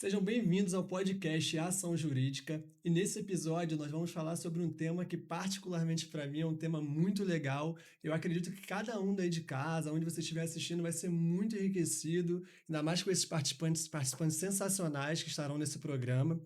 Sejam bem-vindos ao podcast Ação Jurídica e nesse episódio nós vamos falar sobre um tema que particularmente para mim é um tema muito legal. Eu acredito que cada um daí de casa, onde você estiver assistindo, vai ser muito enriquecido, ainda mais com esses participantes sensacionais que estarão nesse programa.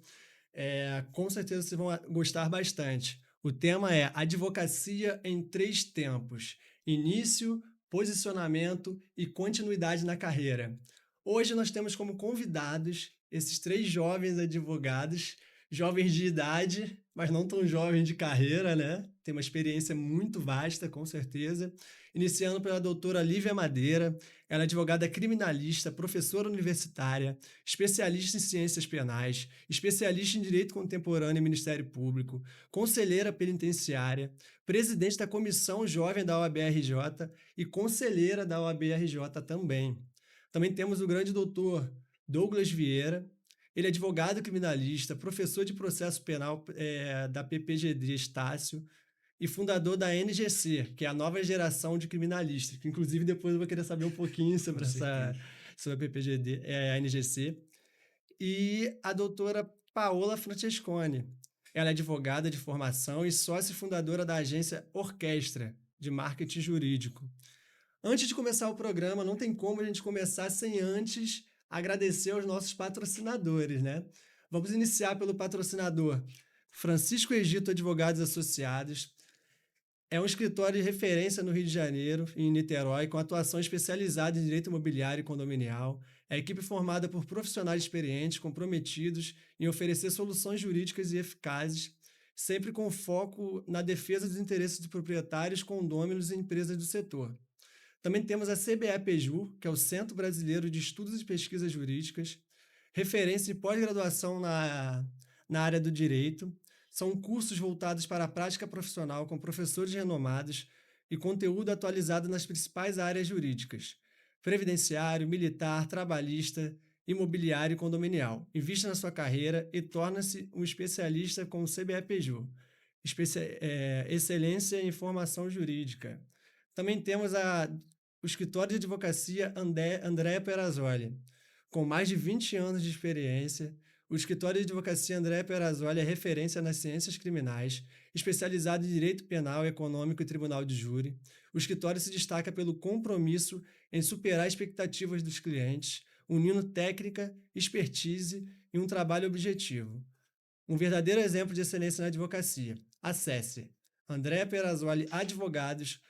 Com certeza vocês vão gostar bastante. O tema é Advocacia em três tempos: início, posicionamento e continuidade na carreira. Hoje nós temos como convidados esses três jovens advogados, jovens de idade, mas não tão jovens de carreira, né? Tem uma experiência muito vasta, com certeza. Iniciando pela doutora Lívia Madeira, ela é advogada criminalista, professora universitária, especialista em ciências penais, especialista em direito contemporâneo e Ministério Público, conselheira penitenciária, presidente da Comissão Jovem da OAB-RJ e conselheira da OAB-RJ também. Também temos o grande doutor Douglas Vieira. Ele é advogado criminalista, professor de processo penal da PPGD Estácio e fundador da NGC, que é a nova geração de criminalistas, que inclusive depois eu vou querer saber um pouquinho sobre sobre a PPGD, a NGC. E a doutora Paola Francesconi. Ela é advogada de formação e sócia fundadora da agência Orquestra, de marketing jurídico. Antes de começar o programa, não tem como a gente começar sem antes agradecer aos nossos patrocinadores, né? Vamos iniciar pelo patrocinador Francisco Egito Advogados Associados. É um escritório de referência no Rio de Janeiro e em Niterói, com atuação especializada em direito imobiliário e condominial. É equipe formada por profissionais experientes, comprometidos em oferecer soluções jurídicas e eficazes, sempre com foco na defesa dos interesses de proprietários, condôminos e empresas do setor. Também temos a CBE-PEJU, que é o Centro Brasileiro de Estudos e Pesquisas Jurídicas, referência e pós-graduação na área do direito. São cursos voltados para a prática profissional com professores renomados e conteúdo atualizado nas principais áreas jurídicas: previdenciário, militar, trabalhista, imobiliário e condominial. Invista na sua carreira e torne-se um especialista com o CBE-PEJU. Excelência em formação jurídica. Também temos o escritório de advocacia Andréa Perazzoli. Com mais de 20 anos de experiência, o escritório de advocacia Andréa Perazzoli é referência nas ciências criminais, especializado em direito penal, econômico e tribunal de júri. O escritório se destaca pelo compromisso em superar expectativas dos clientes, unindo técnica, expertise e um trabalho objetivo. Um verdadeiro exemplo de excelência na advocacia. Acesse andreaperazzoliadvogados.adv.br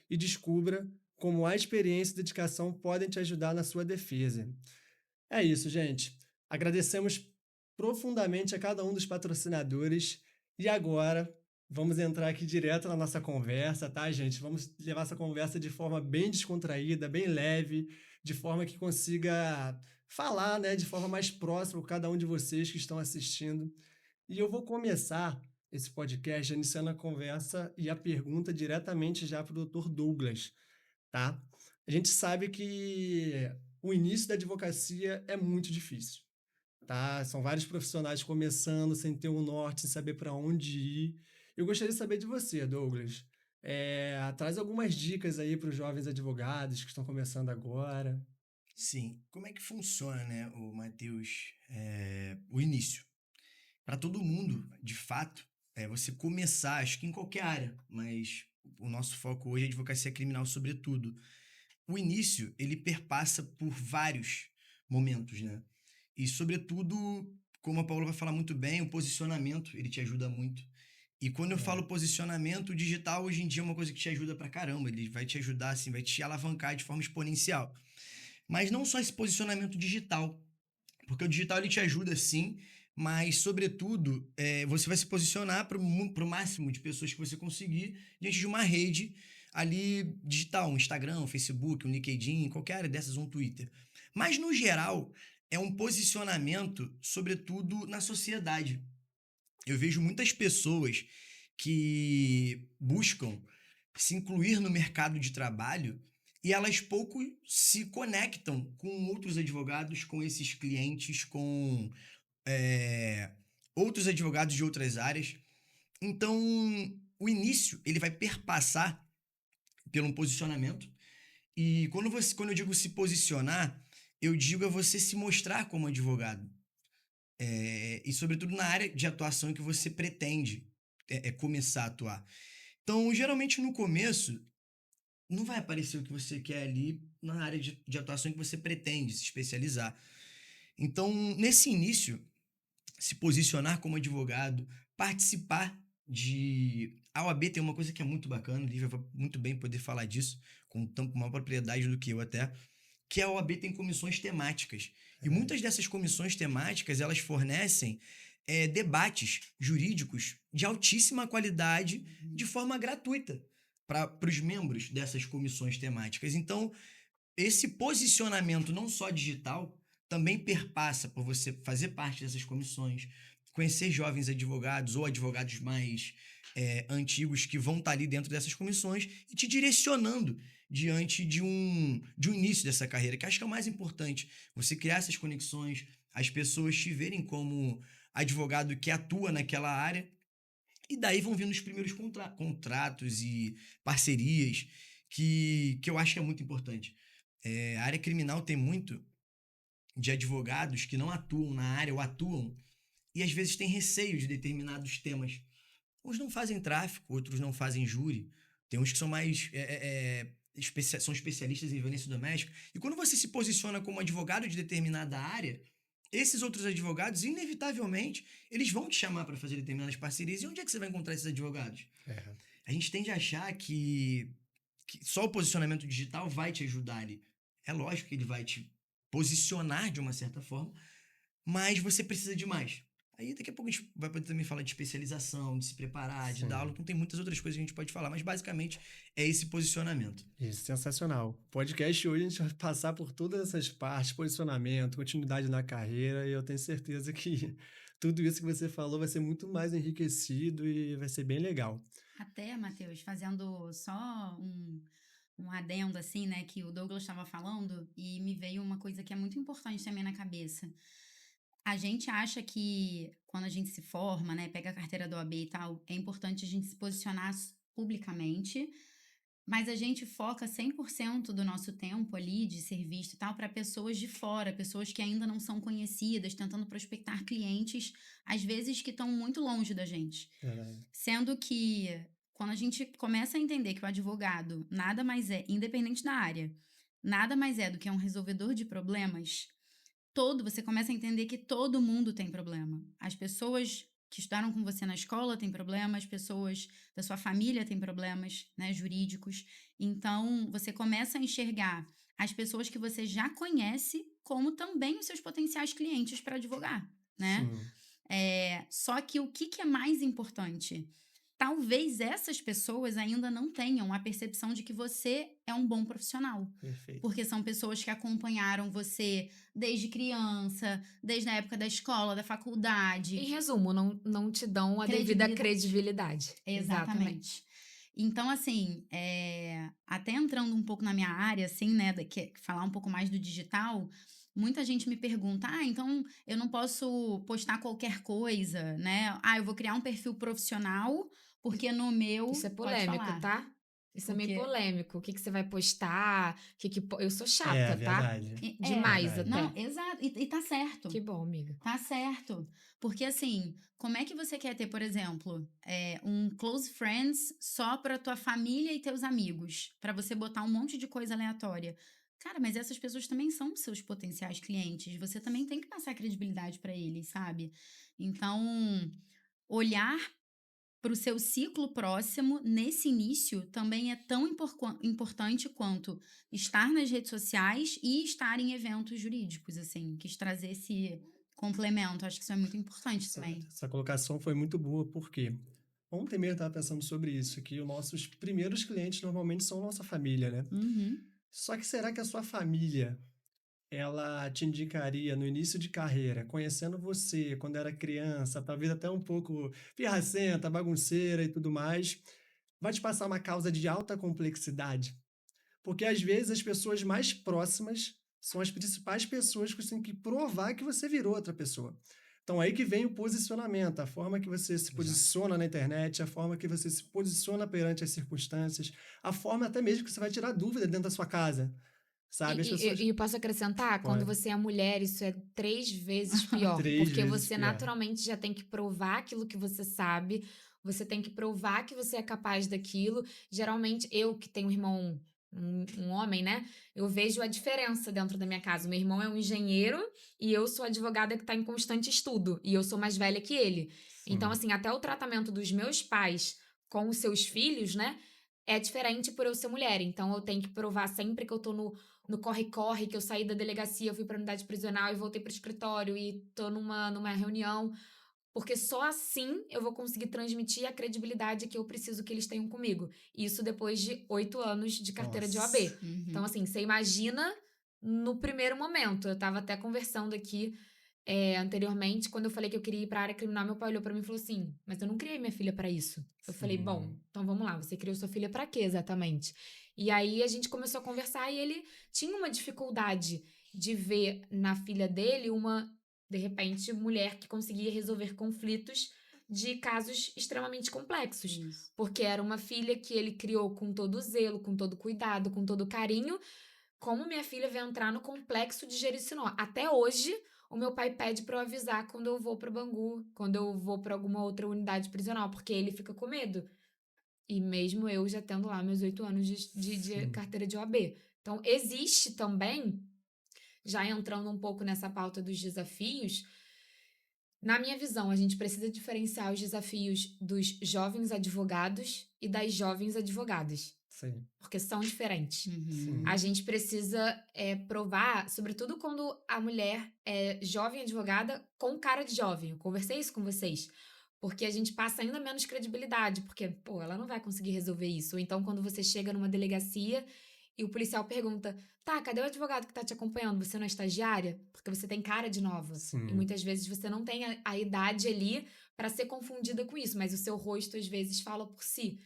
e descubra como a experiência e dedicação podem te ajudar na sua defesa. É isso, gente. Agradecemos profundamente a cada um dos patrocinadores e agora vamos entrar aqui direto na nossa conversa, tá, gente? Vamos levar essa conversa de forma bem descontraída, bem leve, de forma que consiga falar, né, de forma mais próxima com cada um de vocês que estão assistindo. E eu vou começar esse podcast iniciando a conversa e a pergunta diretamente já para o Dr. Douglas, tá? A gente sabe que o início da advocacia é muito difícil, tá? São vários profissionais começando sem ter um norte, sem saber para onde ir. Eu gostaria de saber de você, Douglas. Traz algumas dicas aí para os jovens advogados que estão começando agora. Sim, como é que funciona, né, o Matheus, o início? Para todo mundo, de fato, você começar, acho que em qualquer área, mas o nosso foco hoje é advocacia criminal, sobretudo. O início, ele perpassa por vários momentos, né? E, sobretudo, como a Paula vai falar muito bem, o posicionamento, ele te ajuda muito. E quando eu É, falo posicionamento, o digital hoje em dia é uma coisa que te ajuda pra caramba. Ele vai te ajudar, assim, vai te alavancar de forma exponencial. Mas não só esse posicionamento digital, porque o digital ele te ajuda sim, mas sobretudo você vai se posicionar para o máximo de pessoas que você conseguir diante de uma rede ali digital, um Instagram, um Facebook, um LinkedIn, qualquer área dessas, um Twitter. Mas no geral é um posicionamento, sobretudo na sociedade. Eu vejo muitas pessoas que buscam se incluir no mercado de trabalho e elas pouco se conectam com outros advogados, com esses clientes, com é, outros advogados de outras áreas. Então, o início ele vai perpassar pelo um posicionamento. E quando eu digo se posicionar, eu digo é você se mostrar como advogado. E, sobretudo, na área de atuação que você pretende começar a atuar. Então, geralmente, no começo, não vai aparecer o que você quer ali na área de atuação que você pretende se especializar. Então, nesse início, se posicionar como advogado, participar de. A OAB tem uma coisa que é muito bacana, o Lívia vai muito bem poder falar disso, com maior propriedade do que eu até, que a OAB tem comissões temáticas. E muitas dessas comissões temáticas, elas fornecem debates jurídicos de altíssima qualidade de forma gratuita para os membros dessas comissões temáticas. Então, esse posicionamento não só digital também perpassa por você fazer parte dessas comissões, conhecer jovens advogados ou advogados mais antigos que vão estar ali dentro dessas comissões e te direcionando diante de um início dessa carreira, que acho que é o mais importante. Você criar essas conexões, as pessoas te verem como advogado que atua naquela área, e daí vão vindo os primeiros contratos e parcerias que eu acho que é muito importante. A área criminal tem muito de advogados que não atuam na área ou atuam e às vezes têm receio de determinados temas. Uns não fazem tráfico, outros não fazem júri. Tem uns que são mais são especialistas em violência doméstica. E quando você se posiciona como advogado de determinada área, esses outros advogados, inevitavelmente, eles vão te chamar para fazer determinadas parcerias. E onde é que você vai encontrar esses advogados? A gente tende a achar que só o posicionamento digital vai te ajudar ali. É lógico que ele vai te posicionar de uma certa forma, mas você precisa de mais. Aí daqui a pouco a gente vai poder também falar de especialização, de se preparar, de dar aula, então tem muitas outras coisas que a gente pode falar, mas basicamente é esse posicionamento. Isso, sensacional. Podcast hoje a gente vai passar por todas essas partes, posicionamento, continuidade na carreira, e eu tenho certeza que tudo isso que você falou vai ser muito mais enriquecido e vai ser bem legal. Até, Matheus, fazendo só um adendo, assim, né, que o Douglas estava falando, e me veio uma coisa que é muito importante também na cabeça. A gente acha que quando a gente se forma, né, pega a carteira da OAB e tal, é importante a gente se posicionar publicamente, mas a gente foca 100% do nosso tempo ali de ser visto e tal para pessoas de fora, pessoas que ainda não são conhecidas, tentando prospectar clientes, às vezes que estão muito longe da gente. Sendo que quando a gente começa a entender que o advogado nada mais é, independente da área, nada mais é do que um resolvedor de problemas, você começa a entender que todo mundo tem problema. As pessoas que estudaram com você na escola têm problemas, as pessoas da sua família têm problemas, né, jurídicos. Então, você começa a enxergar as pessoas que você já conhece como também os seus potenciais clientes para advogar, né? Só que o que é mais importante? Talvez essas pessoas ainda não tenham a percepção de que você é um bom profissional. Perfeito. Porque são pessoas que acompanharam você desde criança, desde a época da escola, da faculdade. Em resumo, não te dão a devida credibilidade. Exatamente. Então, assim, até entrando um pouco na minha área, assim, né, falar um pouco mais do digital, muita gente me pergunta, então eu não posso postar qualquer coisa, né? Eu vou criar um perfil profissional, porque no meu... Isso é polêmico, tá? Isso é meio polêmico. O que você vai postar? Eu sou chata, tá? Verdade. Demais até. Não, exato. E tá certo. Que bom, amiga. Tá certo. Porque, assim, como é que você quer ter, por exemplo, um close friends só pra tua família e teus amigos? Pra você botar um monte de coisa aleatória. Cara, mas essas pessoas também são seus potenciais clientes. Você também tem que passar credibilidade pra eles, sabe? Então, olhar pro seu ciclo próximo, nesse início, também é tão importante quanto estar nas redes sociais e estar em eventos jurídicos, assim. Quis trazer esse complemento. Acho que isso é muito importante também. Essa colocação foi muito boa, porque ontem mesmo eu estava pensando sobre isso, que os nossos primeiros clientes normalmente são nossa família, né? Só que será que a sua família, ela te indicaria no início de carreira, conhecendo você quando era criança, talvez até um pouco pirracenta, bagunceira e tudo mais, vai te passar uma causa de alta complexidade? Porque às vezes as pessoas mais próximas são as principais pessoas que você tem que provar que você virou outra pessoa. Então aí que vem o posicionamento, a forma que você se posiciona na internet, a forma que você se posiciona perante as circunstâncias, a forma até mesmo que você vai tirar dúvida dentro da sua casa. sabe? As pessoas... E posso acrescentar, quando Pode. você é mulher, isso é 3 vezes pior, 3 porque vezes você pior. naturalmente já tem que provar aquilo que você sabe, você tem que provar que você é capaz daquilo. Geralmente, eu que tenho um irmão, um homem, né? Eu vejo a diferença dentro da minha casa. Meu irmão é um engenheiro e eu sou advogada que está em constante estudo, e eu sou mais velha que ele. Então, Sim. assim, até o tratamento dos meus pais com os seus filhos, né? É diferente por eu ser mulher. Então, eu tenho que provar sempre que eu tô no corre-corre, que eu saí da delegacia, eu fui pra unidade prisional e voltei pro escritório e tô numa reunião, porque só assim eu vou conseguir transmitir a credibilidade que eu preciso que eles tenham comigo. Isso depois de 8 anos de carteira de Nossa. OAB. Então, Uhum. assim, você imagina no primeiro momento. Eu tava até conversando aqui anteriormente, quando eu falei que eu queria ir pra área criminal, meu pai olhou pra mim e falou assim: Mas eu não criei minha filha pra isso. Eu falei: Bom, Sim. então vamos lá, você criou sua filha pra quê exatamente? E aí a gente começou a conversar e ele tinha uma dificuldade de ver na filha dele uma, de repente, mulher que conseguia resolver conflitos de casos extremamente complexos. Isso. Porque era uma filha que ele criou com todo zelo, com todo cuidado, com todo carinho. Como minha filha vai entrar no complexo de Jericinó? Até hoje, o meu pai pede pra eu avisar quando eu vou pra Bangu, quando eu vou pra alguma outra unidade prisional, porque ele fica com medo. E mesmo eu já tendo lá meus 8 anos de Sim. carteira de OAB. Então, existe também, já entrando um pouco nessa pauta dos desafios, na minha visão, a gente precisa diferenciar os desafios dos jovens advogados e das jovens advogadas, Sim. porque são diferentes. A Uhum. Sim. gente precisa provar, sobretudo quando a mulher é jovem advogada com cara de jovem. Eu conversei isso com vocês. Porque a gente passa ainda menos credibilidade, porque, pô, ela não vai conseguir resolver isso. Ou então, quando você chega numa delegacia e o policial pergunta: Tá, cadê o advogado que tá te acompanhando? Você não é estagiária? Porque você tem cara de nova. E Sim. muitas vezes você não tem a idade ali para ser confundida com isso, mas o seu rosto às vezes fala por si.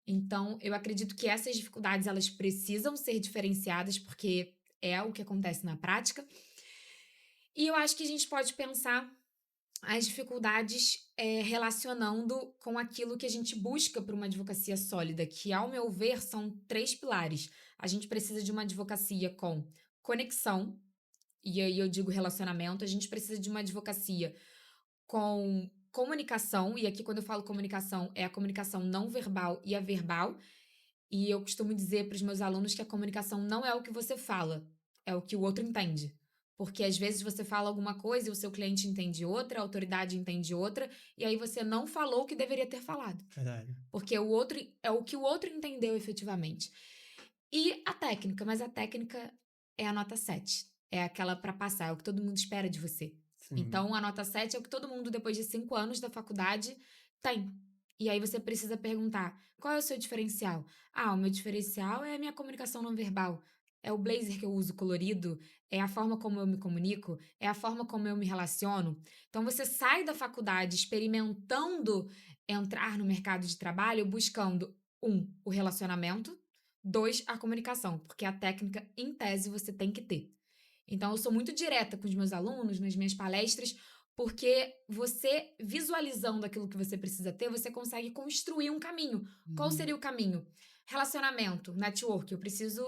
Então, eu acredito que essas dificuldades elas precisam ser diferenciadas, porque é o que acontece na prática. E eu acho que a gente pode pensar as dificuldades relacionando com aquilo que a gente busca para uma advocacia sólida, que, ao meu ver, são 3 pilares. A gente precisa de uma advocacia com conexão, e aí eu digo relacionamento, a gente precisa de uma advocacia com comunicação, e aqui quando eu falo comunicação, é a comunicação não verbal e a verbal. E eu costumo dizer para os meus alunos que a comunicação não é o que você fala, é o que o outro entende. Porque às vezes você fala alguma coisa e o seu cliente entende outra, a autoridade entende outra, e aí você não falou o que deveria ter falado. Verdade. Porque o outro é o que o outro entendeu efetivamente. E a técnica, mas a técnica é a nota 7. É aquela para passar, é o que todo mundo espera de você. Sim. Então, a nota 7 é o que todo mundo, depois de 5 anos da faculdade, tem. E aí você precisa perguntar: qual é o seu diferencial? Ah, o meu diferencial é a minha comunicação não verbal. É o blazer que eu uso colorido, é a forma como eu me comunico, é a forma como eu me relaciono. Então você sai da faculdade experimentando entrar no mercado de trabalho buscando o relacionamento, 2, a comunicação, porque a técnica, em tese, você tem que ter. Então, eu sou muito direta com os meus alunos nas minhas palestras, porque você, visualizando aquilo que você precisa ter, você consegue construir um caminho. Qual Uhum. seria o caminho? Relacionamento, network. Eu preciso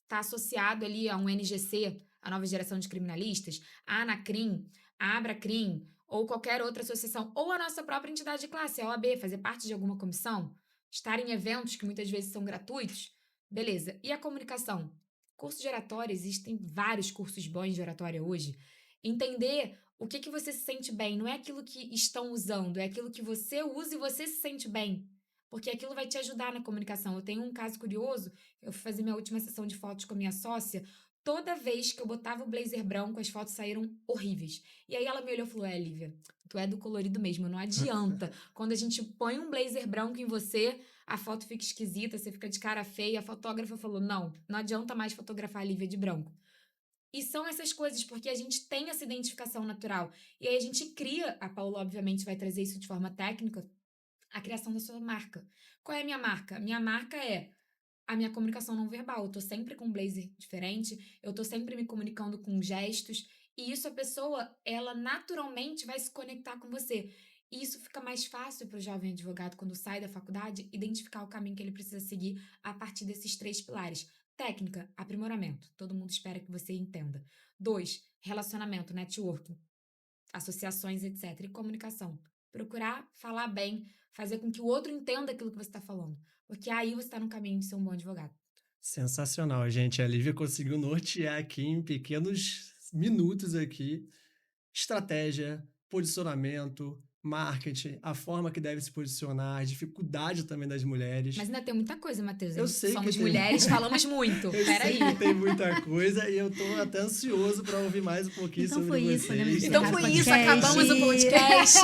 estar associado ali a um NGC, a Nova Geração de Criminalistas, a Anacrim, a Abracrim, ou qualquer outra associação, ou a nossa própria entidade de classe, a OAB, fazer parte de alguma comissão, estar em eventos que muitas vezes são gratuitos. Beleza. E a comunicação? Curso de oratória, existem vários cursos bons de oratória hoje. Entender o que você se sente bem, não é aquilo que estão usando, é aquilo que você usa e você se sente bem. Porque aquilo vai te ajudar na comunicação. Eu tenho um caso curioso, eu fui fazer minha última sessão de fotos com a minha sócia, toda vez que eu botava o blazer branco, as fotos saíram horríveis. E aí ela me olhou e falou: Lívia, tu é do colorido mesmo, não adianta. Quando a gente põe um blazer branco em você, a foto fica esquisita, você fica de cara feia. A fotógrafa falou: não adianta mais fotografar a Lívia de branco. E são essas coisas, porque a gente tem essa identificação natural. E aí a gente cria, a Paula obviamente vai trazer isso de forma técnica, a criação da sua marca. Qual é a minha marca? Minha marca é a minha comunicação não verbal. Eu tô sempre com um blazer diferente, eu tô sempre me comunicando com gestos, e isso a pessoa, ela naturalmente vai se conectar com você. E isso fica mais fácil para o jovem advogado, quando sai da faculdade, identificar o caminho que ele precisa seguir a partir desses 3 pilares: Técnica, aprimoramento. Todo mundo espera que você entenda. 2, relacionamento, networking, associações, etc. E comunicação. Procurar falar bem, fazer com que o outro entenda aquilo que você está falando. Porque aí você está no caminho de ser um bom advogado. Sensacional, gente. A Lívia conseguiu nortear aqui em pequenos minutos aqui estratégia, posicionamento, marketing, a forma que deve se posicionar, a dificuldade também das mulheres. Mas ainda tem muita coisa, Matheus. Eu sei que Somos tem. mulheres, falamos muito. Eu Peraí. sei que tem muita coisa e eu tô até ansioso para ouvir mais um pouquinho Então sobre foi isso, vocês. podemos Então encerrar foi o isso, podcast. acabamos o podcast.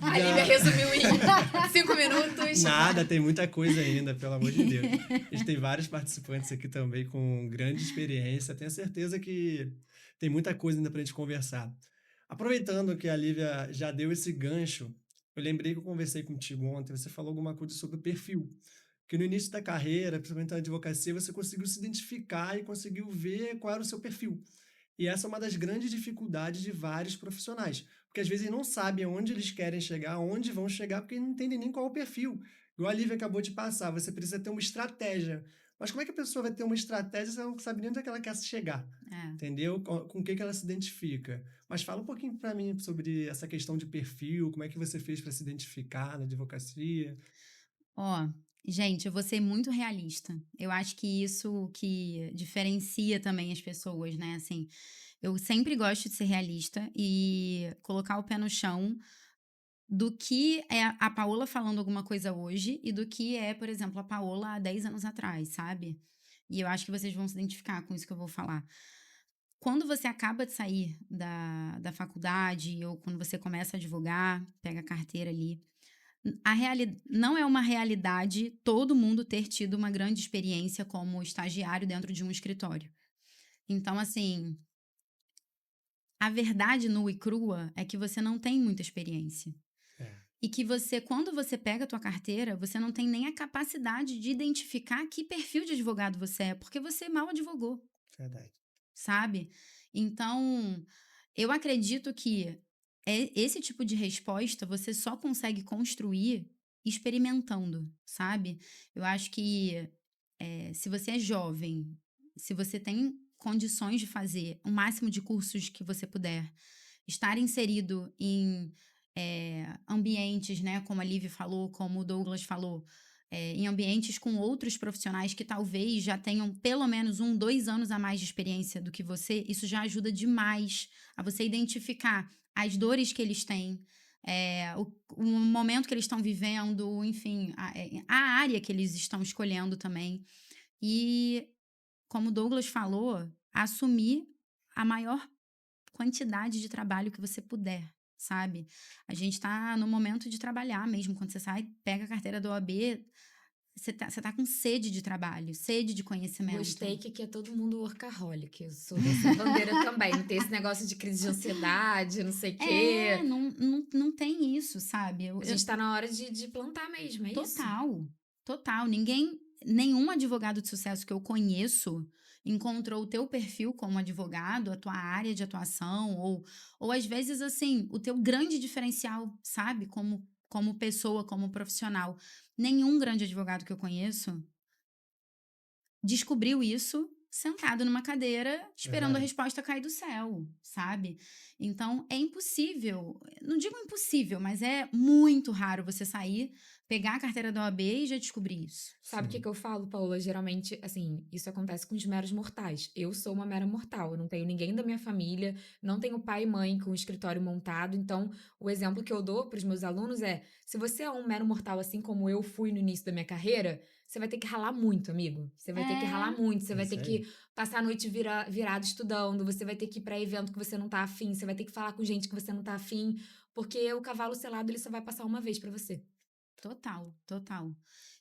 A Já. Lívia resumiu em 5 minutos. Nada, tem muita coisa ainda, pelo amor de Deus. A gente tem vários participantes aqui também com grande experiência. Tenho certeza que tem muita coisa ainda pra gente conversar. Aproveitando que a Lívia já deu esse gancho, eu lembrei que eu conversei contigo ontem, você falou alguma coisa sobre o perfil. Que no início da carreira, principalmente na advocacia, você conseguiu se identificar e conseguiu ver qual era o seu perfil. E essa é uma das grandes dificuldades de vários profissionais. Porque às vezes não sabem aonde eles querem chegar, aonde vão chegar, porque não entendem nem qual é o perfil. Igual a Lívia acabou de passar, você precisa ter uma estratégia. Mas como é que a pessoa vai ter uma estratégia se ela não sabe nem onde é que ela quer chegar? É. Entendeu? Com o que ela se identifica. Mas fala um pouquinho para mim sobre essa questão de perfil, como é que você fez para se identificar na advocacia. Ó, gente, eu vou ser muito realista. Eu acho que isso que diferencia também as pessoas, né? Assim, eu sempre gosto de ser realista e colocar o pé no chão do que é a Paola falando alguma coisa hoje e do que é, por exemplo, a Paola há 10 anos atrás, sabe? E eu acho que vocês vão se identificar com isso que eu vou falar. Quando você acaba de sair da faculdade ou quando você começa a advogar, pega a carteira ali, não é uma realidade todo mundo ter tido uma grande experiência como estagiário dentro de um escritório. Então, assim, a verdade nua e crua é que você não tem muita experiência. É. E que você, quando você pega a tua carteira, você não tem nem a capacidade de identificar que perfil de advogado você é, porque você mal advogou, Verdade. sabe? Então, eu acredito que esse tipo de resposta você só consegue construir experimentando, sabe? Eu acho que se você é jovem, se você tem condições de fazer o máximo de cursos que você puder, estar inserido em ambientes, né, como a Lívia falou, como o Douglas falou, em ambientes com outros profissionais que talvez já tenham pelo menos 1, 2 anos a mais de experiência do que você, isso já ajuda demais a você identificar as dores que eles têm, o momento que eles estão vivendo, enfim, a área que eles estão escolhendo também. E, como o Douglas falou, assumir a maior quantidade de trabalho que você puder, sabe? A gente tá no momento de trabalhar mesmo. Quando você sai, pega a carteira da OAB, você tá com sede de trabalho, sede de conhecimento. Gostei que aqui é todo mundo workaholic. Eu sou dessa bandeira também. Não tem esse negócio de crise de ansiedade, não sei o quê. Não tem isso, sabe? A gente tá na hora de plantar mesmo, é isso? Total. Nenhum advogado de sucesso que eu conheço encontrou o teu perfil como advogado, a tua área de atuação, ou às vezes, assim, o teu grande diferencial, sabe? Como pessoa, como profissional. Nenhum grande advogado que eu conheço descobriu isso sentado numa cadeira, esperando a Verdade. resposta cair do céu, sabe? Então, é impossível, não digo impossível, mas é muito raro você sair, pegar a carteira da OAB e já descobrir isso. Sabe o Sim. que eu falo, Paula? Geralmente, assim, isso acontece com os meros mortais. Eu sou uma mera mortal, eu não tenho ninguém da minha família, não tenho pai e mãe com o escritório montado, então o exemplo que eu dou para os meus alunos é: se você é um mero mortal, assim como eu fui no início da minha carreira, você vai ter que ralar muito, amigo. Você vai ter que ralar muito, você vai Isso ter aí. que passar a noite virado estudando, você vai ter que ir para evento que você não tá afim, você vai ter que falar com gente que você não tá afim, porque o cavalo selado ele só vai passar uma vez para você. Total.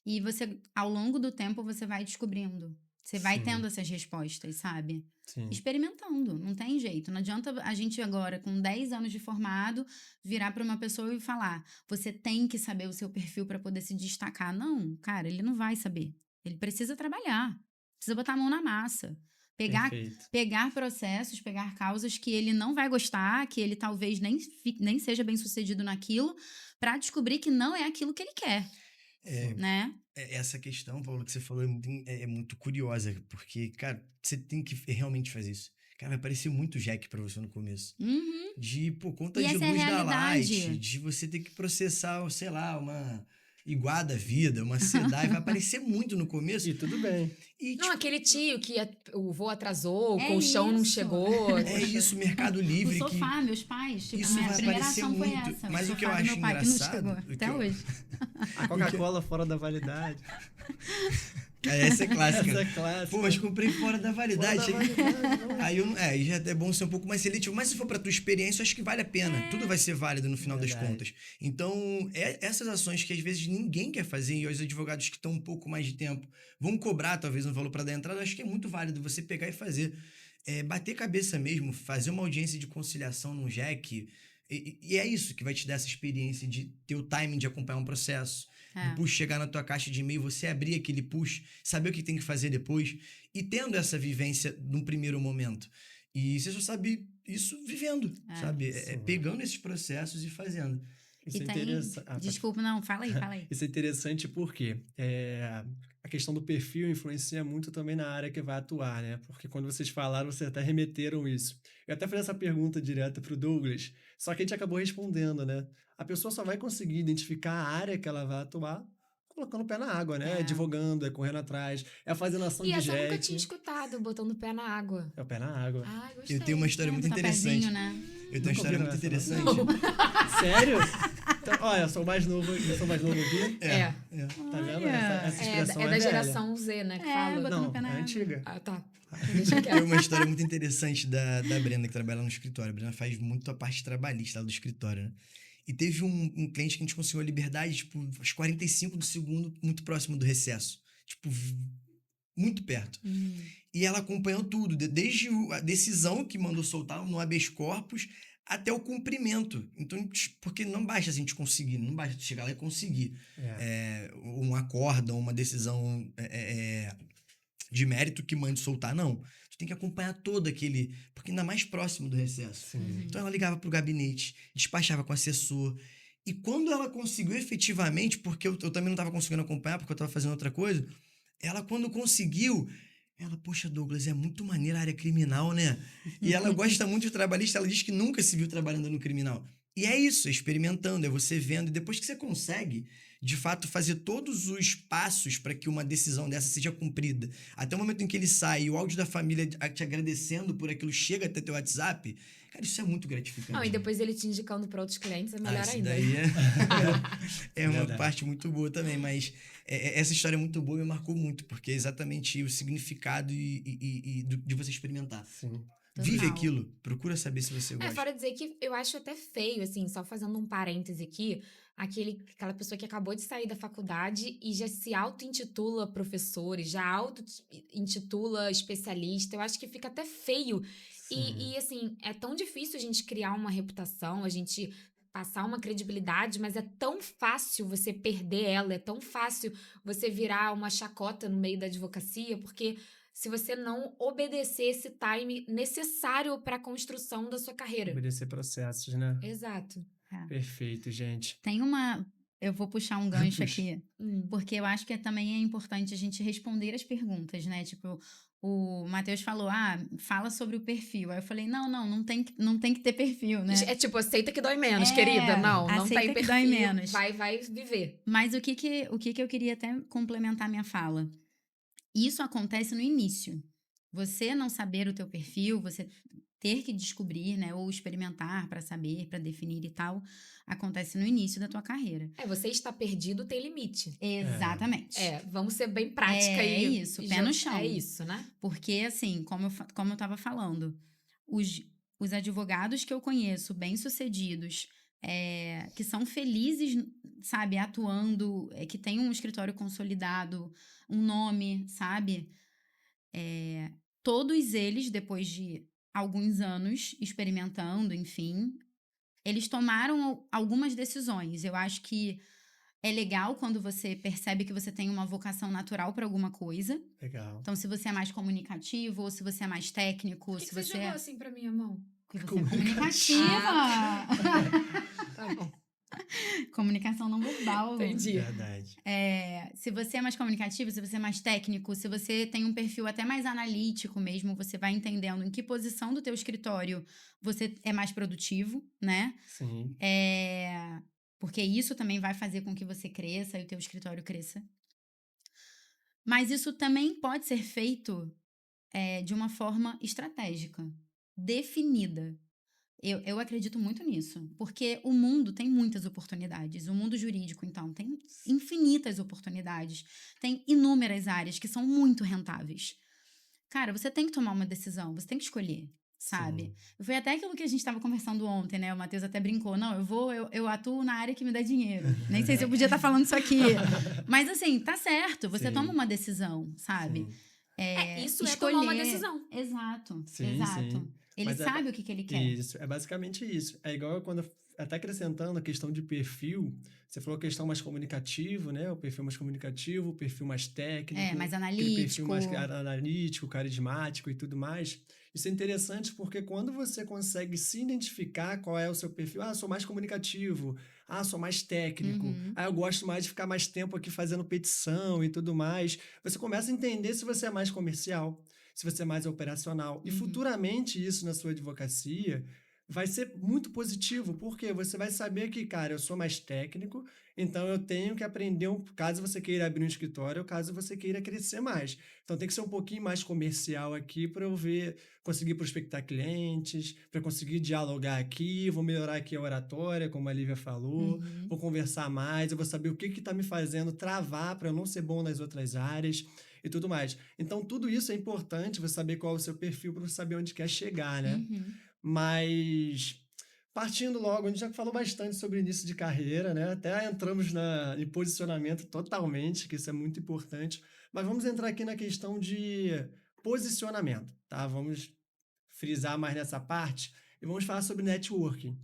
E você, ao longo do tempo, você vai descobrindo. Você vai Sim. tendo essas respostas, sabe? Sim. Experimentando, não tem jeito. Não adianta a gente agora, com 10 anos de formado, virar para uma pessoa e falar: você tem que saber o seu perfil para poder se destacar. Não, cara, ele não vai saber. Ele precisa trabalhar, precisa botar a mão na massa. Perfeito. Pegar processos, pegar causas que ele não vai gostar, que ele talvez nem seja bem sucedido naquilo, para descobrir que não é aquilo que ele quer. né? Essa questão, Paulo, que você falou é muito curiosa, porque, cara, você tem que realmente fazer isso. Cara, vai parecer muito Jack pra você no começo. Uhum. De, pô, conta E de essa é a luz da Light, realidade. de você ter que processar, sei lá, uma Iguá da vida, uma Sedai, vai aparecer muito no começo. E tudo bem. E, Não, tipo, aquele tio que o voo atrasou, o É colchão não isso. chegou. é isso, Mercado Livre, O que sofá, meus pais, tipo, isso minha vai primeira aparecer ação foi muito. essa. Mas o que eu sofá do acho meu pai, que não engraçado, chegou o que até eu- hoje. A Coca-Cola fora da validade. essa é clássica. Essa é clássica. Pô, mas comprei fora da validade. Fora da validade, não. Aí aí já é bom ser um pouco mais seletivo. Mas se for pra tua experiência, eu acho que vale a pena. Tudo vai ser válido no final das Verdade. contas. Então, essas ações que às vezes ninguém quer fazer e os advogados que estão um pouco mais de tempo vão cobrar, talvez, um valor para dar entrada, eu acho que é muito válido você pegar e fazer. Bater cabeça mesmo, fazer uma audiência de conciliação no JEC. E é isso que vai te dar essa experiência de ter o timing de acompanhar um processo. Do push chegar na tua caixa de e-mail, você abrir aquele push, saber o que tem que fazer depois. E tendo essa vivência num primeiro momento. E você só sabe isso vivendo, sabe? sim. Pegando esses processos e fazendo. Isso E é tem. interessante. Desculpa, não, fala aí, fala aí. Isso é interessante porque a questão do perfil influencia muito também na área que vai atuar, né? Porque quando vocês falaram, vocês até remeteram isso. Eu até fiz essa pergunta direta para o Douglas, só que a gente acabou respondendo, né? A pessoa só vai conseguir identificar a área que ela vai atuar colocando o pé na água, né? Advogando, correndo atrás, fazendo ação E de essa eu nunca JEC. tinha escutado, botando o pé na água. É o pé na água. Ai, gostei. Eu tenho uma história muito Botar interessante. pezinho, né? Eu tenho uma história Nunca muito ouviram essa, interessante. Sério? Então, olha, eu sou mais novo aqui. É. Tá vendo? Olha. Essa expressão É da velha. geração Z, né? Que fala. botando Não, o pé na é água. antiga. Ah, tá. Deixa Tem quieto. uma história muito interessante da Brenda, que trabalha no escritório. A Brenda faz muito a parte trabalhista lá do escritório, né? E teve um cliente que a gente conseguiu a liberdade, tipo, aos 45 do segundo, muito próximo do recesso. Tipo, muito perto. E ela acompanhou tudo, desde a decisão que mandou soltar no habeas corpus até o cumprimento. Então, porque não basta a gente conseguir, não basta chegar lá e conseguir um acórdão, uma decisão de mérito que mande soltar, não. Tu tem que acompanhar todo aquele... Porque ainda mais próximo do recesso. Sim. Então, ela ligava pro gabinete, despachava com o assessor. E quando ela conseguiu efetivamente, porque eu também não estava conseguindo acompanhar, porque eu estava fazendo outra coisa, ela, quando conseguiu... Ela, poxa, Douglas, é muito maneira a área criminal, né? E ela gosta muito de trabalhista, ela diz que nunca se viu trabalhando no criminal. E é isso, é experimentando, é você vendo. E depois que você consegue, de fato, fazer todos os passos para que uma decisão dessa seja cumprida, até o momento em que ele sai e o áudio da família te agradecendo por aquilo chega até teu WhatsApp, cara, isso é muito gratificante. Não, e depois ele te indicando para outros clientes é melhor isso ainda. daí é uma Verdade. parte muito boa também, mas essa história é muito boa e me marcou muito, porque é exatamente o significado de você experimentar. Sim. Vive Total. aquilo, procura saber se você gosta. Fora dizer que eu acho até feio, assim, só fazendo um parêntese aqui, aquela pessoa que acabou de sair da faculdade e já se auto-intitula professor, e já auto-intitula especialista. Eu acho que fica até feio. E, assim, é tão difícil a gente criar uma reputação, a gente passar uma credibilidade, mas é tão fácil você perder ela, é tão fácil você virar uma chacota no meio da advocacia, porque se você não obedecer esse time necessário para a construção da sua carreira. Obedecer processos, né? Exato. Perfeito, gente. Tem uma. Eu vou puxar um gancho Puxa. aqui, porque eu acho que também é importante a gente responder as perguntas, né? Tipo, o Matheus falou, fala sobre o perfil. Aí eu falei, não tem que ter perfil, né? É tipo, aceita que dói menos, É, querida. Não aceita tem que perfil. dói menos. Vai viver. Mas o que eu queria até complementar minha fala? Isso acontece no início. Você não saber o teu perfil, você ter que descobrir, né, ou experimentar para saber, para definir e tal, acontece no início da tua carreira. Você está perdido, tem limite. Exatamente. Vamos ser bem prática É aí. isso, pé no chão. É isso, né? Porque, assim, como eu tava falando, os advogados que eu conheço, bem-sucedidos, que são felizes, sabe, atuando, que têm um escritório consolidado, um nome, sabe? Todos eles, depois de alguns anos experimentando, enfim, eles tomaram algumas decisões. Eu acho que é legal quando você percebe que você tem uma vocação natural para alguma coisa. Legal. Então, se você é mais comunicativo, ou se você é mais técnico, Por que se você você jogou é... assim pra minha mão? Porque você é comunicativa! Tá bom. Comunicação não verbal. Entendi. Verdade. Se você é mais comunicativo, se você é mais técnico, se você tem um perfil até mais analítico mesmo, você vai entendendo em que posição do teu escritório você é mais produtivo, né? Sim. Porque isso também vai fazer com que você cresça e o teu escritório cresça. Mas isso também pode ser feito de uma forma estratégica, definida. Eu acredito muito nisso, porque o mundo tem muitas oportunidades. O mundo jurídico, então, tem infinitas oportunidades. Tem inúmeras áreas que são muito rentáveis. Cara, você tem que tomar uma decisão, você tem que escolher, sabe? Sim. Foi até aquilo que a gente estava conversando ontem, né? O Matheus até brincou. Não, eu atuo na área que me dá dinheiro. Nem sei se eu podia estar falando isso aqui. Mas, assim, tá certo. Você Sim. toma uma decisão, sabe? Sim. Isso é tomar uma decisão. Exato, Sim, exato. sim. Ele Mas sabe o que ele quer. Isso, é basicamente isso. É igual quando, até acrescentando a questão de perfil, você falou a questão mais comunicativo, né? O perfil mais comunicativo, o perfil mais técnico, Mais aquele perfil mais analítico. analítico, carismático e tudo mais. Isso é interessante porque quando você consegue se identificar qual é o seu perfil, eu sou mais comunicativo, sou mais técnico, Uhum. eu gosto mais de ficar mais tempo aqui fazendo petição e tudo mais. Você começa a entender se você é mais comercial, se você é mais operacional. E Uhum. futuramente isso na sua advocacia vai ser muito positivo, porque você vai saber que, cara, eu sou mais técnico, então eu tenho que aprender, caso você queira abrir um escritório, ou caso você queira crescer mais. Então tem que ser um pouquinho mais comercial aqui para eu conseguir prospectar clientes, para conseguir dialogar aqui, vou melhorar aqui a oratória, como a Lívia falou, Uhum. vou conversar mais, eu vou saber o que está me fazendo travar para eu não ser bom nas outras áreas e tudo mais. Então, tudo isso é importante, você saber qual é o seu perfil para você saber onde quer chegar, né? Uhum. Mas, partindo logo, a gente já falou bastante sobre início de carreira, né? Até entramos em posicionamento totalmente, que isso é muito importante. Mas vamos entrar aqui na questão de posicionamento, tá? Vamos frisar mais nessa parte e vamos falar sobre networking.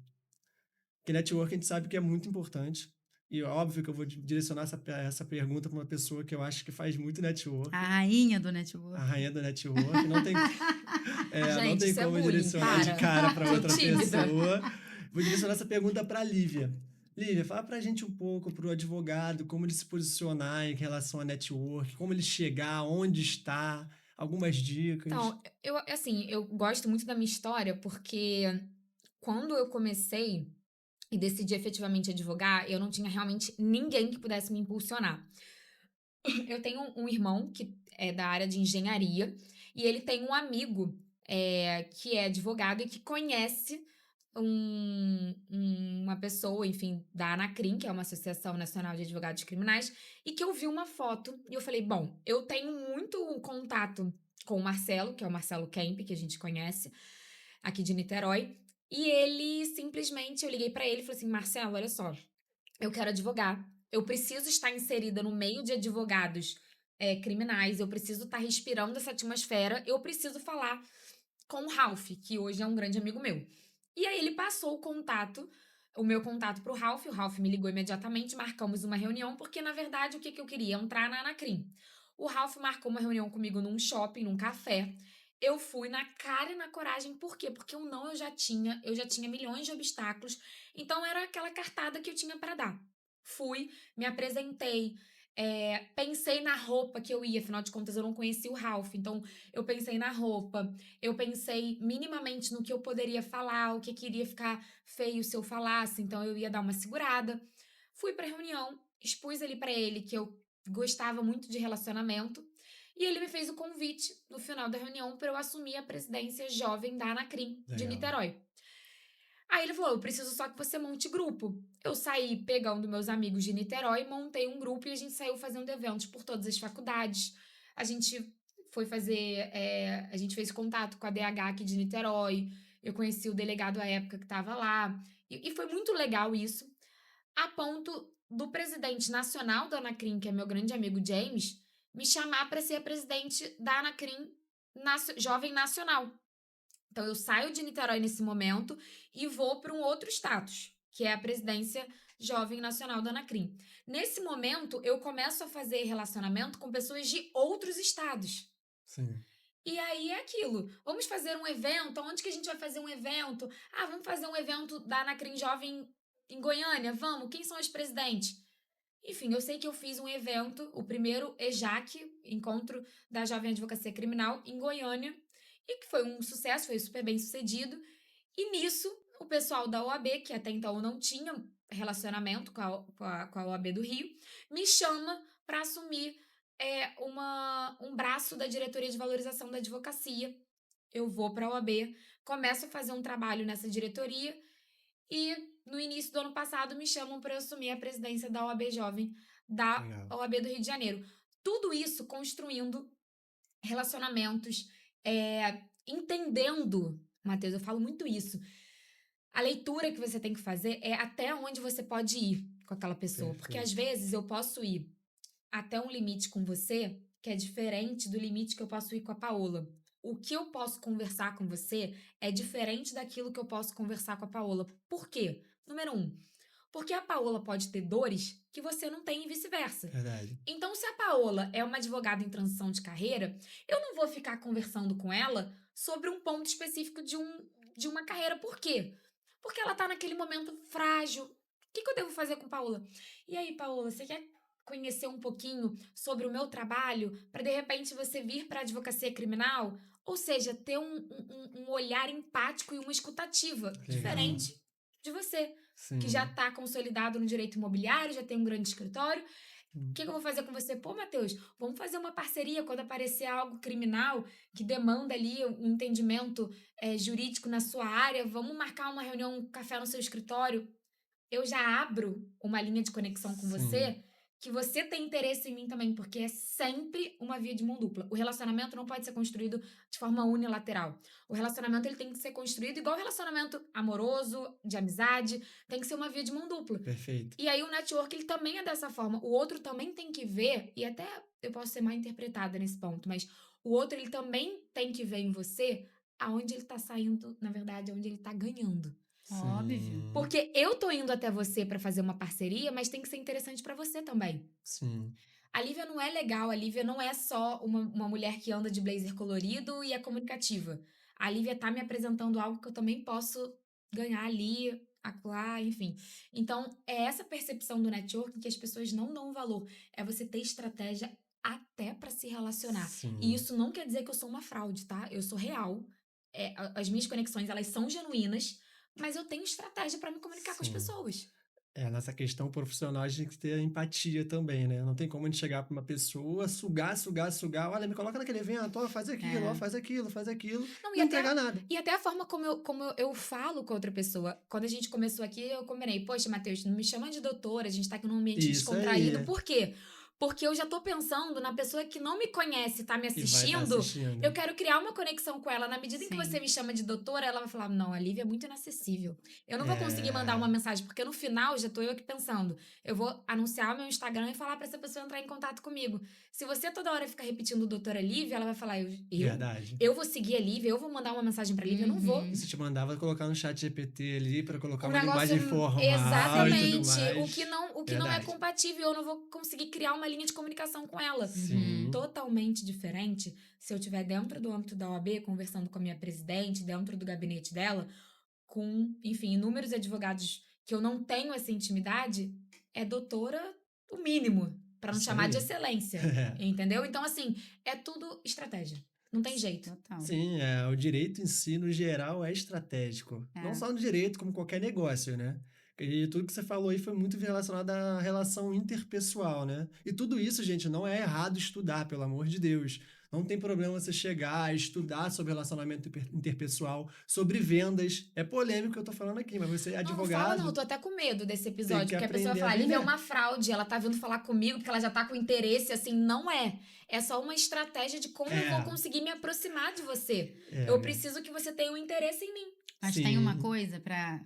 Porque networking a gente sabe que é muito importante. E óbvio que eu vou direcionar essa pergunta para uma pessoa que eu acho que faz muito network. A rainha do A network. rainha do network. Não tem, não Gente, tem isso é como bullying, direcionar de para. cara para Tô outra tímida. pessoa. Vou direcionar essa pergunta para Lívia. Lívia, fala pra gente um pouco pro advogado, como ele se posicionar em relação a network, como ele chegar, onde está, algumas dicas. Então, eu gosto muito da minha história porque quando eu comecei e decidi efetivamente advogar, eu não tinha realmente ninguém que pudesse me impulsionar. Eu tenho um irmão que é da área de engenharia e ele tem um amigo que é advogado e que conhece uma pessoa, enfim, da Anacrim, que é uma Associação Nacional de Advogados Criminais, e que eu vi uma foto e eu falei, bom, eu tenho muito contato com o Marcelo, que é o Marcelo Kemp, que a gente conhece, aqui de Niterói, e ele simplesmente, eu liguei pra ele e falei assim, Marcelo, olha só, eu quero advogar. Eu preciso estar inserida no meio de advogados criminais. Eu preciso estar respirando essa atmosfera. Eu preciso falar com o Ralph, que hoje é um grande amigo meu. E aí ele passou o meu contato pro Ralph. O Ralph me ligou imediatamente, marcamos uma reunião, porque na verdade o que eu queria? Entrar na Anacrim. O Ralph marcou uma reunião comigo num shopping, num café. Eu fui na cara e na coragem, por quê? Porque eu já tinha milhões de obstáculos, então era aquela cartada que eu tinha para dar. Fui, me apresentei, pensei na roupa que eu ia, afinal de contas eu não conhecia o Ralph, então eu pensei na roupa, eu pensei minimamente no que eu poderia falar, o que iria ficar feio se eu falasse, então eu ia dar uma segurada. Fui pra reunião, expus ali pra ele que eu gostava muito de relacionamento, e ele me fez o convite no final da reunião para eu assumir a presidência jovem da Anacrim de Legal. Niterói. Aí ele falou: eu preciso só que você monte grupo. Eu saí pegando meus amigos de Niterói, montei um grupo e a gente saiu fazendo eventos por todas as faculdades. A gente a gente fez contato com a DH aqui de Niterói. Eu conheci o delegado à época que estava lá. E foi muito legal isso, a ponto do presidente nacional da Anacrim, que é meu grande amigo James, me chamar para ser a presidente da Anacrim Jovem Nacional. Então, eu saio de Niterói nesse momento e vou para um outro status, que é a presidência Jovem Nacional da Anacrim. Nesse momento, eu começo a fazer relacionamento com pessoas de outros estados. Sim. E aí é aquilo. Vamos fazer um evento? Onde que a gente vai fazer um evento? Vamos fazer um evento da Anacrim Jovem em Goiânia, vamos? Quem são os presidentes? Enfim, eu sei que eu fiz um evento, o primeiro EJAC, Encontro da Jovem Advocacia Criminal, em Goiânia, e que foi um sucesso, foi super bem sucedido. E nisso, o pessoal da OAB, que até então não tinha relacionamento com a OAB do Rio, me chama para assumir um braço da Diretoria de Valorização da Advocacia. Eu vou para a OAB, começo a fazer um trabalho nessa diretoria e no início do ano passado me chamam para eu assumir a presidência da OAB Jovem da Legal. OAB do Rio de Janeiro. Tudo isso construindo relacionamentos, entendendo, Matheus, eu falo muito isso. A leitura que você tem que fazer é até onde você pode ir com aquela pessoa. Porque Perfeito. às vezes eu posso ir até um limite com você que é diferente do limite que eu posso ir com a Paola. O que eu posso conversar com você é diferente daquilo que eu posso conversar com a Paola. Por quê? Número 1, porque a Paola pode ter dores que você não tem e vice-versa. Verdade. Então, se a Paola é uma advogada em transição de carreira, eu não vou ficar conversando com ela sobre um ponto específico de uma carreira. Por quê? Porque ela tá naquele momento frágil. O que eu devo fazer com Paola? E aí, Paola, você quer conhecer um pouquinho sobre o meu trabalho para de repente você vir para a advocacia criminal? Ou seja, ter um olhar empático e uma escutativa Legal. diferente de você, que já Sim. está consolidado no direito imobiliário, já tem um grande escritório. O Hum. que eu vou fazer com você? Pô, Matheus, vamos fazer uma parceria quando aparecer algo criminal que demanda ali um entendimento jurídico na sua área. Vamos marcar uma reunião, um café no seu escritório. Eu já abro uma linha de conexão com Sim. você, que você tem interesse em mim também, porque é sempre uma via de mão dupla. O relacionamento não pode ser construído de forma unilateral. O relacionamento ele tem que ser construído igual relacionamento amoroso, de amizade, tem que ser uma via de mão dupla. Perfeito. E aí o network ele também é dessa forma. O outro também tem que ver, e até eu posso ser mal interpretada nesse ponto, mas o outro ele também tem que ver em você aonde ele tá saindo, na verdade, aonde ele tá ganhando. Óbvio. Sim. Porque eu tô indo até você pra fazer uma parceria, mas tem que ser interessante pra você também. Sim. A Lívia não é legal, a Lívia não é só uma mulher que anda de blazer colorido e é comunicativa. A Lívia tá me apresentando algo que eu também posso ganhar ali, acolá, enfim. Então, é essa percepção do networking que as pessoas não dão valor. É você ter estratégia até pra se relacionar. E Sim. isso não quer dizer que eu sou uma fraude, tá? Eu sou real. As minhas conexões, elas são genuínas, mas eu tenho estratégia pra me comunicar com as Sim. pessoas. Nessa questão profissional a gente tem que ter empatia também, né? Não tem como a gente chegar pra uma pessoa, sugar, olha, me coloca naquele evento, ó, faz aquilo, ó, É. faz aquilo, faz aquilo, Não, não entregar nada. e até a forma como eu falo com a outra pessoa. Quando a gente começou aqui, eu combinei. Poxa, Matheus, não me chama de doutora, a gente tá aqui num ambiente Isso descontraído. aí. Por quê? Porque eu já tô pensando na pessoa que não me conhece, tá me E vai estar assistindo. Eu assistindo. quero criar uma conexão com ela. Na medida em que você Sim. me chama de doutora, ela vai falar: não, a Lívia é muito inacessível. Eu não vou conseguir mandar uma É, mensagem, porque no final já tô eu aqui pensando. Eu vou anunciar o meu Instagram e falar pra essa pessoa entrar em contato comigo. Se você toda hora fica repetindo doutora Lívia, ela vai falar: verdade. eu vou seguir a Lívia, eu vou mandar uma mensagem pra Lívia, eu não vou. Uhum. E se te mandava colocar no chat GPT ali pra colocar Um uma negócio linguagem formal e tudo exatamente, mais. o que não é Verdade. compatível, eu não vou conseguir criar uma linha de comunicação com ela. Sim. Totalmente diferente se eu estiver dentro do âmbito da OAB, conversando com a minha presidente, dentro do gabinete dela, com, enfim, inúmeros advogados que eu não tenho essa intimidade, é doutora o mínimo, pra não Isso chamar de aí. excelência, É. entendeu? Então, assim, é tudo estratégia. Não tem jeito. Total. Sim, o direito em si, no geral, é estratégico. Não É. só no direito, como qualquer negócio, né? E tudo que você falou aí foi muito relacionado à relação interpessoal, né? E tudo isso, gente, não é errado estudar, pelo amor de Deus. Não tem problema você chegar, estudar sobre relacionamento interpessoal, sobre vendas. É polêmico o que eu tô falando aqui, mas você é Não fala advogado, não, eu tô até com medo desse tem episódio, que porque a pessoa vai aprender a falar, Lívia é vender. uma fraude, ela tá vindo falar comigo porque ela já tá com interesse, assim, não é. É só uma estratégia de como eu vou É, conseguir me aproximar de você. é, Eu né? preciso que você tenha um interesse em mim. Mas tem uma Sim. coisa pra...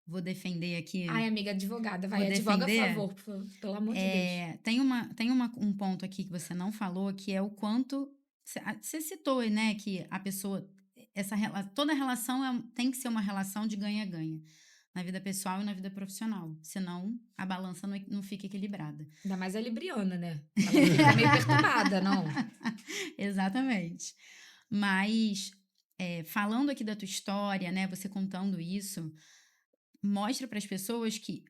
Vou defender aqui. Ai, amiga, advogada, vai, Vou advoga a defender. favor, pelo amor de Deus. Tem um ponto aqui que você não falou, que é o quanto... Você citou, né, que a pessoa... Toda relação tem que ser uma relação de ganha-ganha. Na vida pessoal e na vida profissional. Senão, a balança não fica equilibrada. Ainda mais a libriana, né? Ela fica meio perturbada, não? Exatamente. Mas, falando aqui da tua história, né, você contando isso, mostra para as pessoas que,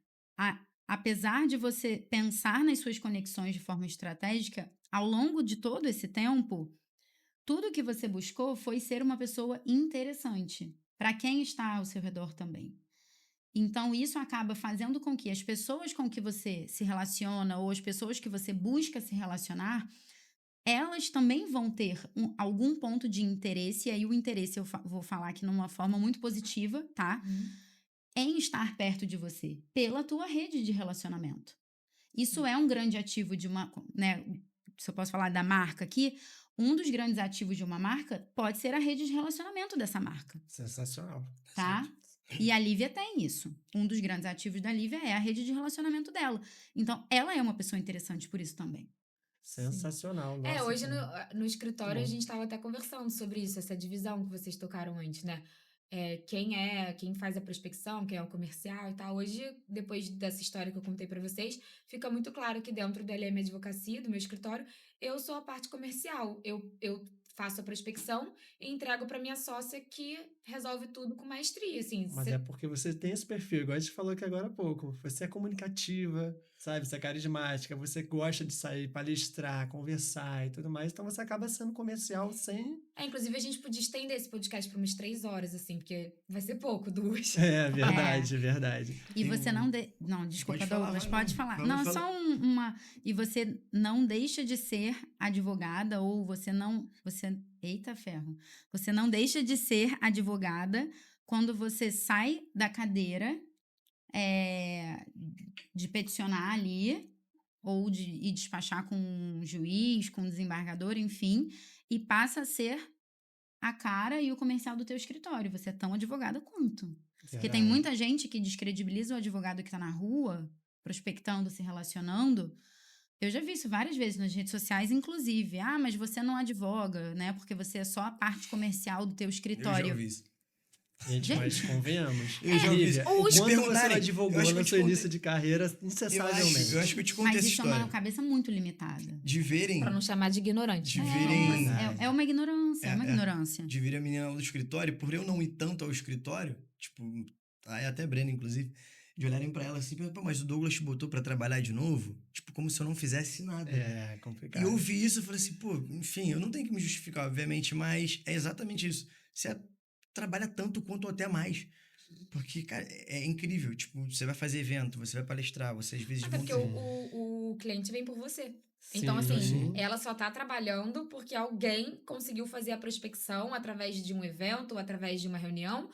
apesar de você pensar nas suas conexões de forma estratégica, ao longo de todo esse tempo, tudo que você buscou foi ser uma pessoa interessante para quem está ao seu redor também. Então, isso acaba fazendo com que as pessoas com que você se relaciona ou as pessoas que você busca se relacionar, elas também vão ter algum ponto de interesse, e aí o interesse eu vou falar aqui numa forma muito positiva, tá? Em estar perto de você, pela tua rede de relacionamento. Isso é um grande ativo de uma, né? Se eu posso falar da marca aqui, um dos grandes ativos de uma marca pode ser a rede de relacionamento dessa marca, Sensacional. tá? E a Lívia tem isso. Um dos grandes ativos da Lívia é a rede de relacionamento dela. Então, ela é uma pessoa interessante por isso também. Sensacional. Nossa, Hoje cara. no escritório a Bom. gente estava até conversando sobre isso, essa divisão que vocês tocaram antes, né? Quem faz a prospecção, quem é o comercial e tal. Hoje, depois dessa história que eu contei para vocês, fica muito claro que dentro da LM Advocacia, do meu escritório, eu sou a parte comercial. Eu faço a prospecção e entrego para minha sócia que resolve tudo com maestria, assim. Mas é porque você tem esse perfil, igual a gente falou aqui agora há pouco. Você é comunicativa, sabe? Você é carismática, você gosta de sair, palestrar, conversar e tudo mais. Então você acaba sendo comercial sem. Inclusive, a gente podia estender esse podcast para umas 3 horas, assim, porque vai ser pouco, 2. É verdade, verdade. E você não... Não, desculpa, Pode falar, Douglas, vai, pode não. falar. Vai, Não, é fala. só uma... E você não deixa de ser advogada ou você não... Eita, ferro. Você não deixa de ser advogada quando você sai da cadeira de peticionar ali ou de ir despachar com um juiz, com um desembargador, enfim, e passa a ser a cara e o comercial do teu escritório. Você é tão advogada quanto. Porque tem muita gente que descredibiliza o advogado que tá na rua, prospectando, se relacionando. Eu já vi isso várias vezes nas redes sociais, inclusive. Ah, mas você não advoga, né? Porque você é só a parte comercial do teu Eu escritório. já ouvi isso. Gente, mas convenhamos. Eu já ouvi isso. Quanto você perguntarem, advogou eu acho que no eu te seu contei. início de carreira, incessavelmente. Eu acho que eu te contei Mas essa isso é história. uma cabeça muito limitada. De verem, Para não chamar de ignorante. de né? verem, É uma ignorância, é uma É, é. ignorância. de verem a menina do escritório, por eu não ir tanto ao escritório, tipo, aí até Brenda, inclusive, de olharem pra ela assim, pô, mas o Douglas te botou pra trabalhar de novo? Tipo, como se eu não fizesse nada. É E complicado. eu ouvi isso e falei assim, pô, enfim, eu não tenho que me justificar, obviamente, mas é exatamente isso. Você trabalha tanto quanto ou até mais. Porque, cara, é incrível. Tipo, você vai fazer evento, você vai palestrar, você às vezes Até porque monta... o cliente vem por você. Então, Sim, assim, sim. ela só tá trabalhando porque alguém conseguiu fazer a prospecção através de um evento ou através de uma reunião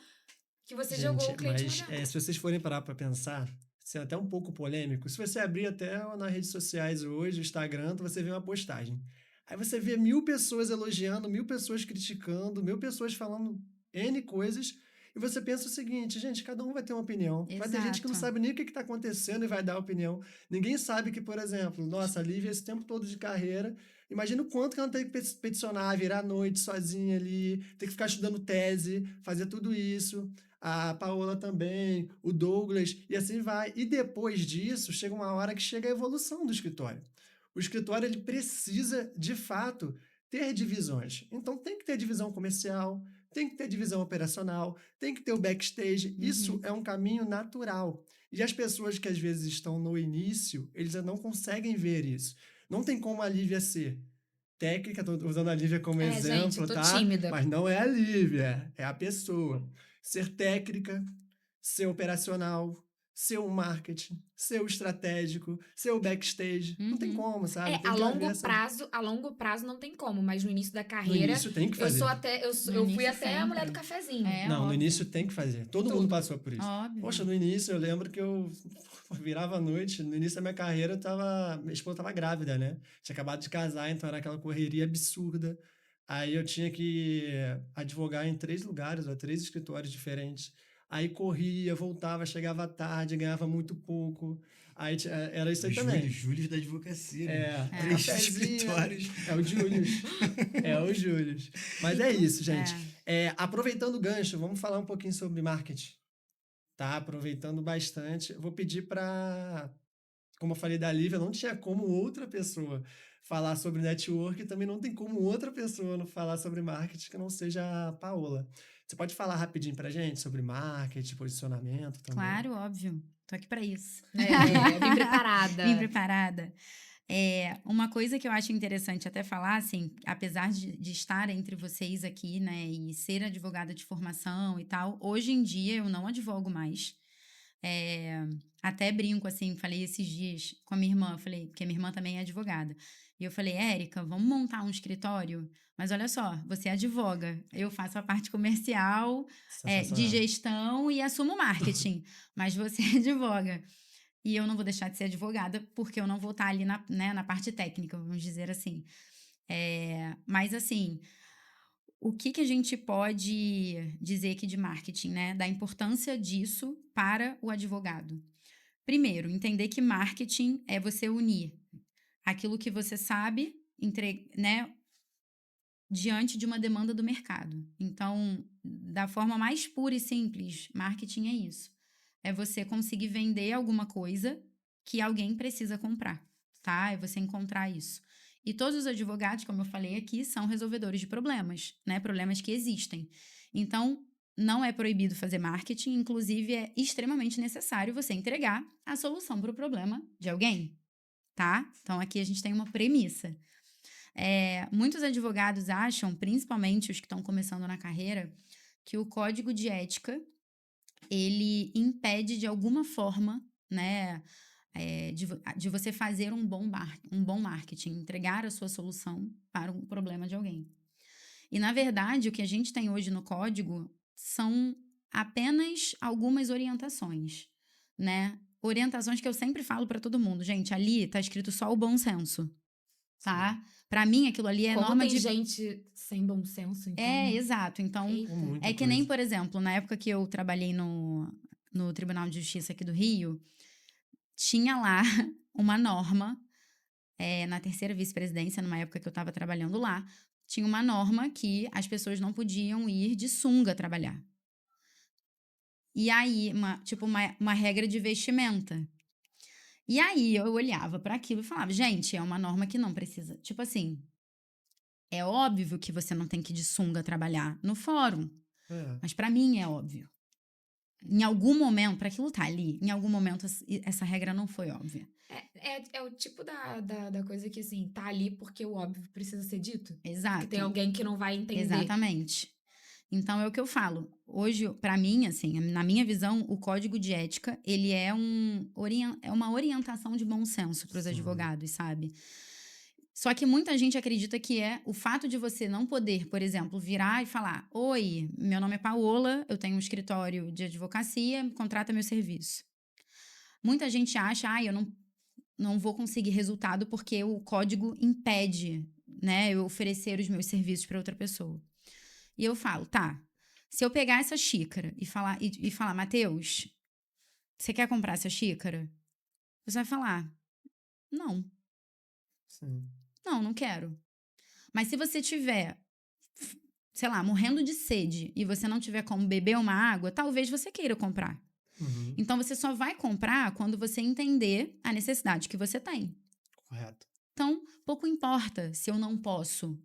que você jogou o cliente mas lá dentro. se vocês forem parar para pensar, isso é até um pouco polêmico. Se você abrir até nas redes sociais hoje, o Instagram, você vê uma postagem. Aí você vê 1000 pessoas elogiando, 1000 pessoas criticando, 1000 pessoas falando N coisas. E você pensa o seguinte, gente, cada um vai ter uma opinião. Vai ter gente que não Exato. sabe nem o que está acontecendo e vai dar opinião. Ninguém sabe que, por exemplo, nossa, a Lívia, esse tempo todo de carreira, imagina o quanto que ela tem que peticionar, virar à noite sozinha ali, ter que ficar estudando tese, fazer tudo isso. A Paola também, o Douglas, e assim vai. E depois disso, chega uma hora que chega a evolução do escritório. O escritório ele precisa, de fato, ter divisões. Então tem que ter divisão comercial, tem que ter divisão operacional, tem que ter o backstage. Isso é um caminho natural. E as pessoas que às vezes estão no início, eles não conseguem ver isso. Não tem como a Lívia ser técnica, estou usando a Lívia como exemplo, gente, eu tô tá? tímida. Mas não é a Lívia, é a pessoa. Ser técnica, ser operacional, ser o marketing, ser o estratégico, ser o backstage. Não tem como, sabe? Tem A que haver longo essa- prazo, a longo prazo não tem como, mas no início da No carreira, início tem que eu fazer. sou até, eu No fui início até a sempre. mulher do cafezinho. Não, no óbvio. início tem que fazer. Todo Tudo. mundo passou por isso. Óbvio. Poxa, no início eu lembro que eu virava à noite, no início da minha carreira minha esposa estava grávida, né? Tinha acabado de casar, então era aquela correria absurda. Aí eu tinha que advogar em 3 lugares, ou 3 escritórios diferentes. Aí corria, voltava, chegava tarde, ganhava muito pouco. Aí era isso aí também. Júlio da advocacia, né? É, 3 cafezinho. escritórios. É o Július. É o Július. Mas é isso, gente. Aproveitando o gancho, vamos falar um pouquinho sobre marketing. Tá? Aproveitando bastante. Eu vou pedir para... Como eu falei da Lívia, não tinha como outra pessoa falar sobre network e também não tem como outra pessoa não falar sobre marketing que não seja a Paola. Você pode falar rapidinho pra gente sobre marketing, posicionamento também? Claro, óbvio. Tô aqui para isso. Vim preparada. Vim preparada. Uma coisa que eu acho interessante até falar, assim, apesar de estar entre vocês aqui, né, e ser advogada de formação e tal, hoje em dia eu não advogo mais. Até brinco, assim, falei esses dias com a minha irmã, falei, porque a minha irmã também é advogada. E eu falei, Érica, vamos montar um escritório? Mas olha só, você advoga, eu faço a parte comercial, de Sensacional. gestão e assumo marketing, mas você advoga. E eu não vou deixar de ser advogada porque eu não vou estar ali na parte técnica, vamos dizer assim. Mas assim, o que a gente pode dizer aqui de marketing, né? Da importância disso para o advogado. Primeiro, entender que marketing é você unir aquilo que você sabe, né, diante de uma demanda do mercado. Então, da forma mais pura e simples, marketing é isso. É você conseguir vender alguma coisa que alguém precisa comprar, tá? É você encontrar isso. E todos os advogados, como eu falei aqui, são resolvedores de problemas, né? Problemas que existem. Então, não é proibido fazer marketing, inclusive é extremamente necessário você entregar a solução para o problema de alguém, tá? Então, aqui a gente tem uma premissa. Muitos advogados acham, principalmente os que estão começando na carreira, que o código de ética ele impede de alguma forma, né, de você fazer um bom marketing, entregar a sua solução para um problema de alguém. E, na verdade, o que a gente tem hoje no código são apenas algumas orientações, né? Orientações que eu sempre falo para todo mundo. Gente, ali tá escrito só o bom senso, tá? Para mim, aquilo ali é Como norma tem de... gente sem bom senso, então. exato. Então, Com Eita. muita é que nem, coisa. por exemplo, na época que eu trabalhei no Tribunal de Justiça aqui do Rio, tinha lá uma norma, na terceira vice-presidência, numa época que eu estava trabalhando lá, tinha uma norma que as pessoas não podiam ir de sunga trabalhar. E aí, uma regra de vestimenta. E aí, eu olhava para aquilo e falava, gente, é uma norma que não precisa... Tipo assim, é óbvio que você não tem que ir de sunga trabalhar no fórum, É. mas para mim é óbvio. Em algum momento, para aquilo tá ali, em algum momento essa regra não foi óbvia. É o tipo da coisa que, assim, tá ali porque o óbvio precisa ser dito. Que Exato. tem alguém que não vai entender. Exatamente. Então, é o que eu falo. Hoje, para mim, assim, na minha visão, o código de ética, ele é uma orientação de bom senso para os Sim. advogados, sabe? Só que muita gente acredita que é o fato de você não poder, por exemplo, virar e falar: Oi, meu nome é Paola, eu tenho um escritório de advocacia, contrata meu serviço. Muita gente acha, eu não vou conseguir resultado porque o código impede, né, eu oferecer os meus serviços para outra pessoa. E eu falo, tá, se eu pegar essa xícara e falar, Matheus, você quer comprar essa xícara? Você vai falar, não, Sim. não quero. Mas se você tiver, sei lá, morrendo de sede e você não tiver como beber uma água, talvez você queira comprar. Uhum. Então, você só vai comprar quando você entender a necessidade que você tem. Correto. Então, pouco importa se eu não posso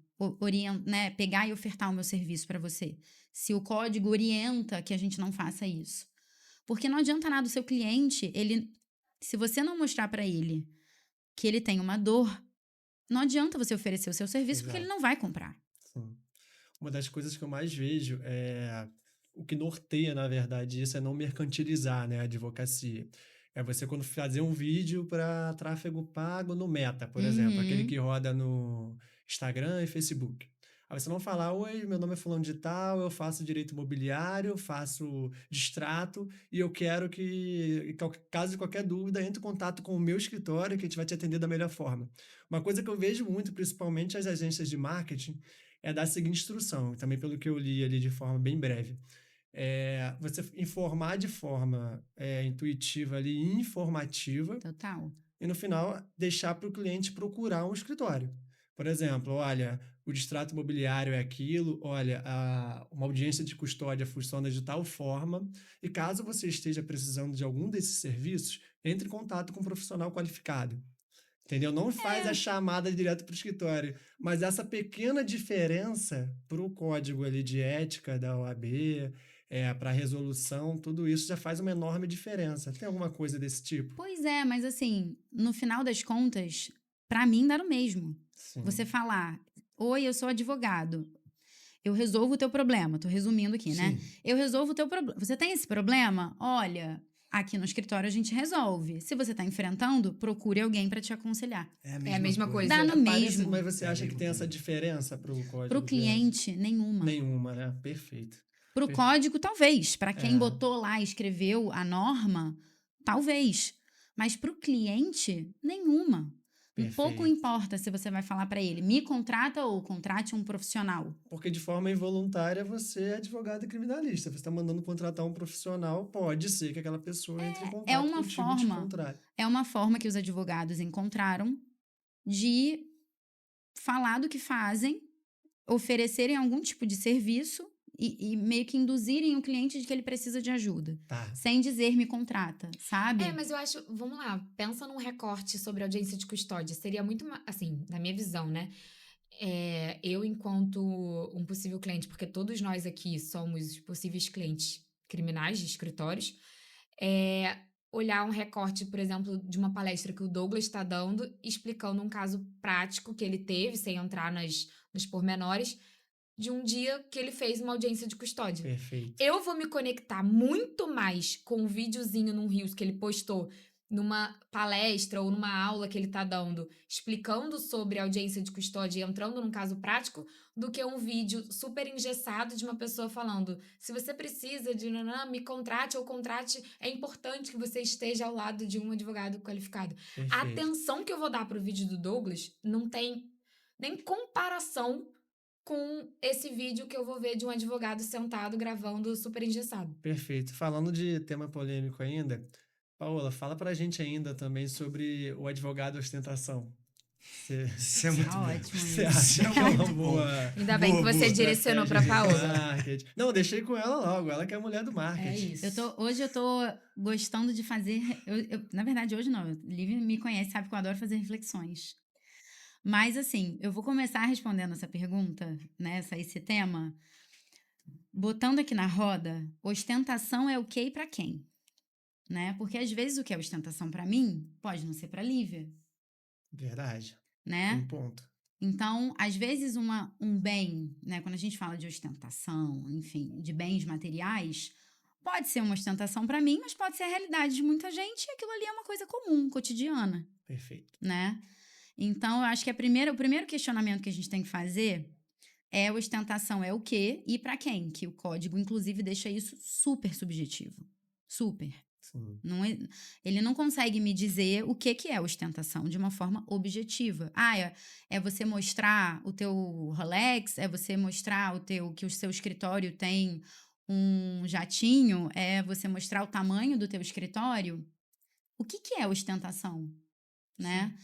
né, pegar e ofertar o meu serviço para você. Se o código orienta que a gente não faça isso. Porque não adianta nada o seu cliente, se você não mostrar para ele que ele tem uma dor, não adianta você oferecer o seu serviço porque ele Exato. não vai comprar. Sim. Uma das coisas que eu mais vejo é o que norteia, na verdade, isso é não mercantilizar, né, a advocacia. É você quando fazer um vídeo para tráfego pago no Meta, por exemplo, aquele que roda no Instagram e Facebook. Aí você não falar, oi, meu nome é fulano de tal, eu faço direito imobiliário, faço distrato e eu quero que, caso de qualquer dúvida, entre em contato com o meu escritório que a gente vai te atender da melhor forma. Uma coisa que eu vejo muito, principalmente as agências de marketing, é dar a seguinte instrução, também pelo que eu li ali de forma bem breve. Você informar de forma intuitiva ali, informativa, Total. e no final deixar para o cliente procurar um escritório. Por exemplo, olha, o distrato imobiliário é aquilo, olha, uma audiência de custódia funciona de tal forma, e caso você esteja precisando de algum desses serviços, entre em contato com um profissional qualificado. Entendeu? Não faz a chamada direto para o escritório. Mas essa pequena diferença para o código ali de ética da OAB, para resolução, tudo isso já faz uma enorme diferença. Tem alguma coisa desse tipo? Pois é, mas assim, no final das contas, pra mim dá no mesmo. Sim. Você falar, oi, eu sou advogado, eu resolvo o teu problema. Tô resumindo aqui, né? Sim. Eu resolvo o teu problema. Você tem esse problema? Olha, aqui no escritório a gente resolve. Se você tá enfrentando, procure alguém pra te aconselhar. É a mesma coisa. Dá no Parece- mesmo. Mas você É a acha que mesma tem coisa. essa diferença para o código? Pro de cliente, nenhuma. ética? Nenhuma, né? Perfeito. Pro código, talvez. Pra quem É. botou lá e escreveu a norma, talvez. Mas pro cliente, nenhuma. Um pouco Perfeito. importa se você vai falar pra ele, me contrata ou contrate um profissional. Porque de forma involuntária você é advogado e criminalista. Você está mandando contratar um profissional, pode ser que aquela pessoa entre em contato uma contigo e te forma. contrate. É uma forma que os advogados encontraram de falar do que fazem, oferecerem algum tipo de serviço e meio que induzirem o cliente de que ele precisa de ajuda. Tá. Sem dizer me contrata, sabe? Mas eu acho, vamos lá, pensa num recorte sobre audiência de custódia. Seria muito, assim, na minha visão, né? Eu, enquanto um possível cliente, porque todos nós aqui somos possíveis clientes criminais de escritórios, olhar um recorte, por exemplo, de uma palestra que o Douglas está dando, explicando um caso prático que ele teve, sem entrar nos pormenores, de um dia que ele fez uma audiência de custódia. Perfeito. Eu vou me conectar muito mais com o videozinho num Reels que ele postou numa palestra ou numa aula que ele tá dando, explicando sobre audiência de custódia e entrando num caso prático, do que um vídeo super engessado de uma pessoa falando: se você precisa de me contrate ou contrate, é importante que você esteja ao lado de um advogado qualificado. A Perfeito. atenção que eu vou dar pro vídeo do Douglas não tem nem comparação com esse vídeo que eu vou ver de um advogado sentado gravando super engessado. Perfeito. Falando de tema polêmico ainda, Paola, fala pra gente ainda também sobre o advogado ostentação. Isso é muito Tá bom. ótimo Você isso. acha que é uma boa Ainda bem que você boa direcionou pra estratégia de Paola. marketing? Não, deixei com ela logo, ela que é a mulher do É marketing. isso. Hoje eu tô gostando de fazer. Na verdade, hoje não. Lívia me conhece, sabe que eu adoro fazer reflexões. Mas, assim, eu vou começar respondendo essa pergunta, né? Esse tema, botando aqui na roda: ostentação é o que e pra quem? Né? Porque às vezes o que é ostentação pra mim pode não ser pra Lívia, Verdade. né? Ponto. Então, às vezes, um bem, né? Quando a gente fala de ostentação, enfim, de bens materiais, pode ser uma ostentação para mim, mas pode ser a realidade de muita gente e aquilo ali é uma coisa comum, cotidiana, Perfeito. né? Então, eu acho que o primeiro questionamento que a gente tem que fazer é: ostentação é o quê e para quem? Que o código, inclusive, deixa isso super subjetivo. Super. Sim. Ele não consegue me dizer o que é ostentação de uma forma objetiva. É você mostrar o teu Rolex, é você mostrar que o seu escritório tem um jatinho, é você mostrar o tamanho do teu escritório. O que é ostentação, né?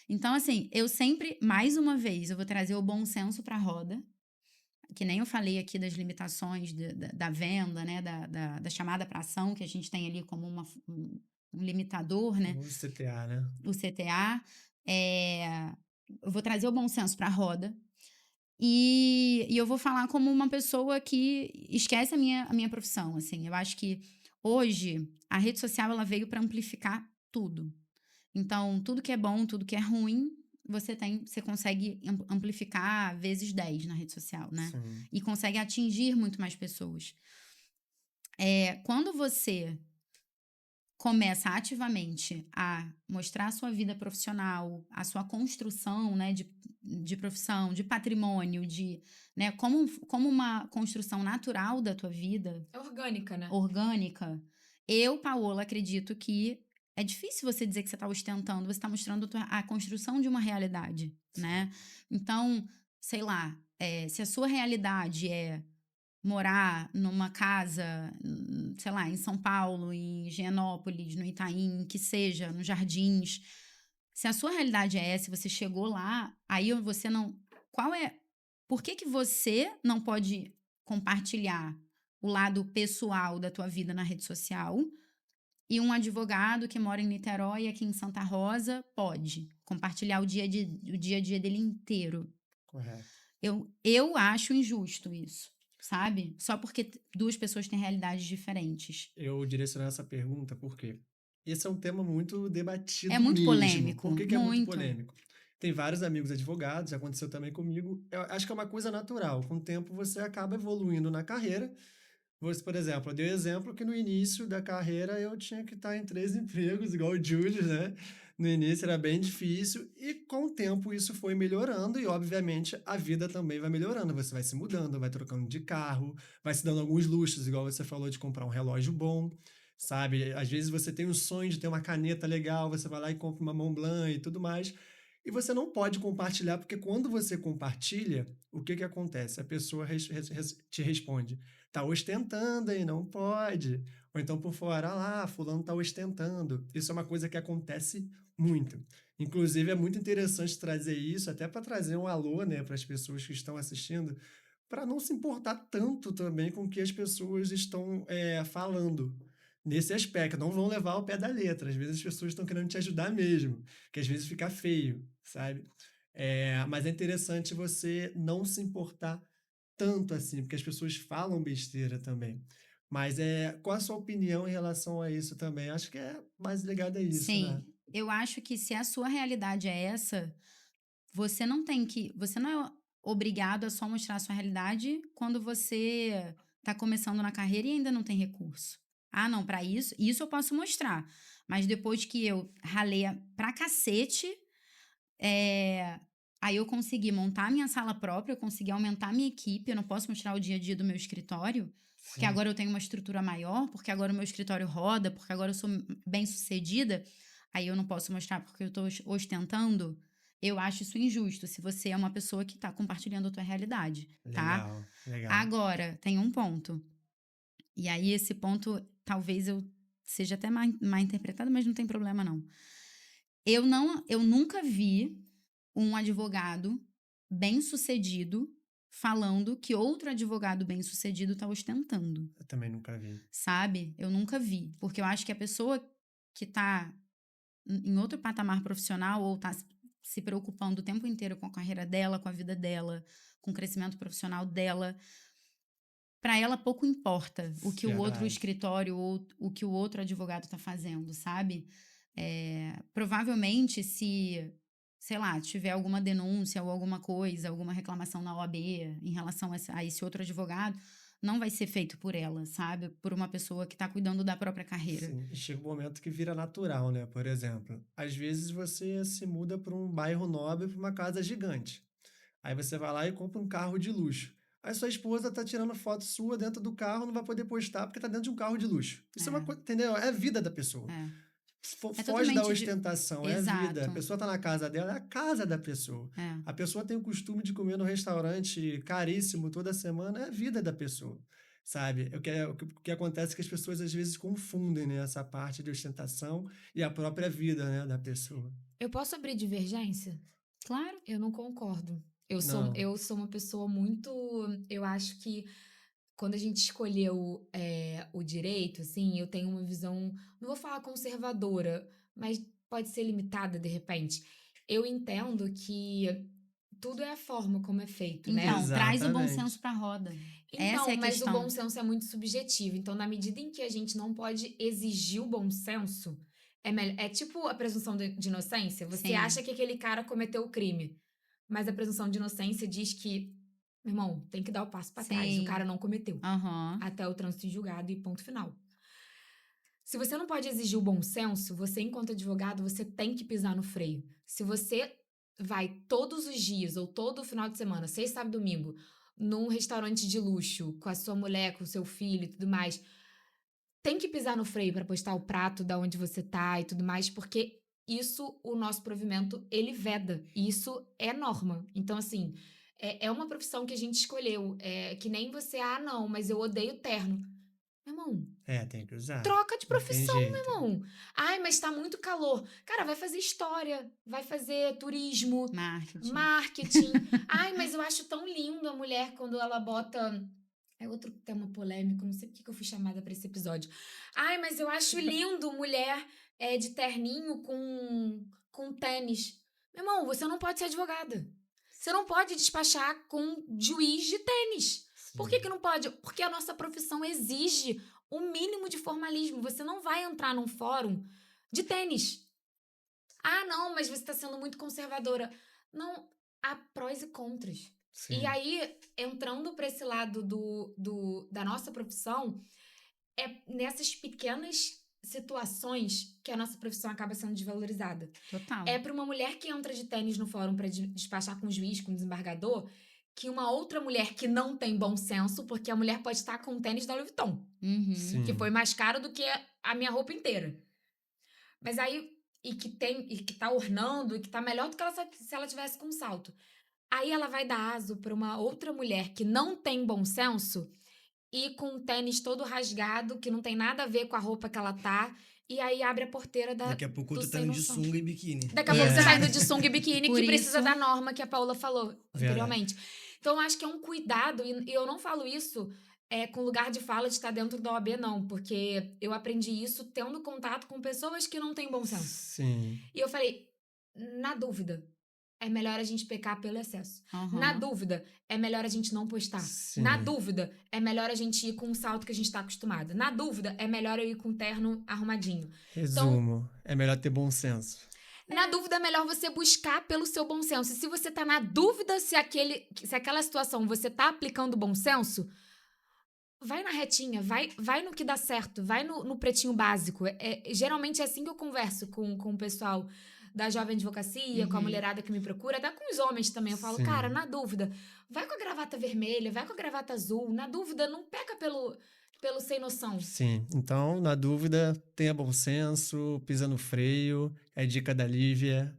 Então, assim, eu sempre, mais uma vez, eu vou trazer o bom senso para a roda, que nem eu falei aqui das limitações da venda, né? Da chamada para ação, que a gente tem ali como um limitador, né? O CTA, né? O CTA. Eu vou trazer o bom senso para a roda. E eu vou falar como uma pessoa que esquece a minha profissão, assim. Eu acho que hoje a rede social ela veio para amplificar tudo. Então, tudo que é bom, tudo que é ruim, você consegue amplificar vezes 10 na rede social, né? Sim. E consegue atingir muito mais pessoas. Quando você começa ativamente a mostrar a sua vida profissional, a sua construção, né, de profissão, de patrimônio, né, como uma construção natural da tua vida, É orgânica, né? orgânica, eu, Paola, acredito que é difícil você dizer que você está ostentando, você está mostrando a construção de uma realidade, né? Então, sei lá, se a sua realidade é morar numa casa, sei lá, em São Paulo, em Higienópolis, no Itaim, que seja, nos Jardins. Se a sua realidade é essa, você chegou lá, aí você não... Por que você não pode compartilhar o lado pessoal da tua vida na rede social E um advogado que mora em Niterói, aqui em Santa Rosa, pode compartilhar o dia a dia dele inteiro. Correto. Eu acho injusto isso, sabe? Só porque duas pessoas têm realidades diferentes. Eu direcionei essa pergunta porque esse é um tema muito É debatido muito mesmo. polêmico, Por que que é muito muito. polêmico? Tem vários amigos advogados, já aconteceu também comigo. Eu acho que é uma coisa natural. Com o tempo você acaba evoluindo na carreira. Você, por exemplo, eu dei o exemplo que no início da carreira eu tinha que estar em 3 empregos, igual o Júlio, né? No início era bem difícil e com o tempo isso foi melhorando e, obviamente, a vida também vai melhorando. Você vai se mudando, vai trocando de carro, vai se dando alguns luxos, igual você falou de comprar um relógio bom, sabe? Às vezes você tem um sonho de ter uma caneta legal, você vai lá e compra uma Montblanc e tudo mais. E você não pode compartilhar, porque quando você compartilha, o que que acontece? A pessoa te responde: tá ostentando, hein? Não pode. Ou então por fora, ah lá, fulano tá ostentando. Isso é uma coisa que acontece muito. Inclusive, é muito interessante trazer isso, até para trazer um alô, né, para as pessoas que estão assistindo, para não se importar tanto também com o que as pessoas estão falando. Nesse aspecto, não vão levar ao pé da letra. Às vezes as pessoas estão querendo te ajudar mesmo, que às vezes fica feio, sabe? Mas é interessante você não se importar tanto assim, porque as pessoas falam besteira também. Mas qual a sua opinião em relação a isso também? Acho que é mais ligado a isso, né? Sim, eu acho que se a sua realidade é essa, você não é obrigado a só mostrar a sua realidade quando você tá começando na carreira e ainda não tem recurso. Ah, não, pra isso eu posso mostrar. Mas depois que eu ralei pra cacete, é, aí eu consegui montar minha sala própria, eu consegui aumentar minha equipe, eu não posso mostrar o dia a dia do meu escritório, porque Sim. agora eu tenho uma estrutura maior, porque agora o meu escritório roda, porque agora eu sou bem-sucedida, aí eu não posso mostrar porque eu tô ostentando. Eu acho isso injusto, se você é uma pessoa que tá compartilhando a tua realidade, tá? Legal, legal. Agora, tem um ponto. E aí, esse ponto, talvez eu seja até mal interpretado, mas não tem problema, não. Eu nunca vi um advogado bem-sucedido falando que outro advogado bem-sucedido está ostentando, Eu também nunca vi. sabe? Eu nunca vi, porque eu acho que a pessoa que está em outro patamar profissional ou está se preocupando o tempo inteiro com a carreira dela, com a vida dela, com o crescimento profissional dela, para ela pouco importa o que o outro Verdade. escritório ou o que o outro advogado está fazendo, sabe? Provavelmente, se, sei lá, tiver alguma denúncia ou alguma coisa, alguma reclamação na OAB em relação a esse outro advogado, não vai ser feito por ela, sabe? Por uma pessoa que está cuidando da própria carreira. Sim, e chega um momento que vira natural, né? Por exemplo, às vezes você se muda para um bairro nobre, para uma casa gigante. Aí você vai lá e compra um carro de luxo. Aí sua esposa tá tirando foto sua dentro do carro, não vai poder postar porque tá dentro de um carro de luxo. Isso é uma É, coisa, entendeu? É a vida da pessoa. é. É Foge da totalmente ostentação, é a vida. A exato. pessoa tá na casa dela, é a casa da pessoa. É. A pessoa tem o costume de comer no restaurante caríssimo toda semana, é a vida da pessoa. Sabe? O que acontece é que as pessoas às vezes confundem, né, essa parte de ostentação e a própria vida, né, da pessoa. Eu posso abrir divergência? Claro. Eu não concordo. Não. Eu sou uma pessoa muito. Eu acho que quando a gente escolheu o direito, assim, eu tenho uma visão, não vou falar conservadora, mas pode ser limitada de repente. Eu entendo que tudo é a forma como é feito, né? Então, traz o bom Exatamente. senso pra roda. Essa é Então, a mas o bom questão. senso é muito subjetivo. Então, na medida em que a gente não pode exigir o bom senso, é tipo a presunção de inocência. Você Sim. acha que aquele cara cometeu o crime, mas a presunção de inocência diz que, meu irmão, tem que dar o passo pra trás. O Sim. cara não cometeu. Aham. Até o trânsito em julgado e ponto final. Se você não pode exigir o bom senso, você, enquanto advogado, você tem que pisar no freio. Se você vai todos os dias ou todo final de semana, sexta, sábado, domingo, num restaurante de luxo, com a sua mulher, com o seu filho e tudo mais, tem que pisar no freio para postar o prato da onde você tá e tudo mais, porque isso, o nosso provimento, ele veda. E isso é norma. Então, assim, é uma profissão que a gente escolheu. É que nem você, não, mas eu odeio terno. Meu irmão, Tem que usar. troca de Não tem profissão, meu jeito. irmão. Ai, mas tá muito calor. Cara, vai fazer história, vai fazer turismo, Marketing. marketing. Ai, mas eu acho tão lindo a mulher quando ela bota É outro tema polêmico, não sei por que eu fui chamada pra esse episódio. Ai, mas eu acho lindo mulher de terninho com tênis. Meu irmão, você não pode ser advogada. Você não pode despachar com juiz de tênis. Por que Sim. não pode? Porque a nossa profissão exige um mínimo de formalismo. Você não vai entrar num fórum de tênis. Ah, não, mas você está sendo muito conservadora. Não, há prós e contras. E Sim. aí, entrando para esse lado da nossa profissão, é nessas pequenas situações que a nossa profissão acaba sendo desvalorizada. Total. É para uma mulher que entra de tênis no fórum para despachar com o juiz, com o desembargador, que uma outra mulher que não tem bom senso, porque a mulher pode estar com um tênis da Louis Vuitton, Uhum. Sim. que foi mais caro do que a minha roupa inteira. Mas aí, e que tá ornando, e que tá melhor do que se ela tivesse com um salto. Aí ela vai dar aso para uma outra mulher que não tem bom senso e com um tênis todo rasgado, que não tem nada a ver com a roupa que ela tá, e aí abre a porteira Daqui a pouco do tu tá sem indo de noção. sunga e biquíni. Daqui a pouco É. você tá indo de sunga e biquíni, Por que precisa isso- da norma que a Paula falou Verdade. anteriormente. Então, eu acho que é um cuidado, e eu não falo isso com lugar de fala de estar dentro da OAB, não, porque eu aprendi isso tendo contato com pessoas que não têm bom senso. Sim. E eu falei, na dúvida, é melhor a gente pecar pelo excesso. Aham. Na dúvida, é melhor a gente não postar. Sim. Na dúvida, é melhor a gente ir com o salto que a gente tá acostumado. Na dúvida, é melhor eu ir com o terno arrumadinho. Resumo, é melhor ter bom senso. Na dúvida, é melhor você buscar pelo seu bom senso. E se você tá na dúvida se aquela situação você tá aplicando bom senso, vai na retinha, vai no que dá certo, vai no pretinho básico. Geralmente é assim que eu converso com o pessoal da jovem advocacia, com a Uhum. mulherada que me procura, até com os homens também. Eu falo, Sim. cara, na dúvida, vai com a gravata vermelha, vai com a gravata azul. Na dúvida, não peca pelo sem noção. Sim. Então, na dúvida, tenha bom senso, pisa no freio. É a dica da Lívia.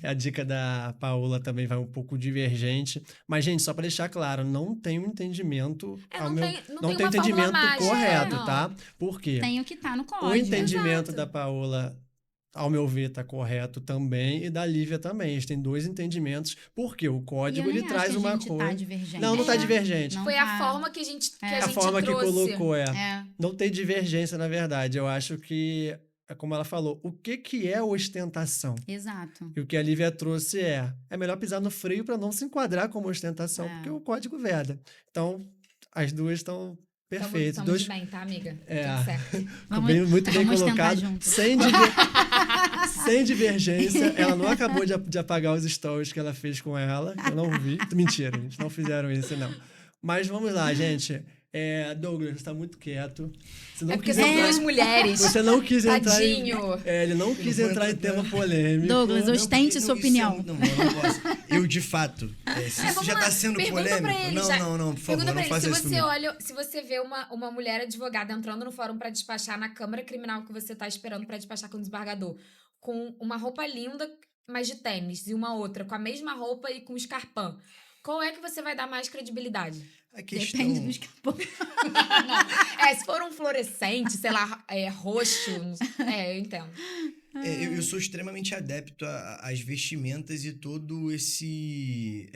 A dica da Paola também vai um pouco divergente. Mas, gente, só para deixar claro, não tem um entendimento. Não tem não uma tem fórmula entendimento mágica, correto, não. tá? Por quê? Tem o que tá no O código. entendimento Exato. da Paola, ao meu ver, tá correto também, e da Lívia também. Eles têm dois entendimentos, porque o E eu código ele nem traz acho que uma a gente coisa. tá divergente. Não tá É. divergente. Não Foi tá. a forma que a gente A forma que trouxe. colocou É. não tem divergência, na verdade. Eu acho que, é como ela falou, o que é ostentação? Exato. E o que a Lívia trouxe é melhor pisar no freio para não se enquadrar como ostentação, É. porque o código veda. Então, as duas estão perfeitas. Estamos Dois, de bem, tá, amiga? É. Tudo certo. muito bem vamos tentar colocado, juntos. sem divergência. Ela não acabou de apagar os stories que ela fez com ela, que eu não vi. Mentira, gente, não fizeram isso, não. Mas vamos lá, gente. Douglas, você tá muito quieto. Você não É porque quis são entrar- duas mulheres. Você não quis entrar em... Tadinho. Ele não quis vou entrar em entrar- tema polêmico. Douglas, Não, ostente porque sua isso opinião. não, eu não posso. Eu, de fato, se isso vamos já lá, tá sendo pergunta pra polêmico... ele, Não, já- não, por favor, Pergunta pra não ele, faça se isso você comigo. se você vê uma mulher advogada entrando no fórum pra despachar na Câmara Criminal que você tá esperando pra despachar com o desembargador, com uma roupa linda, mas de tênis, e uma outra com a mesma roupa e com escarpão, qual é que você vai dar mais credibilidade? A questão... Depende do escapão. Se for um fluorescente, sei lá, roxo, eu entendo. Eu sou extremamente adepto às vestimentas e todo esse...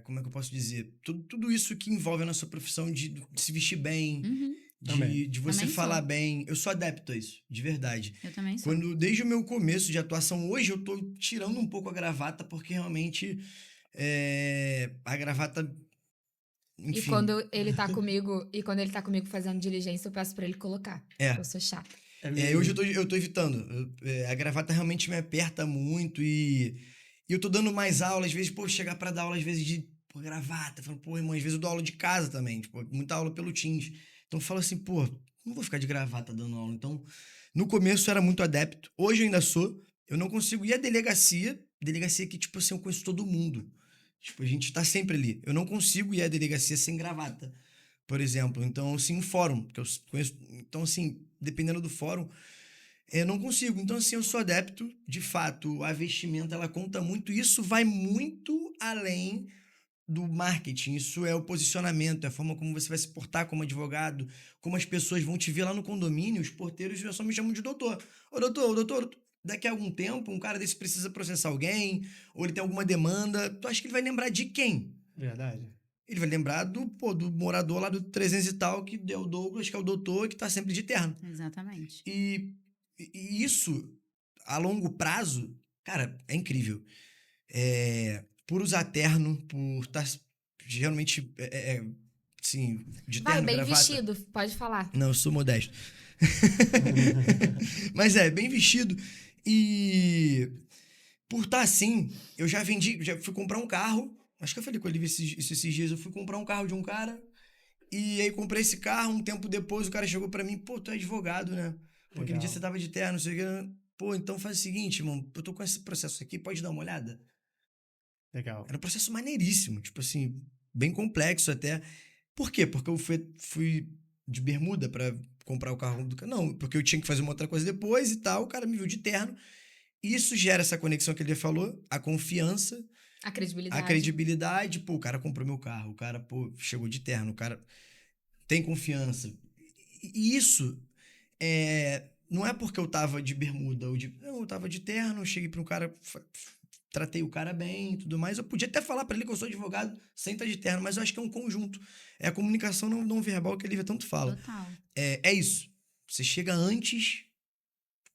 como é que eu posso dizer? Tudo isso que envolve a nossa profissão de se vestir bem, Uhum. Também. de você Também falar sou. bem. Eu sou adepto a isso, de verdade. Eu também sou. Desde o meu começo de atuação, hoje eu tô tirando um pouco a gravata, porque realmente a gravata... Enfim, E quando ele tá comigo fazendo diligência, eu peço pra ele colocar. É. Eu sou chata. hoje eu tô evitando. A gravata realmente me aperta muito e eu tô dando mais aula, às vezes, chegar pra dar aula, às vezes, de gravata. Falo, irmão, às vezes eu dou aula de casa também, muita aula pelo Teams. Então eu falo assim, não vou ficar de gravata dando aula. Então, no começo eu era muito adepto, hoje eu ainda sou. Eu não consigo ir à delegacia que, eu conheço todo mundo. A gente tá sempre ali. Eu não consigo ir à delegacia sem gravata, por exemplo. Então, assim, um fórum, que eu conheço. Então, assim, dependendo do fórum, eu não consigo. Então, assim, eu sou adepto. De fato, a vestimenta, ela conta muito. Isso vai muito além do marketing. Isso é o posicionamento, é a forma como você vai se portar como advogado, como as pessoas vão te ver lá no condomínio. Os porteiros só me chamam de doutor. Ô, doutor, daqui a algum tempo, um cara desse precisa processar alguém, ou ele tem alguma demanda, tu acha que ele vai lembrar de quem? Verdade. Ele vai lembrar do morador lá do 300 e tal, que é o Douglas, que é o doutor, que tá sempre de terno. Exatamente. E isso, a longo prazo, cara, é incrível. Por usar terno, por estar geralmente, assim, de Vai, terno, bem gravata. vestido, pode falar. Não, eu sou modesto. Mas bem vestido. E por estar assim, eu já fui comprar um carro. Acho que eu falei com ele esses dias. Eu fui comprar um carro de um cara. E aí comprei esse carro. Um tempo depois, o cara chegou pra mim: pô, tu é advogado, né? Pô, aquele dia Legal. você tava de terno, não sei o que. Pô, então faz o seguinte, irmão. Eu tô com esse processo aqui, pode dar uma olhada? Legal. Era um processo maneiríssimo, tipo assim, bem complexo até. Por quê? Porque eu fui de bermuda pra comprar o carro do cara. Não, porque eu tinha que fazer uma outra coisa depois e tal. O cara me viu de terno. Isso gera essa conexão que ele falou, a confiança, A a credibilidade. credibilidade. Pô, o cara comprou meu carro, o cara, pô, chegou de terno, o cara tem confiança. E isso não é porque eu tava de bermuda ou de. Não, eu tava de terno, cheguei pra um cara, tratei o cara bem e tudo mais. Eu podia até falar pra ele que eu sou advogado sem estar de terno, mas eu acho que é um conjunto. É a comunicação não verbal que ele tanto fala. Total. É isso. Você chega antes,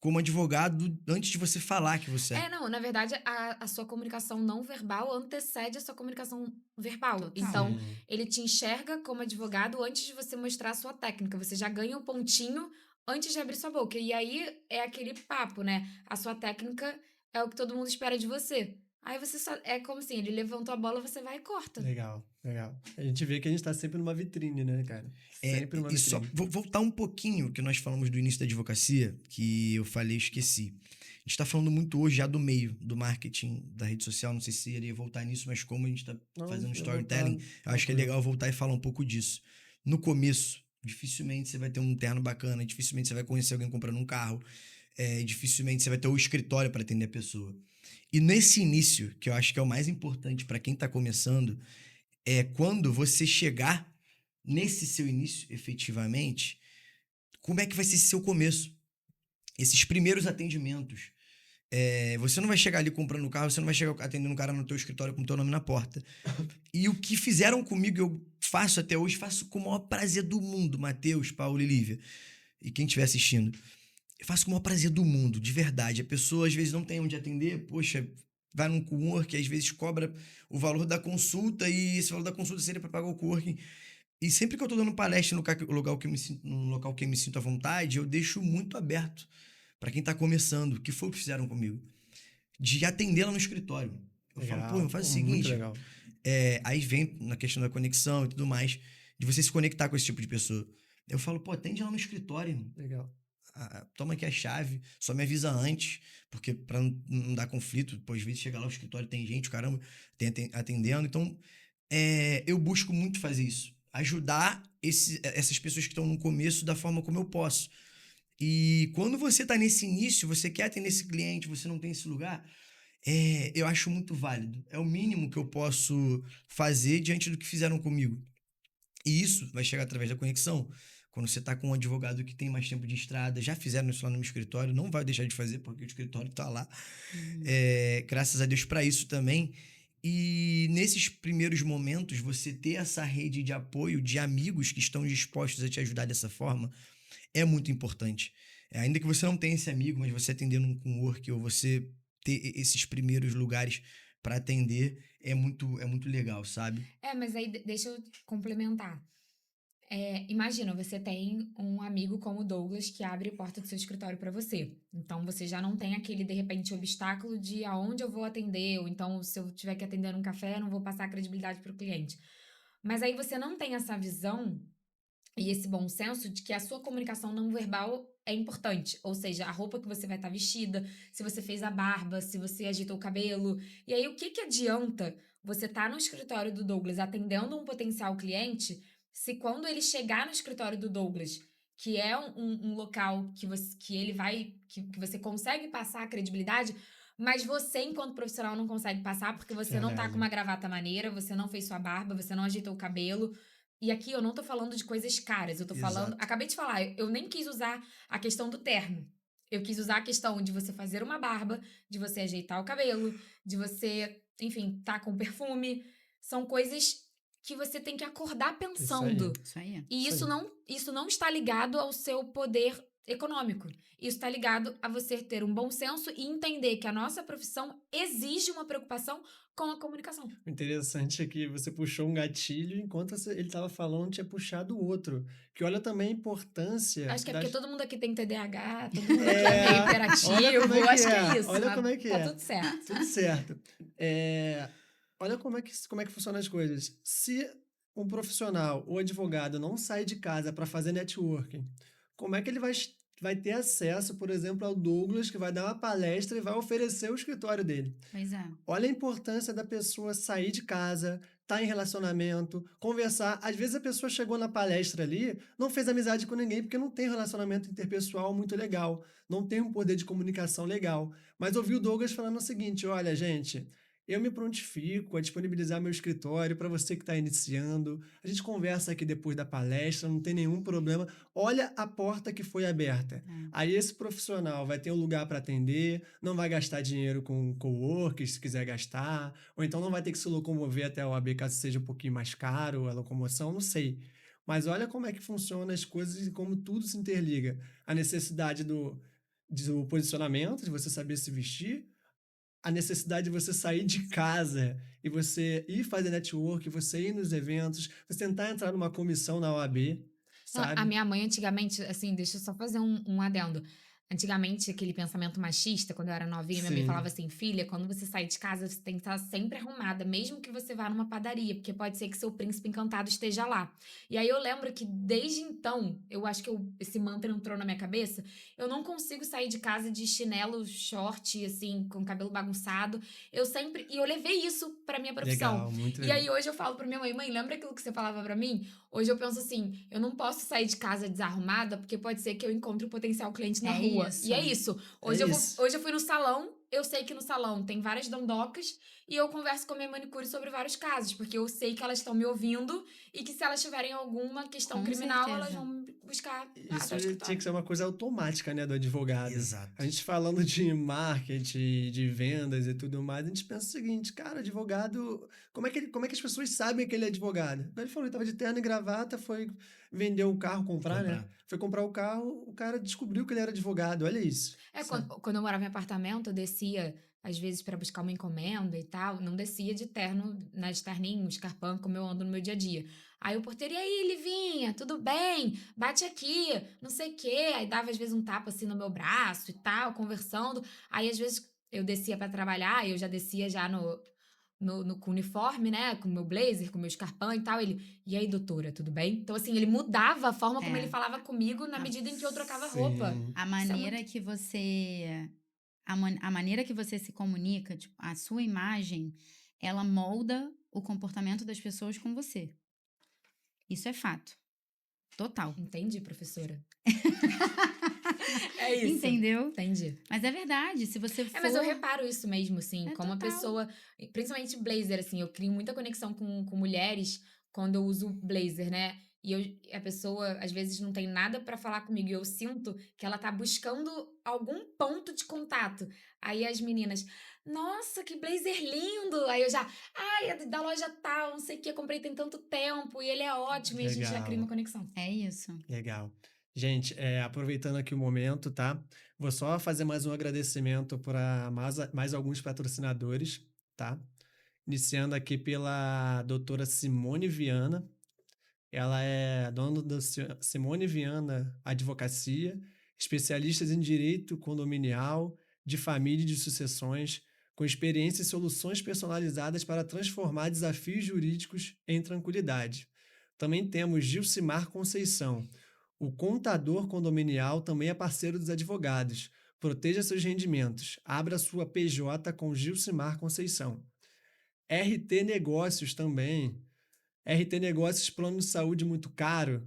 como advogado, antes de você falar que você é. Não, na verdade, a sua comunicação não verbal antecede a sua comunicação verbal. Total. Então, Sim. ele te enxerga como advogado antes de você mostrar a sua técnica. Você já ganha um pontinho antes de abrir sua boca. E aí é aquele papo, né? A sua técnica é o que todo mundo espera de você. Aí você só. É como assim, ele levantou a bola, você vai e corta. Legal, legal. A gente vê que a gente tá sempre numa vitrine, né, cara? Sempre numa E só vitrine. vou voltar um pouquinho que nós falamos do início da advocacia, que eu falei e esqueci. A gente está falando muito hoje já do meio, do marketing, da rede social. Não sei se iria voltar nisso, mas como a gente está Não, fazendo eu vou storytelling, tá eu acho que é tranquilo. legal voltar e falar um pouco disso. No começo, dificilmente você vai ter um terno bacana, dificilmente você vai conhecer alguém comprando um carro, dificilmente você vai ter o escritório para atender a pessoa. E nesse início, que eu acho que é o mais importante para quem está começando, é quando você chegar nesse seu início, efetivamente, como é que vai ser esse seu começo? Esses primeiros atendimentos. Você não vai chegar ali comprando o carro, você não vai chegar atendendo um cara no teu escritório com o teu nome na porta. E o que fizeram comigo, eu faço até hoje, faço com o maior prazer do mundo, Matheus, Paulo e Lívia. E quem estiver assistindo. Eu faço com o maior prazer do mundo, de verdade. A pessoa às vezes não tem onde atender, poxa, vai num coworking, às vezes cobra o valor da consulta e esse valor da consulta seria para pagar o coworking. E sempre que eu tô dando palestra no local que eu me sinto, num local que eu me sinto à vontade, eu deixo muito aberto para quem tá começando, que foi o que fizeram comigo, de atendê-la no escritório. Eu falo, pô, Legal, faz pô, o muito seguinte, legal. aí vem na questão da conexão e tudo mais, de você se conectar com esse tipo de pessoa. Eu falo, pô, atende ela no escritório, irmão. Legal. Toma aqui a chave, só me avisa antes, porque pra não dar conflito, pô, às vezes chega lá, o escritório tem gente, caramba, tem atendendo, então eu busco muito fazer isso, ajudar essas pessoas que estão no começo da forma como eu posso. E quando você tá nesse início, você quer atender esse cliente, você não tem esse lugar, eu acho muito válido. É o mínimo que eu posso fazer diante do que fizeram comigo. E isso vai chegar através da conexão. Quando você tá com um advogado que tem mais tempo de estrada, já fizeram isso lá no meu escritório, não vai deixar de fazer, porque o escritório tá lá. Uhum. Graças a Deus para isso também. E nesses primeiros momentos, você ter essa rede de apoio de amigos que estão dispostos a te ajudar dessa forma é muito importante. Ainda que você não tenha esse amigo, mas você atendendo um work ou você ter esses primeiros lugares para atender é muito legal, sabe? Mas aí deixa eu complementar. Imagina, você tem um amigo como o Douglas que abre a porta do seu escritório para você. Então você já não tem aquele, de repente, obstáculo de aonde eu vou atender, ou então se eu tiver que atender num café, eu não vou passar a credibilidade para o cliente. Mas aí você não tem essa visão e esse bom senso de que a sua comunicação não verbal é importante. Ou seja, a roupa que você vai estar vestida, se você fez a barba, se você agitou o cabelo. E aí, o que que adianta você estar no escritório do Douglas atendendo um potencial cliente, se quando ele chegar no escritório do Douglas, que é um local que ele vai, que você consegue passar a credibilidade, mas você, enquanto profissional, não consegue passar porque você não tá com Verdade. uma gravata maneira, você não fez sua barba, você não agitou o cabelo. E aqui eu não tô falando de coisas caras, eu tô falando. Exato. Acabei de falar, eu nem quis usar a questão do terno. Eu quis usar a questão de você fazer uma barba, de você ajeitar o cabelo, de você, enfim, tá com perfume. São coisas que você tem que acordar Isso aí. pensando. Isso aí. E Isso aí. isso não está ligado ao seu poder econômico. Isso está ligado a você ter um bom senso e entender que a nossa profissão exige uma preocupação com a comunicação. O interessante é que você puxou um gatilho enquanto ele estava falando, tinha puxado o outro. Que olha também a importância Acho que é porque das... todo mundo aqui tem TDAH, todo mundo aqui é É, meio olha como hiperativo, é que acho que é, é isso. olha Mas como é que tá é. tudo certo. Tudo certo. Olha como é que funcionam as coisas. Se um profissional ou advogado não sai de casa para fazer networking, como é que ele vai ter acesso, por exemplo, ao Douglas, que vai dar uma palestra e vai oferecer o escritório dele? Pois é. Olha a importância da pessoa sair de casa, estar em relacionamento, conversar. Às vezes a pessoa chegou na palestra ali, não fez amizade com ninguém porque não tem relacionamento interpessoal muito legal, não tem um poder de comunicação legal. Mas ouviu o Douglas falando o seguinte: olha, gente, eu me prontifico a disponibilizar meu escritório para você que está iniciando. A gente conversa aqui depois da palestra, não tem nenhum problema. Olha a porta que foi aberta. É. Aí esse profissional vai ter um lugar para atender, não vai gastar dinheiro com coworkers se quiser gastar, ou então não vai ter que se locomover até o AB caso seja um pouquinho mais caro a locomoção, não sei. Mas olha como é que funcionam as coisas e como tudo se interliga. A necessidade do posicionamento, de você saber se vestir, a necessidade de você sair de casa e você ir fazer network, você ir nos eventos, você tentar entrar numa comissão na OAB, Não, a sabe? minha mãe antigamente, assim, deixa eu só fazer um adendo. Antigamente, aquele pensamento machista, quando eu era novinha, minha mãe falava Sim, assim: filha, quando você sai de casa, você tem que estar sempre arrumada, mesmo que você vá numa padaria, porque pode ser que seu príncipe encantado esteja lá. E aí eu lembro que desde então, eu acho que esse mantra entrou na minha cabeça, eu não consigo sair de casa de chinelo, short, assim, com cabelo bagunçado. Eu sempre. E eu levei isso pra minha profissão. legal, muito E legal. aí hoje eu falo pra minha mãe: mãe, lembra aquilo que você falava pra mim? Hoje eu penso assim, eu não posso sair de casa desarrumada, porque pode ser que eu encontre um potencial cliente na É rua. isso. E é isso. É isso. Hoje eu fui no salão, eu sei que no salão tem várias dondocas, e eu converso com a minha manicure sobre vários casos, porque eu sei que elas estão me ouvindo e que se elas tiverem alguma questão Com criminal, elas certeza. vão me buscar Isso até o tinha escritório. que ser uma coisa automática, né, do advogado. Exato. A gente falando de marketing, de vendas e tudo mais, a gente pensa o seguinte, cara, advogado, como é que as pessoas sabem que ele é advogado? Ele falou, ele tava de terno e gravata, foi vender o carro, comprar, né? Comprar. Foi comprar o carro, o cara descobriu que ele era advogado, olha isso. É, Sabe? quando eu morava em apartamento, eu descia, às vezes, pra buscar uma encomenda e tal. Não descia de terno, né, de terninho, escarpão, como eu ando no meu dia a dia. Aí o porteiro, e aí, Livinha, tudo bem? Bate aqui, não sei o quê. Aí dava, às vezes, um tapa assim no meu braço e tal, conversando. Aí, às vezes, eu descia pra trabalhar, eu já descia já com uniforme, né? Com meu blazer, com meu escarpão e tal. Ele, e aí, doutora, tudo bem? Então, assim, ele mudava a forma como ele É. falava comigo na A, medida em que eu trocava roupa. Sim. a Isso é maneira muito. que você. A maneira que você se comunica, tipo, a sua imagem, ela molda o comportamento das pessoas com você. Isso é fato. Total. Entendi, professora. É isso. Entendeu? Entendi. Mas é verdade. Se você for. É, mas eu reparo isso mesmo, assim, É como a total. pessoa, principalmente blazer, assim, eu crio muita conexão com mulheres quando eu uso blazer, né? A pessoa, às vezes, não tem nada pra falar comigo e eu sinto que ela tá buscando algum ponto de contato. Aí as meninas, nossa, que blazer lindo! Aí eu já, ai, é da loja tal, não sei o que, eu comprei tem tanto tempo e ele é ótimo e a gente já cria uma Legal. conexão. É isso. Legal. Gente, aproveitando aqui o momento, tá? Vou só fazer mais um agradecimento para mais alguns patrocinadores, tá? Iniciando aqui pela doutora Simone Viana. Ela é dona da Simone Viana Advocacia, especialistas em direito condominial, de família e de sucessões, com experiência e soluções personalizadas para transformar desafios jurídicos em tranquilidade. Também temos Gilcimar Conceição. O contador condominial também é parceiro dos advogados. Proteja seus rendimentos. Abra sua PJ com Gilcimar Conceição. RT Negócios também. RT Negócios, plano de saúde muito caro?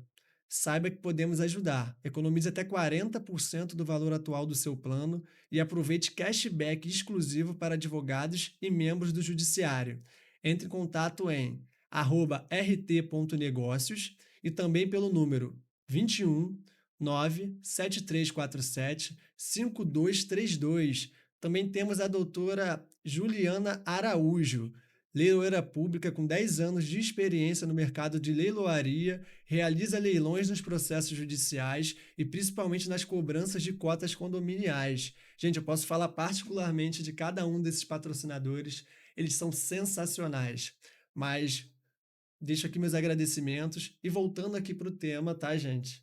Saiba que podemos ajudar. Economize até 40% do valor atual do seu plano e aproveite cashback exclusivo para advogados e membros do judiciário. Entre em contato em @rt.negócios e também pelo número 21 97347 5232. Também temos a doutora Juliana Araújo, leiloeira pública com 10 anos de experiência no mercado de leiloaria, realiza leilões nos processos judiciais e principalmente nas cobranças de cotas condominiais. Gente, eu posso falar particularmente de cada um desses patrocinadores, eles são sensacionais. Mas deixo aqui meus agradecimentos e voltando aqui para o tema, tá, gente?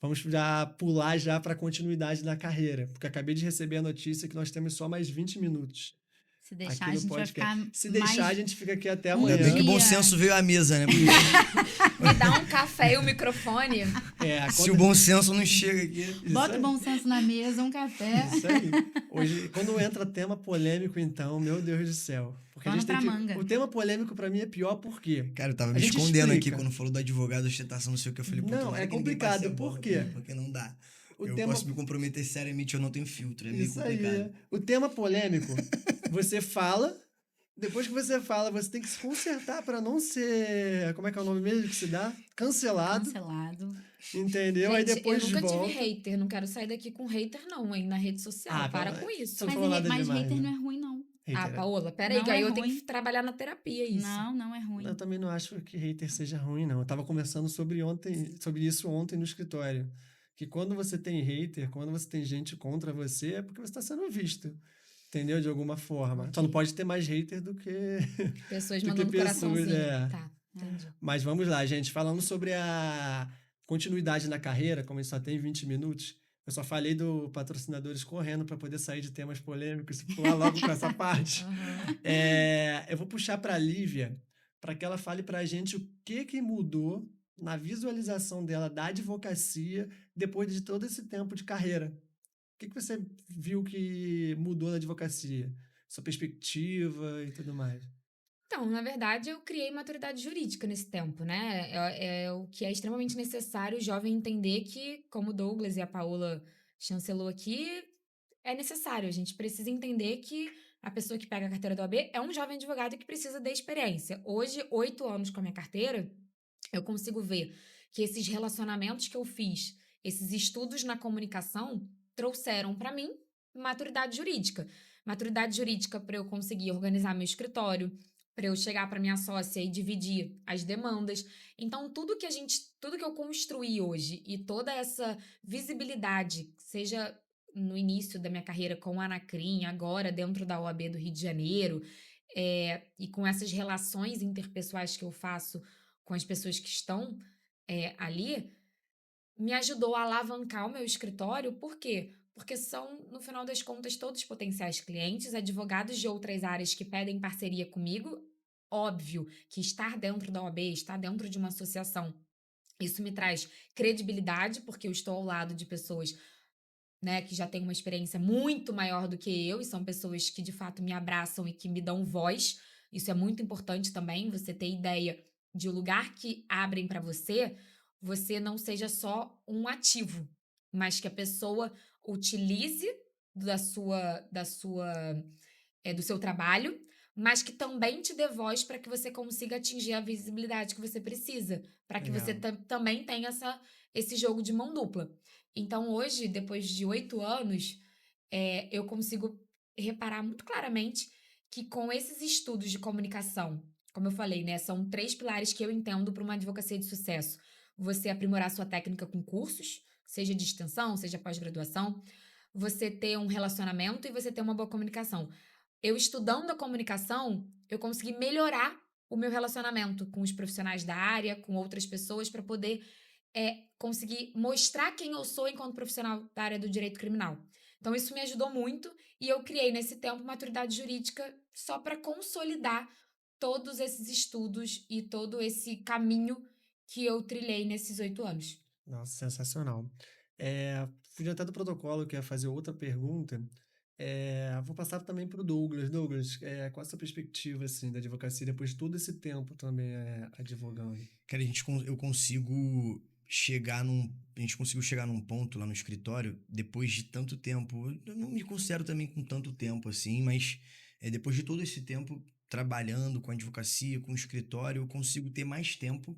Vamos já pular já para a continuidade da carreira, porque acabei de receber a notícia que nós temos só mais 20 minutos Se deixar, aqui a no gente vai podcast. ficar Se deixar, a mais gente fica aqui até um Ainda amanhã. bem que o bom dia. senso veio à mesa, né? Me dá um café e o microfone. Se o bom senso não chega aqui. Bota o bom senso na mesa, um café. Isso aí. Hoje, quando entra tema polêmico, então, meu Deus do céu. Porque a Pano gente tem pra que. manga. O tema polêmico pra mim é pior por quê? Cara, eu tava A me gente escondendo aqui explica. quando falou do advogado, ostentação, não sei o que. Eu falei, pô, Não, tomara é que ninguém complicado, passe a bola por quê? pra mim, porque não dá. O Eu tema- posso me comprometer seriamente, eu não tenho filtro. É meio Isso aí. complicado. O tema polêmico, você fala. Depois que você fala, você tem que se consertar pra não ser. Como é que é o nome mesmo que se dá? Cancelado. Cancelado. Entendeu? Aí Gente, depois eu nunca volta. tive hater. Não quero sair daqui com hater, não, hein, na rede social. Ah, Para pelo- com isso. Você não Mas, falou nada mas demais, hater né? não é ruim, não. Ah, Hater. Paola, peraí, Não que aí é eu tenho ruim. que trabalhar na terapia isso. Não é ruim. Eu também não acho que hater seja ruim, não. Eu tava conversando sobre isso ontem no escritório. Que quando você tem hater, quando você tem gente contra você, é porque você está sendo visto. Entendeu? De alguma forma. Ok. Só não pode ter mais hater do que. Pessoas do que mandando pessoas, coraçãozinho. é. Tá, entendi. Mas vamos lá, gente. Falando sobre a continuidade na carreira, como a gente só tem 20 minutos, eu só falei do patrocinadores correndo para poder sair de temas polêmicos e pular logo para essa parte. Aham. Eu vou puxar para a Lívia para que ela fale para a gente o que mudou na visualização dela da advocacia depois de todo esse tempo de carreira. O que você viu que mudou na advocacia? Sua perspectiva e tudo mais. Então, na verdade, eu criei maturidade jurídica nesse tempo, né? É o que é extremamente necessário o jovem entender que, como o Douglas e a Paola chancelou aqui, é necessário. A gente precisa entender que a pessoa que pega a carteira do OAB é um jovem advogado que precisa de experiência. Hoje, 8 anos com a minha carteira, eu consigo ver que esses relacionamentos que eu fiz, esses estudos na comunicação, trouxeram para mim maturidade jurídica. Maturidade jurídica para eu conseguir organizar meu escritório, para eu chegar para minha sócia e dividir as demandas. Então, tudo que eu construí hoje e toda essa visibilidade, seja no início da minha carreira com a Anacrim, agora dentro da OAB do Rio de Janeiro, e com essas relações interpessoais que eu faço com as pessoas que estão ali, me ajudou a alavancar o meu escritório. Por quê? Porque são, no final das contas, todos potenciais clientes, advogados de outras áreas que pedem parceria comigo. Óbvio que estar dentro da OAB, estar dentro de uma associação, isso me traz credibilidade, porque eu estou ao lado de pessoas, né, que já têm uma experiência muito maior do que eu, e são pessoas que de fato me abraçam e que me dão voz. Isso é muito importante também, você ter ideia de o lugar que abrem para você não seja só um ativo, mas que a pessoa utilize do seu trabalho, mas que também te dê voz para que você consiga atingir a visibilidade que você precisa, para que você Legal. também tenha esse jogo de mão dupla. Então, hoje, depois de 8 anos, eu consigo reparar muito claramente que com esses estudos de comunicação, como eu falei, né, são 3 pilares que eu entendo para uma advocacia de sucesso. Você aprimorar sua técnica com cursos, seja de extensão, seja pós-graduação, você ter um relacionamento e você ter uma boa comunicação. Eu estudando a comunicação, eu consegui melhorar o meu relacionamento com os profissionais da área, com outras pessoas, para poder conseguir mostrar quem eu sou enquanto profissional da área do direito criminal. Então, isso me ajudou muito e eu criei nesse tempo maturidade jurídica só para consolidar todos esses estudos e todo esse caminho que eu trilhei nesses 8 anos. Nossa, sensacional. Fugindo até do protocolo, que é fazer outra pergunta. Vou passar também para o Douglas. Douglas, qual a sua perspectiva assim, da advocacia depois de todo esse tempo também advogando? Cara, eu consigo chegar num. A gente conseguiu chegar num ponto lá no escritório, depois de tanto tempo. Eu não me considero também com tanto tempo assim, mas depois de todo esse tempo trabalhando com a advocacia, com o escritório, eu consigo ter mais tempo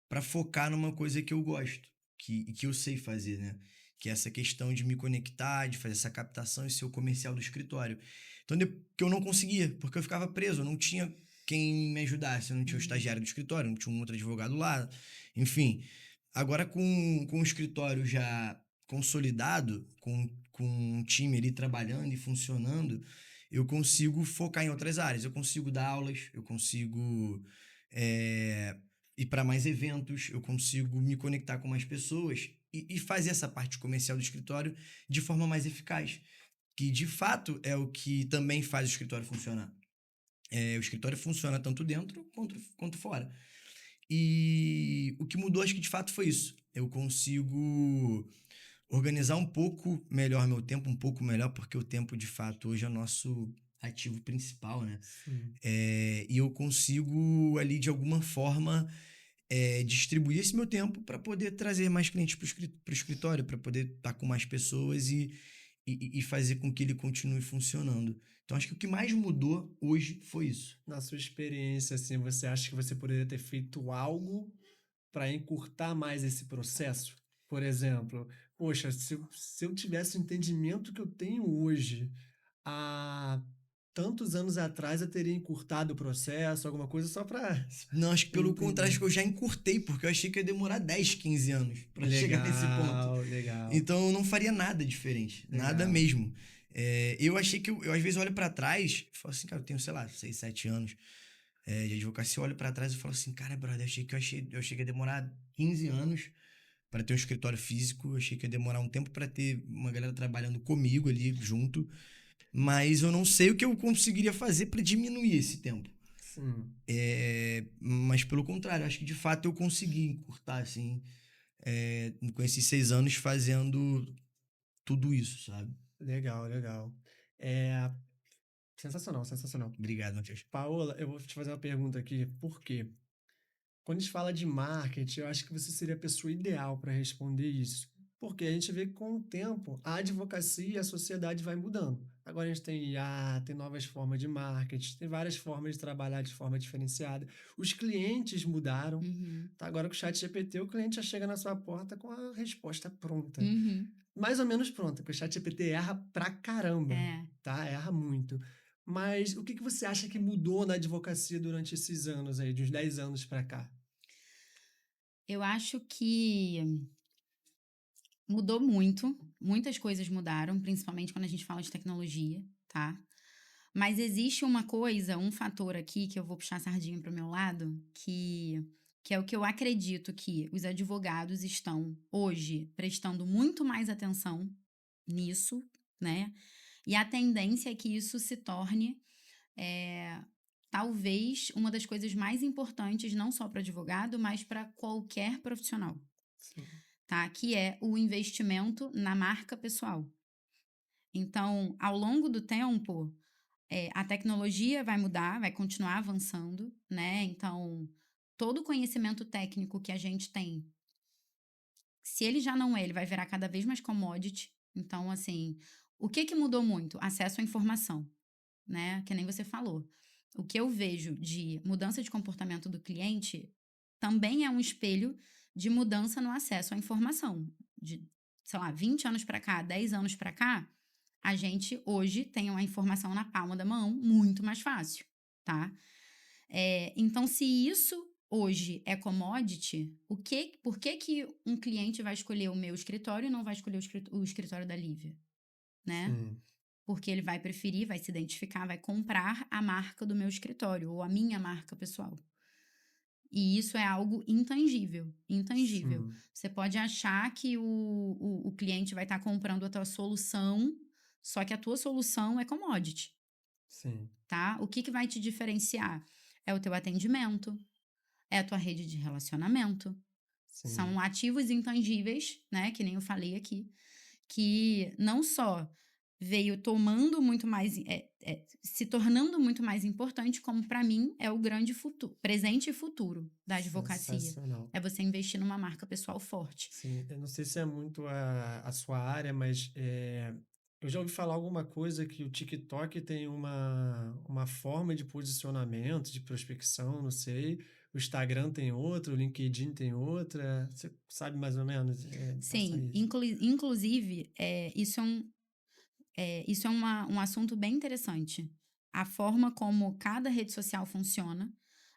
para focar numa coisa que eu gosto, que eu sei fazer, né? que é essa questão de me conectar, de fazer essa captação e ser o comercial do escritório. Então, que eu não conseguia, porque eu ficava preso, eu não tinha quem me ajudasse, eu não tinha o estagiário do escritório, não tinha um outro advogado lá, enfim. Agora, com o escritório já consolidado, com um time ali trabalhando e funcionando, eu consigo focar em outras áreas. Eu consigo dar aulas, eu consigo ir para mais eventos, eu consigo me conectar com mais pessoas e fazer essa parte comercial do escritório de forma mais eficaz. Que, de fato, é o que também faz o escritório funcionar. O escritório funciona tanto dentro quanto fora. E o que mudou, acho que de fato foi isso. Eu consigo organizar um pouco melhor meu tempo, um pouco melhor, porque o tempo, de fato, hoje é o nosso ativo principal, né? Sim. E eu consigo, ali, de alguma forma, distribuir esse meu tempo para poder trazer mais clientes para o escritório, para poder estar com mais pessoas e fazer com que ele continue funcionando. Então, acho que o que mais mudou hoje foi isso. Na sua experiência, assim, você acha que você poderia ter feito algo para encurtar mais esse processo? Por exemplo, poxa, se eu tivesse o entendimento que eu tenho hoje, há tantos anos atrás eu teria encurtado o processo, alguma coisa só para Não, acho que pelo contrário, entender. acho que eu já encurtei, porque eu achei que ia demorar 10, 15 anos para chegar nesse ponto. Legal, legal, Então eu não faria nada diferente, nada legal. mesmo. Eu achei que eu às vezes olho pra trás e falo assim, cara, eu tenho, sei lá, 6, 7 anos de advocacia, eu olho pra trás e falo assim, cara, brother, eu achei que ia demorar 15 anos pra ter um escritório físico, eu achei que ia demorar um tempo pra ter uma galera trabalhando comigo ali junto, mas eu não sei o que eu conseguiria fazer pra diminuir esse tempo. Sim, Mas pelo contrário, acho que de fato eu consegui encurtar, assim, com esses 6 anos fazendo tudo isso, sabe? legal, legal. É, sensacional, sensacional. Obrigado, Matheus. Paola, eu vou te fazer uma pergunta aqui. Por quê? Quando a gente fala de marketing, eu acho que você seria a pessoa ideal para responder isso. Porque a gente vê que com o tempo a advocacia e a sociedade vai mudando. Agora a gente tem IA, tem novas formas de marketing, tem várias formas de trabalhar de forma diferenciada. Os clientes mudaram. Uhum. Tá? Agora com o chat GPT, o cliente já chega na sua porta com a resposta pronta. Uhum. Mais ou menos pronta, porque o chat GPT erra pra caramba, É. tá? Erra muito. Mas o que que você acha que mudou na advocacia durante esses anos aí, de uns 10 anos pra cá? Eu acho que mudou muito, muitas coisas mudaram, principalmente quando a gente fala de tecnologia, tá? Mas existe uma coisa, um fator aqui que eu vou puxar a sardinha para o meu lado, que é o que eu acredito que os advogados estão hoje prestando muito mais atenção nisso, né? E a tendência é que isso se torne talvez uma das coisas mais importantes, não só para advogado, mas para qualquer profissional, Sim. tá? Que é o investimento na marca pessoal. Então, ao longo do tempo, a tecnologia vai mudar, vai continuar avançando, né? Então, todo o conhecimento técnico que a gente tem, se ele já não é, ele vai virar cada vez mais commodity. Então, assim, o que mudou muito? Acesso à informação, né? Que nem você falou. O que eu vejo de mudança de comportamento do cliente também é um espelho de mudança no acesso à informação. De, sei lá, 20 anos para cá, 10 anos para cá, a gente hoje tem uma informação na palma da mão muito mais fácil, tá? Então, se isso hoje é commodity, por que um cliente vai escolher o meu escritório e não vai escolher o escritório da Lívia, né? Sim. Porque ele vai preferir, vai se identificar, vai comprar a marca do meu escritório ou a minha marca pessoal. E isso é algo intangível, intangível. Sim. Você pode achar que o cliente vai estar comprando a tua solução, só que a tua solução é commodity, Sim. tá? O que vai te diferenciar? É o teu atendimento, é a tua rede de relacionamento. Sim. São ativos intangíveis, né? Que nem eu falei aqui, que não só veio tomando muito mais, se tornando muito mais importante, como para mim é o grande futuro, presente e futuro da advocacia. Sensacional. É você investir numa marca pessoal forte. Sim, eu não sei se é muito a sua área, mas eu já ouvi falar alguma coisa que o TikTok tem uma forma de posicionamento, de prospecção, não sei, o Instagram tem outra, o LinkedIn tem outra. Você sabe mais ou menos? Passa Sim, isso. inclusive, isso é um assunto bem interessante. A forma como cada rede social funciona,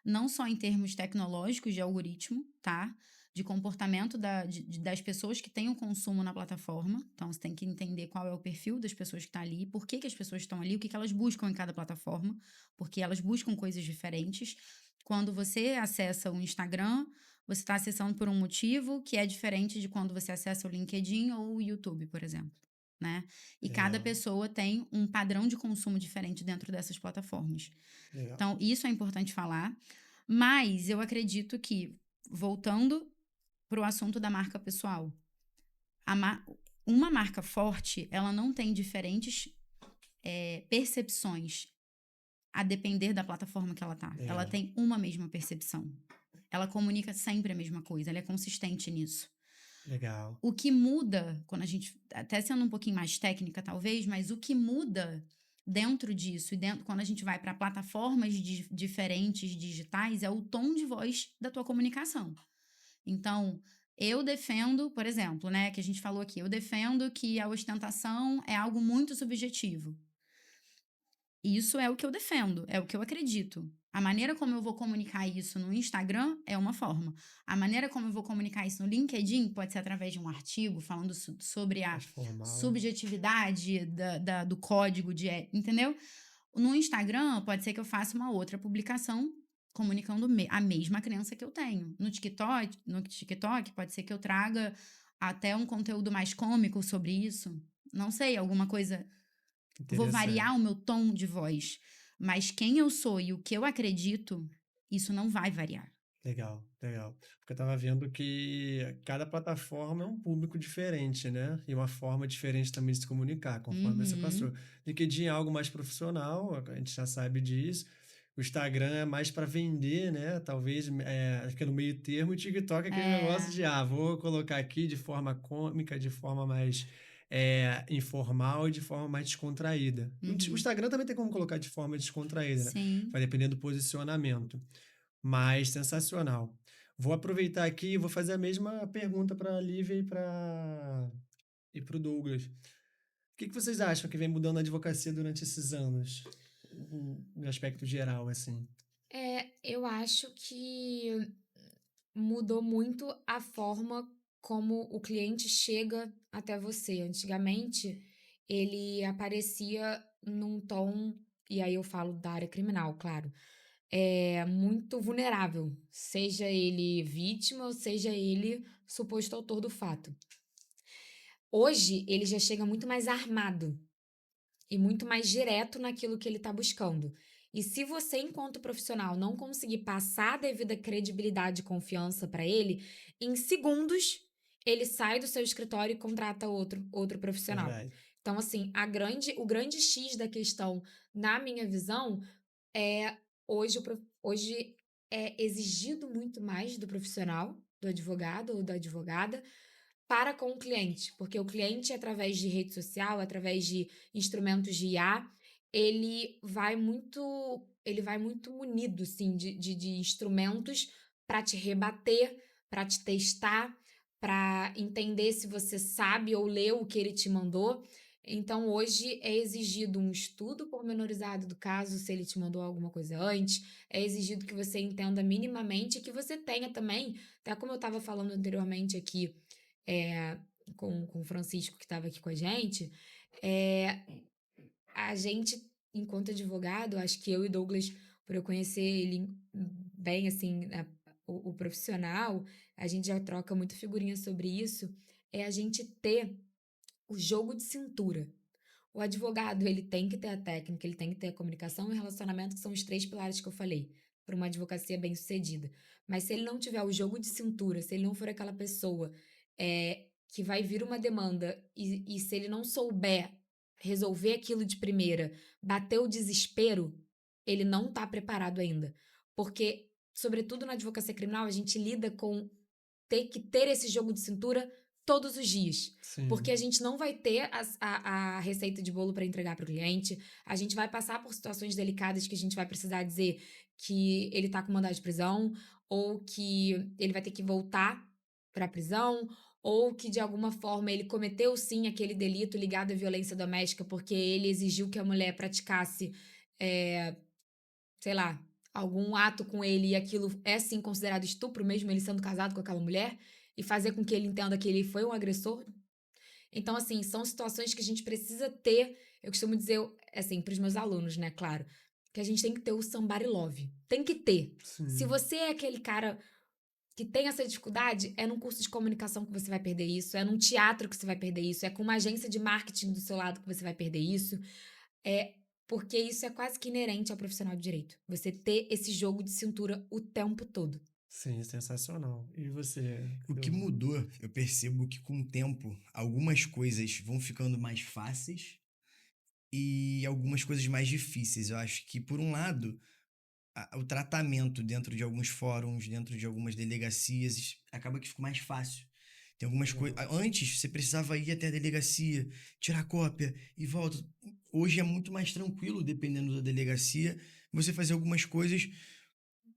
não só em termos tecnológicos de algoritmo, tá? De comportamento das pessoas que têm o consumo na plataforma. Então, você tem que entender qual é o perfil das pessoas que estão ali, por que as pessoas estão ali, o que elas buscam em cada plataforma, porque elas buscam coisas diferentes. Quando você acessa o Instagram, você está acessando por um motivo que é diferente de quando você acessa o LinkedIn ou o YouTube, por exemplo, né? E cada Legal, pessoa tem um padrão de consumo diferente dentro dessas plataformas. legal. Então, isso é importante falar. Mas eu acredito que, voltando para o assunto da marca pessoal, a ma- uma marca forte, ela não tem diferentes percepções a depender da plataforma que ela tá. Ela Legal. tem uma mesma percepção. Ela comunica sempre a mesma coisa, ela é consistente nisso. Legal. O que muda, quando a gente, até sendo um pouquinho mais técnica talvez, mas o que muda dentro disso quando a gente vai para plataformas diferentes digitais é o tom de voz da tua comunicação. Então, eu defendo, por exemplo, né, que a gente falou aqui, eu defendo que a ostentação é algo muito subjetivo. Isso é o que eu defendo, é o que eu acredito. A maneira como eu vou comunicar isso no Instagram é uma forma. A maneira como eu vou comunicar isso no LinkedIn pode ser através de um artigo falando sobre a Mais formal. subjetividade do código entendeu? No Instagram, pode ser que eu faça uma outra publicação comunicando a mesma crença que eu tenho. No TikTok, pode ser que eu traga até um conteúdo mais cômico sobre isso. Não sei, alguma coisa. Vou variar o Interessante. meu tom de voz, mas quem eu sou e o que eu acredito, isso não vai variar. Legal, legal. Porque eu estava vendo que cada plataforma é um público diferente, né? E uma forma diferente também de se comunicar, conforme você passou. Uhum. LinkedIn é algo mais profissional, a gente já sabe disso. O Instagram é mais para vender, né? Talvez acho que é no meio termo. O TikTok é aquele negócio É. de, vou colocar aqui de forma cômica, de forma mais informal e de forma mais descontraída. O Uhum. Instagram também tem como colocar de forma descontraída, né? Sim. Vai depender do posicionamento. Mas sensacional. Vou aproveitar aqui e vou fazer a mesma pergunta para a Lívia e para o Douglas. O que vocês acham que vem mudando a advocacia durante esses anos, no aspecto geral, assim? Eu acho que mudou muito a forma como o cliente chega até você. Antigamente, ele aparecia num tom, e aí eu falo da área criminal, claro, muito vulnerável, seja ele vítima ou seja ele suposto autor do fato. Hoje, ele já chega muito mais armado e muito mais direto naquilo que ele está buscando. E se você, enquanto profissional, não conseguir passar a devida credibilidade e confiança para ele, em segundos ele sai do seu escritório e contrata outro profissional. Verdade. Então, assim, o grande X da questão, na minha visão, é hoje é exigido muito mais do profissional, do advogado ou da advogada, para com o cliente, porque o cliente, através de rede social, através de instrumentos de IA, ele vai muito munido, sim, de instrumentos para te rebater, para te testar, para entender se você sabe ou leu o que ele te mandou. Então, hoje é exigido um estudo pormenorizado do caso, se ele te mandou alguma coisa antes, é exigido que você entenda minimamente e que você tenha também, até como eu estava falando anteriormente aqui, é, com o Francisco que estava aqui com a gente, é, a gente, enquanto advogado, acho que eu e Douglas, por eu conhecer ele bem, assim, o profissional, a gente já troca muita figurinha sobre isso, é a gente ter o jogo de cintura. O advogado, ele tem que ter a técnica, ele tem que ter a comunicação e o relacionamento, que são os 3 pilares que eu falei, para uma advocacia bem-sucedida. Mas se ele não tiver o jogo de cintura, se ele não for aquela pessoa que vai vir uma demanda e se ele não souber resolver aquilo de primeira, bater o desespero, ele não está preparado ainda. Porque, sobretudo na advocacia criminal, a gente lida com ter que ter esse jogo de cintura todos os dias. Porque a Sim, gente não vai ter a receita de bolo para entregar para o cliente, a gente vai passar por situações delicadas que a gente vai precisar dizer que ele está com mandado de prisão, ou que ele vai ter que voltar para a prisão, ou que de alguma forma ele cometeu sim aquele delito ligado à violência doméstica porque ele exigiu que a mulher praticasse, eh, sei lá, algum ato com ele e aquilo é sim considerado estupro, mesmo ele sendo casado com aquela mulher, e fazer com que ele entenda que ele foi um agressor. Então, assim, são situações que a gente precisa ter. Eu costumo dizer, assim, para os meus alunos, né, claro, que a gente tem que ter o somebody love. Tem que ter. Se Sim. você é aquele cara que tem essa dificuldade, é num curso de comunicação que você vai perder isso, é num teatro que você vai perder isso, é com uma agência de marketing do seu lado que você vai perder isso. É porque isso é quase que inerente ao profissional de direito. Você ter esse jogo de cintura o tempo todo. Sim, sensacional. E você? O que mudou, eu percebo que com o tempo, algumas coisas vão ficando mais fáceis e algumas coisas mais difíceis. Eu acho que, por um lado, o tratamento dentro de alguns fóruns, dentro de algumas delegacias, acaba que fica mais fácil. Tem algumas coisas. Antes, você precisava ir até a delegacia, tirar cópia e volta. Hoje é muito mais tranquilo, dependendo da delegacia, você fazer algumas coisas,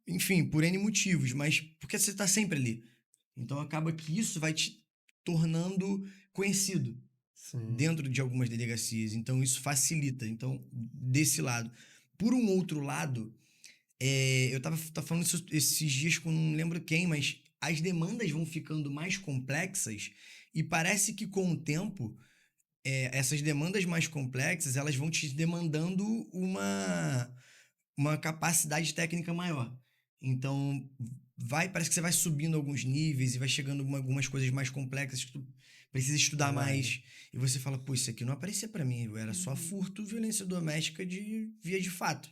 enfim, por N motivos, mas porque você está sempre ali. Então acaba que isso vai te tornando conhecido Sim. dentro de algumas delegacias. Então isso facilita. Então, desse lado. Por um outro lado, eu tava falando isso esses dias com não lembro quem, mas as demandas vão ficando mais complexas e parece que com o tempo, essas demandas mais complexas, elas vão te demandando uma capacidade técnica maior. Então, parece que você vai subindo alguns níveis e vai chegando algumas coisas mais complexas que tu precisa estudar mais. E você fala, pô, isso aqui não aparecia pra mim, era só furto, violência doméstica de via de fato.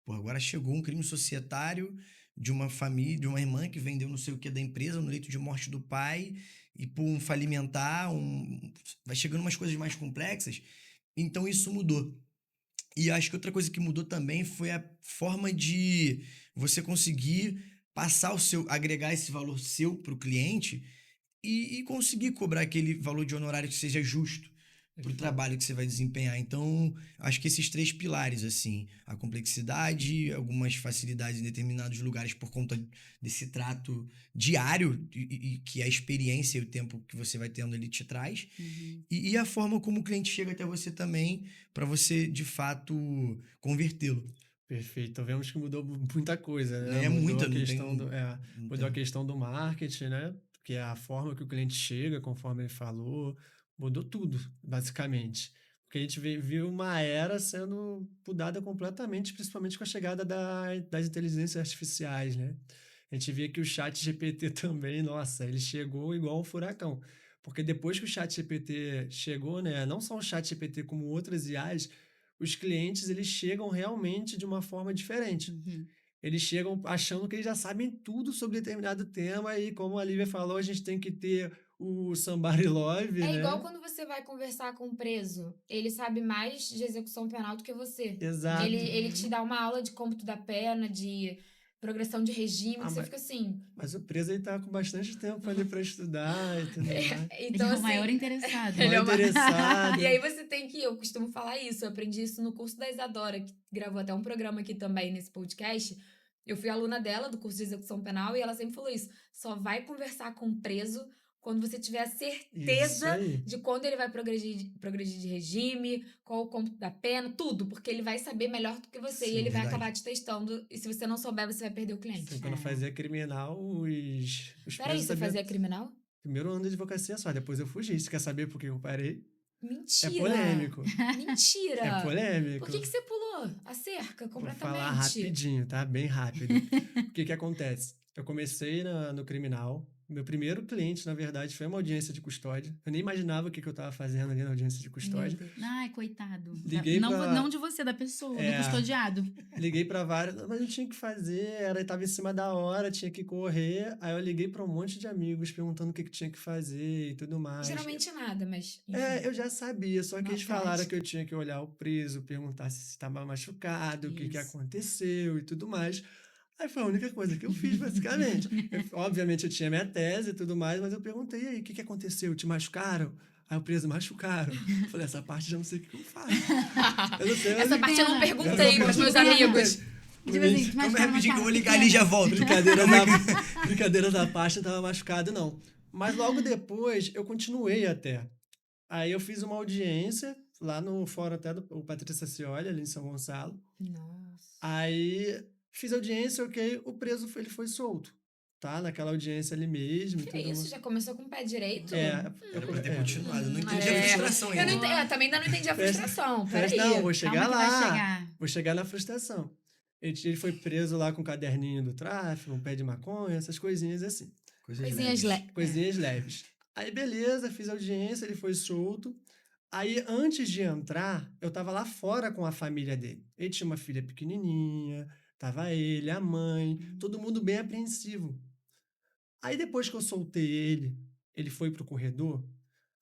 Pô, agora chegou um crime societário de uma família, de uma irmã que vendeu não sei o que da empresa no leito de morte do pai e por um falimentar, vai chegando umas coisas mais complexas. Então isso mudou. E acho que outra coisa que mudou também foi a forma de você conseguir agregar esse valor seu para o cliente e conseguir cobrar aquele valor de honorário que seja justo para o trabalho que você vai desempenhar. Então, acho que esses 3 pilares, assim, a complexidade, algumas facilidades em determinados lugares por conta desse trato diário e que a experiência e o tempo que você vai tendo ali te traz, e a forma como o cliente chega até você também, para você, de fato, convertê-lo. Perfeito. Então vemos que mudou muita coisa, né? É Mudou muita, a não questão tem... do, mudou a questão do marketing, né? Que é a forma que o cliente chega, conforme ele falou. Mudou tudo, basicamente. Porque a gente viu uma era sendo mudada completamente, principalmente com a chegada das inteligências artificiais, né? A gente via que o chat GPT também, nossa, ele chegou igual um furacão. Porque depois que o chat GPT chegou, né? Não só o chat GPT como outras IAs, os clientes eles chegam realmente de uma forma diferente. Eles chegam achando que eles já sabem tudo sobre determinado tema e, como a Lívia falou, a gente tem que ter o somebody love, É né? igual quando você vai conversar com um preso. Ele sabe mais de execução penal do que você. Exato. Ele te dá uma aula de cômputo da pena, de progressão de regime, que você mas, fica assim. mas o preso ele tá com bastante tempo ali para estudar e tudo mais. Ele Então, é o assim, maior interessado. Ele é interessado. E aí você tem que, eu costumo falar isso, eu aprendi isso no curso da Isadora, que gravou até um programa aqui também nesse podcast. Eu fui aluna dela do curso de execução penal e ela sempre falou isso: só vai conversar com o preso quando você tiver a Isso certeza aí. de quando ele vai progredir de regime, qual o cômputo da pena, tudo, porque ele vai saber melhor do que você e Sim, ele vai verdade. acabar te testando. E se você não souber, você vai perder o cliente. Assim, quando eu fazia criminal, os Peraí, presos você sabiam. fazia criminal? Primeiro ano de advocacia só, depois eu fugi. Você quer saber por que eu parei? Mentira! É polêmico. Mentira! É polêmico. Por que você pulou a cerca Vou completamente? falar rapidinho, tá? Bem rápido. O que acontece? Eu comecei no criminal. Meu primeiro cliente, na verdade, foi uma audiência de custódia. Eu nem imaginava o que eu estava fazendo ali na audiência de custódia. Meu Deus. Ai, coitado. Liguei não, pra- não de você, da pessoa, É. do custodiado. Liguei pra vários, mas não tinha o que fazer, tava em cima da hora, tinha que correr. Aí eu liguei pra um monte de amigos perguntando o que tinha que fazer e tudo mais. Geralmente nada, mas. enfim. Eu já sabia, só que Uma eles falaram prática. que eu tinha que olhar o preso, perguntar se estava machucado, o que Isso. aconteceu e tudo mais. Aí foi a única coisa que eu fiz, basicamente. Obviamente eu tinha minha tese e tudo mais, mas eu perguntei, e aí, o que aconteceu? Te machucaram? Aí o preso, machucaram. Eu falei, essa parte já não sei o que eu faço. Eu não sei, Essa mas- parte eu não pena. perguntei Eu pros não meus perguntei. amigos. Tipo assim, tu Calma aí machucado rapidinho que eu vou machucado ligar ali e já volto. Brincadeira da parte, não tava machucado, não. Mas logo depois eu continuei até. Aí eu fiz uma audiência lá no fórum até do o Patrícia Cioli, ali em São Gonçalo. Nossa. Aí fiz audiência, ok, o preso ele foi solto, tá? Naquela audiência ali mesmo e Que tudo isso? mais. Já começou com o pé direito? É, Era pra ter é. continuado. Eu não entendi a É. frustração Eu, ainda. eu também ainda não entendi a Presta- frustração. Presta- Peraí. Não, vou chegar Calma que vai lá. chegar. Vou chegar na frustração. Ele foi preso lá com um caderninho do tráfico, um pé de maconha, essas coisinhas assim. Coisinhas leves. Coisinhas leves. Aí, beleza, fiz audiência, ele foi solto. Aí, antes de entrar, eu tava lá fora com a família dele. Ele tinha uma filha pequenininha, tava ele, a mãe, todo mundo bem apreensivo. Aí, depois que eu soltei ele foi pro corredor,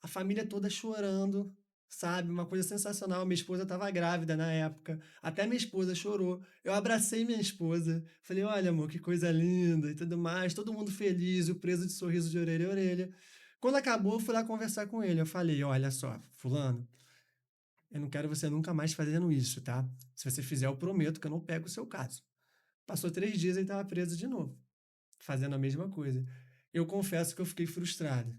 a família toda chorando, sabe? Uma coisa sensacional. Minha esposa estava grávida na época. Até minha esposa chorou. Eu abracei minha esposa. Falei, olha, amor, que coisa linda e tudo mais. Todo mundo feliz, o preso de sorriso de orelha a orelha. Quando acabou, eu fui lá conversar com ele. Eu falei, olha só, fulano, eu não quero você nunca mais fazendo isso, tá? Se você fizer, eu prometo que eu não pego o seu caso. Passou 3 dias e ele estava preso de novo, fazendo a mesma coisa. Eu confesso que eu fiquei frustrado,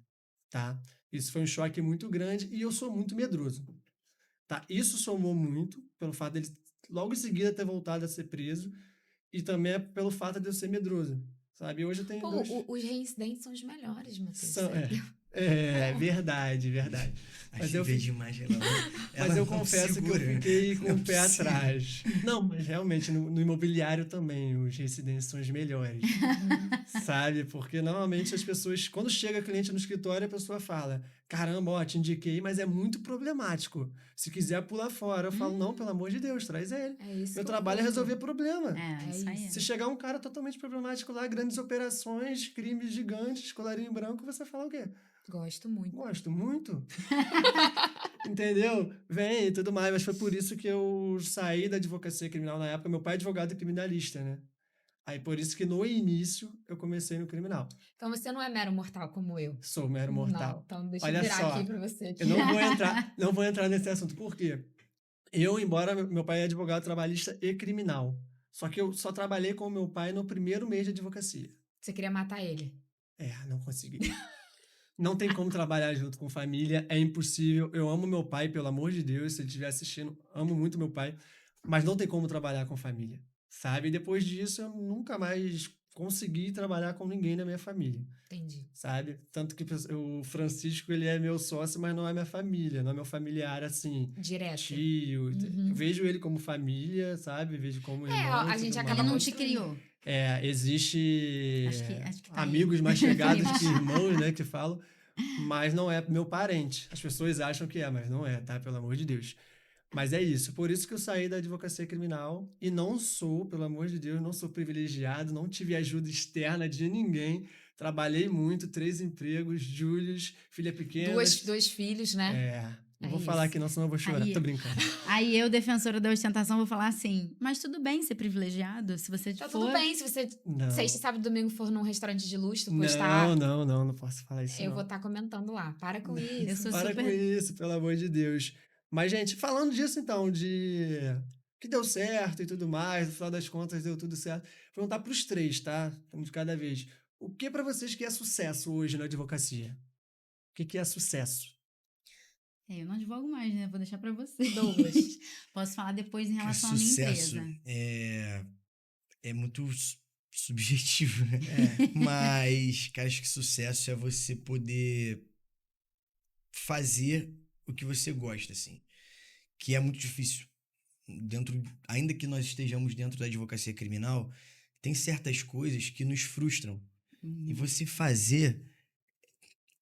tá? Isso foi um choque muito grande e eu sou muito medroso, tá? Isso somou muito pelo fato dele logo em seguida ter voltado a ser preso e também é pelo fato de eu ser medroso, sabe? Hoje eu tenho Pô, dois... os reincidentes são os melhores, Matheus. São, Sério. verdade, verdade. A Mas eu vê fi- demais, ela Mas eu não confesso que eu segura. fiquei com Não é o pé possível. atrás. Não, mas realmente no imobiliário também os residentes são os melhores. Sabe? Porque normalmente as pessoas, quando chega cliente no escritório, a pessoa fala: caramba, ó, te indiquei, mas é muito problemático. Se quiser pular fora, eu falo: não, pelo amor de Deus, traz ele. É isso Meu que eu trabalho é curto. resolver problema. É, isso aí. Se chegar um cara totalmente problemático lá, grandes operações, crimes gigantes, colarinho branco, você fala o quê? Gosto muito. Gosto muito. Entendeu? Vem e tudo mais, mas foi por isso que eu saí da advocacia criminal na época. Meu pai é advogado e criminalista, né? Aí por isso que no início eu comecei no criminal. Então você não é mero mortal como eu. Sou mero Não, mortal. então deixa Olha eu virar só, aqui pra você. eu não vou entrar nesse assunto. Por quê? Eu, embora meu pai é advogado trabalhista e criminal, só que eu só trabalhei com meu pai no primeiro mês de advocacia. Você queria matar ele. Não consegui. Não tem como trabalhar junto com família, é impossível. Eu amo meu pai, pelo amor de Deus, se ele estiver assistindo, amo muito meu pai, mas não tem como trabalhar com família, sabe? E depois disso, eu nunca mais consegui trabalhar com ninguém na minha família, Entendi. sabe? Tanto que o Francisco, ele é meu sócio, mas não é minha família, não é meu familiar, assim, Direto. tio. Uhum. Vejo ele como família, sabe? Vejo como irmão. a tudo gente mais. acaba Ele não te construindo. criou. Existe Acho que tá aí. amigos mais chegados Primos. que irmãos, né, que falam, mas não é meu parente. As pessoas acham que é, mas não é, tá? Pelo amor de Deus. Mas é isso. Por isso que eu saí da advocacia criminal e não sou, pelo amor de Deus, não sou privilegiado, não tive ajuda externa de ninguém. Trabalhei muito, 3 empregos, Július, filha pequena. Dois filhos, né? Não É vou falar isso. aqui não, senão eu vou chorar. Aí- Tô brincando. Aí eu, defensora da ostentação, vou falar assim, mas tudo bem ser privilegiado, se você Tá for... tudo bem se você Não. sexta, sábado e domingo for num restaurante de luxo, postar. Não posso falar isso Eu não. vou estar comentando lá. Para com Eu isso. sou Para super... com isso, pelo amor de Deus. Mas, gente, falando disso então, de que deu certo e tudo mais, no final das contas deu tudo certo. Vou perguntar para os 3, tá? Um de cada vez. O que para vocês que é sucesso hoje na advocacia? O que é sucesso? Eu não advogo mais, né? Vou deixar pra você. Douglas. Posso falar depois em Cara, relação à minha sucesso empresa. é muito subjetivo, né? Mas, cara, acho que sucesso é você poder fazer o que você gosta, assim. Que é muito difícil. Ainda que nós estejamos dentro da advocacia criminal, tem certas coisas que nos frustram. E você fazer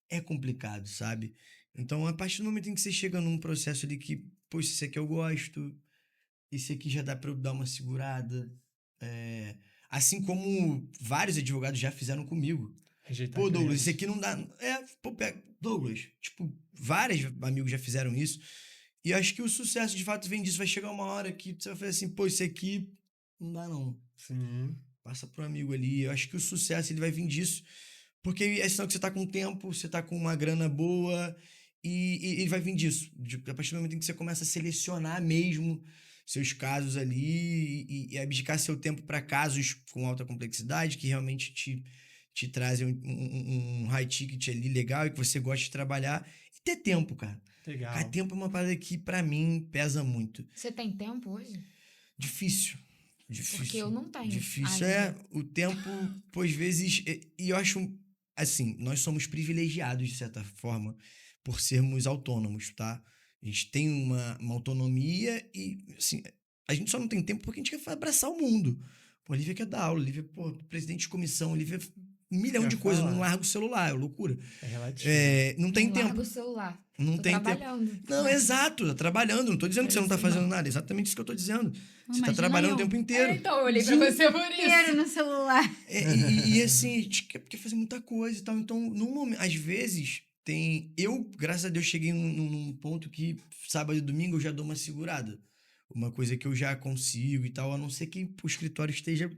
é complicado, sabe? Então, a partir do momento em que você chega num processo ali que, poxa, isso aqui eu gosto, isso aqui já dá pra eu dar uma segurada. Assim como vários advogados já fizeram comigo. Rejeitar Pô, Douglas, clientes. isso aqui não dá. Douglas, tipo, vários amigos já fizeram isso. E eu acho que o sucesso de fato vem disso. Vai chegar uma hora que você vai fazer assim, pô, isso aqui não dá não. Sim. Passa pro amigo ali. Eu acho que o sucesso ele vai vir disso. Porque é sinal que você tá com tempo, você tá com uma grana boa e ele vai vir disso. A partir do momento em que você começa a selecionar mesmo, seus casos ali e abdicar seu tempo para casos com alta complexidade que realmente te trazem um high ticket ali legal e que você gosta de trabalhar. E ter tempo, cara. Cara, Legal. tempo é uma parada que, pra mim, pesa muito. Você tem tempo hoje? Difícil. Porque eu não tenho Difícil. ainda. O tempo, pô, às vezes. E eu acho, assim, nós somos privilegiados, de certa forma, por sermos autônomos, tá? A gente tem uma autonomia e, assim, a gente só não tem tempo porque a gente quer abraçar o mundo. Pô, a Lívia quer dar aula, a Lívia, pô, presidente de comissão, a Lívia, um milhão Quer de coisas, não falar. larga o celular, é loucura. É relativo. Não tem Não tempo. larga o celular. Não Tô tem tempo. trabalhando. Não, exato, tá trabalhando. Não tô dizendo que você não tá isso, fazendo não. nada. É exatamente isso que eu tô dizendo. Você tá Imagina trabalhando o eu. tempo inteiro. Então, eu olhei pra Dia você por inteiro isso. no celular. E assim, a gente quer fazer muita coisa e tal. Então, num momento, às vezes, eu, graças a Deus, cheguei num ponto que sábado e domingo eu já dou uma segurada. Uma coisa que eu já consigo e tal, a não ser que o escritório esteja.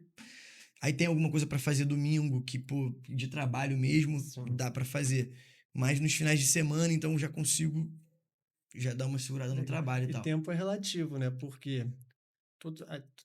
Aí tem alguma coisa pra fazer domingo, que, pô, de trabalho mesmo, Sim. dá pra fazer. Mas nos finais de semana, então, eu já consigo já dar uma segurada no Legal. trabalho e E tal. tempo é relativo, né? Porque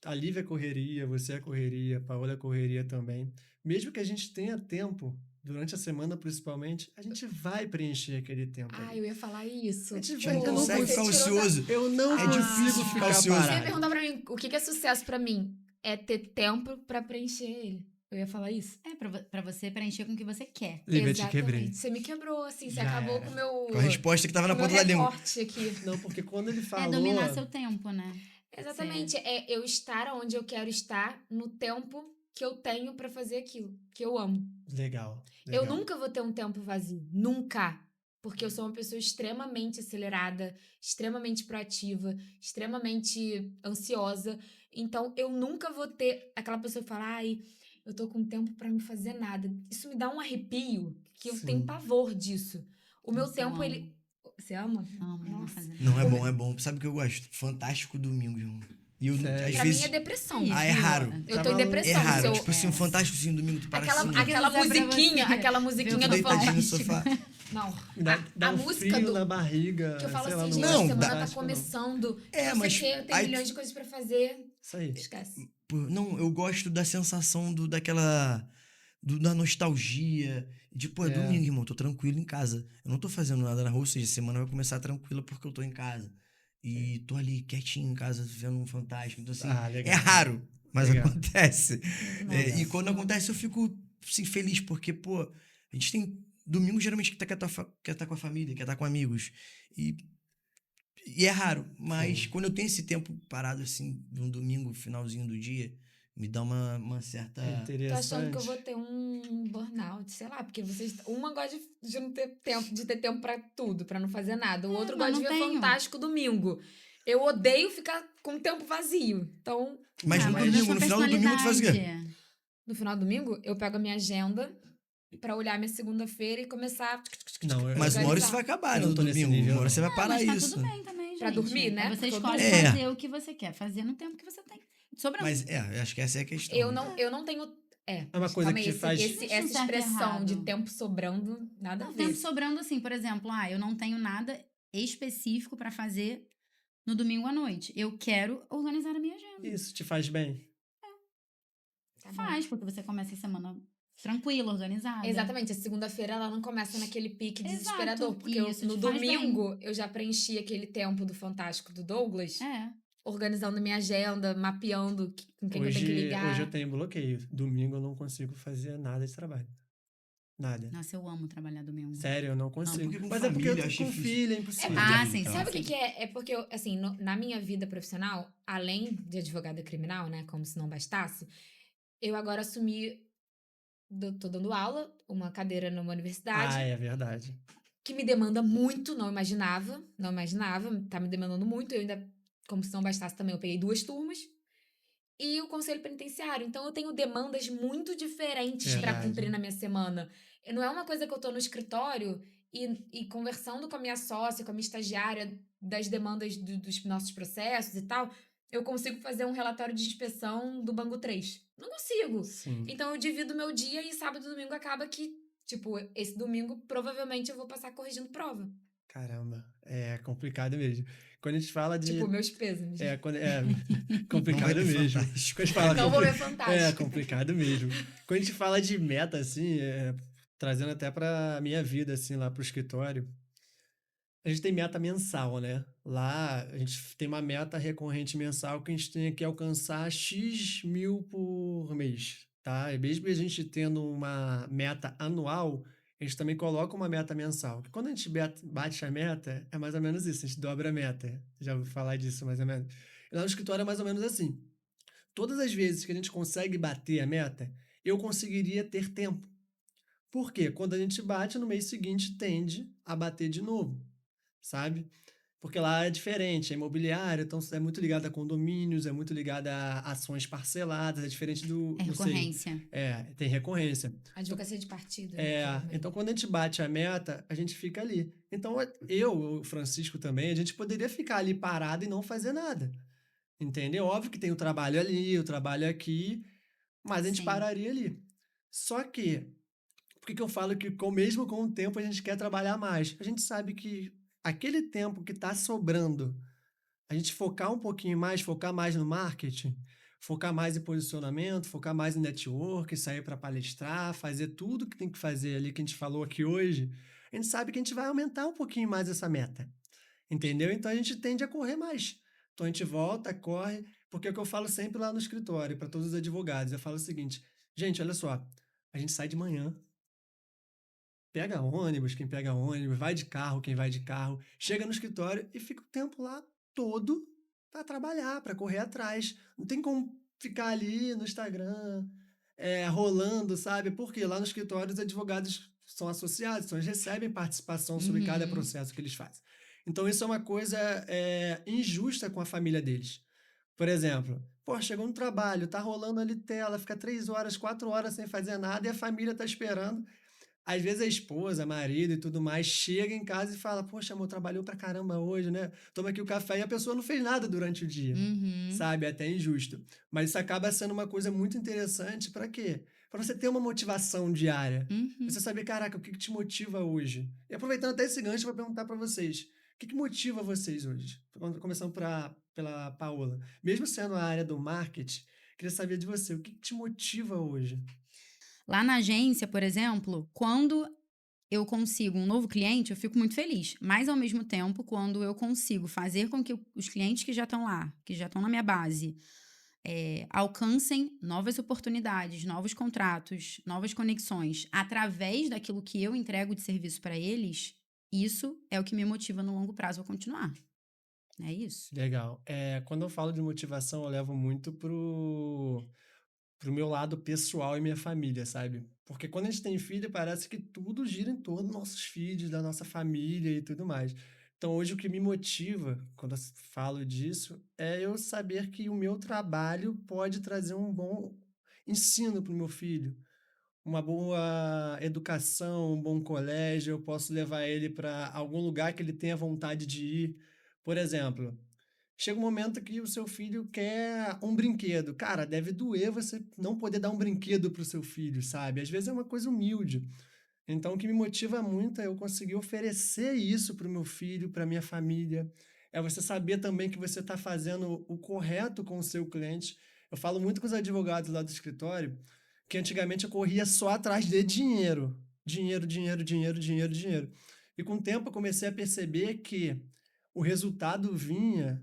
a Lívia é correria, você é correria, a Paola é correria também. Mesmo que a gente tenha tempo, durante a semana principalmente, a gente vai preencher aquele tempo Ah, ali. eu ia falar isso. A gente Já não eu não consegue consigo- ficar você tirou da- ocioso. Eu não É consigo difícil ficar ficar ocioso. Você ia parado. perguntar pra mim o que é sucesso pra mim? É ter tempo pra preencher ele. Eu ia falar isso. É, pra você preencher com o que você quer. Lívia, te quebrei. Você me quebrou, assim. Você Já acabou era. com o meu... Com a resposta que tava na com o meu ponta da língua. recorte aqui. Não, porque quando ele É falou... dominar seu tempo, né? Exatamente. É eu estar onde eu quero estar no tempo que eu tenho pra fazer aquilo. Que eu amo. Legal, Eu legal. nunca vou ter um tempo vazio. Nunca. Porque eu sou uma pessoa extremamente acelerada, extremamente proativa, extremamente ansiosa. Então, eu nunca vou ter aquela pessoa que fala, ai, eu tô com tempo pra não fazer nada. Isso me dá um arrepio, que eu Sim. tenho pavor disso. O meu Nossa, eu tempo, amo. ele... Você ama? Amo, não Nossa. fazer Não, é bom, é bom. Sabe o que eu gosto? Fantástico domingo, irmão. E eu, Sério? às Pra vezes... mim é depressão. Ih, Ah, é viu? raro. Eu Tá tô em maluco. É depressão. raro. Se eu- Tipo assim, um fantástico assim, domingo, tu para Aquela, assim, aquela usar pra musiquinha, você. aquela musiquinha Viu? do deitadinho no Fantástico. sofá. Não, Dá a um música frio do... na barriga, Que eu falo sei lá, assim, no gente, Não, a semana tá Fantástico, não. começando. É, não mas sei o quê, tem aí- milhões de coisas pra fazer. Isso aí. Esquece. Pô, não, eu gosto da sensação da nostalgia. De, pô, é É. domingo, irmão, tô tranquilo em casa. Eu não tô fazendo nada na rua, ou seja, a semana vai começar tranquila porque eu tô em casa. E tô ali quietinho em casa, vendo um fantástico. Então, assim, Ah, legal. é raro, mas Legal. acontece. Legal. E quando acontece, eu fico assim, feliz, porque, pô, a gente tem domingo geralmente quer estar com a família, quer estar com amigos. E é raro, mas Sim. quando eu tenho esse tempo parado, assim, de um domingo, finalzinho do dia, me dá uma certa. É Tô achando que eu interessante. vou ter um burnout, sei lá, porque vocês. Uma gosta de não ter tempo, de ter tempo pra tudo, pra não fazer nada. O outro mas gosta de não ver tenho. Fantástico domingo. Eu odeio ficar com o tempo vazio. Então, Mas no mas domingo, é sua no final do domingo, tu faz o quê? personalidade. no final do domingo, eu pego a minha agenda pra olhar minha segunda-feira e começar Não, Mas uma hora isso organizar. vai acabar, Eu né? não No tô nesse domingo. nível, Uma hora não. você vai Não, parar mas tá isso. tudo bem também, gente. Pra dormir, né? Aí você Porque eu escolhe durmo. fazer o que você quer fazer no tempo que você tem. Sobrando. Mas acho que essa é a questão. Eu né? não tenho. É uma coisa calma que aí, te faz... Existe um essa certo e expressão de errado. tempo sobrando, nada a Não, ver. tempo sobrando assim, por exemplo, eu não tenho nada específico pra fazer no domingo à noite. Eu quero organizar a minha agenda. Isso te faz bem? Tá bom. Faz, porque você começa a semana tranquila, organizada. Exatamente, a segunda-feira ela não começa naquele pique Exato, desesperador. Porque isso no te faz domingo eu já preenchi aquele tempo do Fantástico do Douglas, É. organizando minha agenda, mapeando com quem eu tenho que ligar. Hoje eu tenho bloqueio. Domingo eu não consigo fazer nada de trabalho. Nada. Nossa, eu amo trabalhar domingo. Sério, eu não consigo. porque com Mas é porque eu família, tô acho com difícil. filho, é É impossível. porque, Ah, sim, sabe o sim. que é? É porque, assim, na minha vida profissional, além de advogada criminal, né, como se não bastasse, eu agora assumi, tô dando aula, uma cadeira numa universidade, Ah, é verdade. que me demanda muito, não imaginava, tá me demandando muito, eu ainda, como se não bastasse também, eu peguei 2 turmas, e o conselho penitenciário, então eu tenho demandas muito diferentes pra Verdade. cumprir na minha semana. E não é uma coisa que eu tô no escritório e conversando com a minha sócia, com a minha estagiária, das demandas dos nossos processos e tal, eu consigo fazer um relatório de inspeção do Bangu 3. Não consigo. Sim. Então eu divido meu dia e sábado e domingo acaba que, tipo, esse domingo provavelmente eu vou passar corrigindo prova. Caramba. É complicado mesmo. Quando a gente fala Tipo, de. meus pêsames. É, Não vai complicado ver mesmo. Fantástico. Quando a gente fala Não vou ver Fantástico. complicado mesmo. Quando a gente fala de meta, assim, trazendo até pra minha vida, assim, lá pro escritório, a gente tem meta mensal, né? Lá a gente tem uma meta recorrente mensal que a gente tem que alcançar X mil por mês, tá? E mesmo a gente tendo uma meta anual, a gente também coloca uma meta mensal. Quando a gente bate a meta, é mais ou menos isso, a gente dobra a meta. Já ouviu falar disso mais ou menos? E lá no escritório é mais ou menos assim. Todas as vezes que a gente consegue bater a meta, eu conseguiria ter tempo. Por quê? Quando a gente bate, no mês seguinte tende a bater de novo, sabe? Porque lá é diferente, é imobiliário, então é muito ligado a condomínios, é muito ligado a ações parceladas, é diferente É do CEI. recorrência. Tem recorrência. Advocacia de partido, né? É, Fala mesmo. então quando a gente bate a meta, a gente fica ali. Então eu, o Francisco também, a gente poderia ficar ali parado e não fazer nada. Entendeu? Óbvio que tem o trabalho ali, o trabalho aqui, mas a gente Sim. pararia ali. Só que, por que que eu falo que mesmo com o tempo a gente quer trabalhar mais? A gente sabe que aquele tempo que está sobrando, a gente focar um pouquinho mais, focar mais no marketing, focar mais em posicionamento, focar mais em network, sair para palestrar, fazer tudo que tem que fazer ali que a gente falou aqui hoje, a gente sabe que a gente vai aumentar um pouquinho mais essa meta. Entendeu? Então a gente tende a correr mais. Então a gente volta, corre, porque é o que eu falo sempre lá no escritório, para todos os advogados. Eu falo o seguinte: gente, olha só, a gente sai de manhã, pega ônibus, quem pega ônibus, vai de carro, quem vai de carro, chega no escritório e fica o tempo lá todo para trabalhar, para correr atrás. Não tem como ficar ali no Instagram, rolando, sabe? Porque lá no escritório os advogados são associados, então eles recebem participação sobre cada Uhum. processo que eles fazem. Então isso é uma coisa injusta com a família deles. Por exemplo, pô, chegou no trabalho, tá rolando ali tela, fica 3 horas, 4 horas sem fazer nada e a família tá esperando. Às vezes a esposa, marido e tudo mais chega em casa e fala: Poxa, amor, trabalhou pra caramba hoje, né? Toma aqui o café e a pessoa não fez nada durante o dia, Uhum. sabe? É até injusto. Mas isso acaba sendo uma coisa muito interessante para quê? Para você ter uma motivação diária. Uhum. Você saber, caraca, o que te motiva hoje? E aproveitando até esse gancho, eu vou perguntar para vocês: o que motiva vocês hoje? Começando pela Paola. Mesmo sendo a área do marketing, queria saber de você: o que te motiva hoje? Lá na agência, por exemplo, quando eu consigo um novo cliente, eu fico muito feliz. Mas, ao mesmo tempo, quando eu consigo fazer com que os clientes que já estão lá, que já estão na minha base, alcancem novas oportunidades, novos contratos, novas conexões, através daquilo que eu entrego de serviço para eles, isso é o que me motiva no longo prazo a continuar. É isso. Legal. Quando eu falo de motivação, eu levo muito pro meu lado pessoal e minha família, sabe? Porque quando a gente tem filho, parece que tudo gira em torno dos nossos filhos, da nossa família e tudo mais. Então, hoje, o que me motiva, quando eu falo disso, é eu saber que o meu trabalho pode trazer um bom ensino para o meu filho, uma boa educação, um bom colégio, eu posso levar ele para algum lugar que ele tenha vontade de ir. Por exemplo, chega um momento que o seu filho quer um brinquedo. Cara, deve doer você não poder dar um brinquedo para o seu filho, sabe? Às vezes é uma coisa humilde. Então, o que me motiva muito é eu conseguir oferecer isso para o meu filho, para minha família. É você saber também que você está fazendo o correto com o seu cliente. Eu falo muito com os advogados lá do escritório que antigamente eu corria só atrás de dinheiro. Dinheiro, dinheiro, dinheiro, dinheiro, dinheiro. E com o tempo eu comecei a perceber que o resultado vinha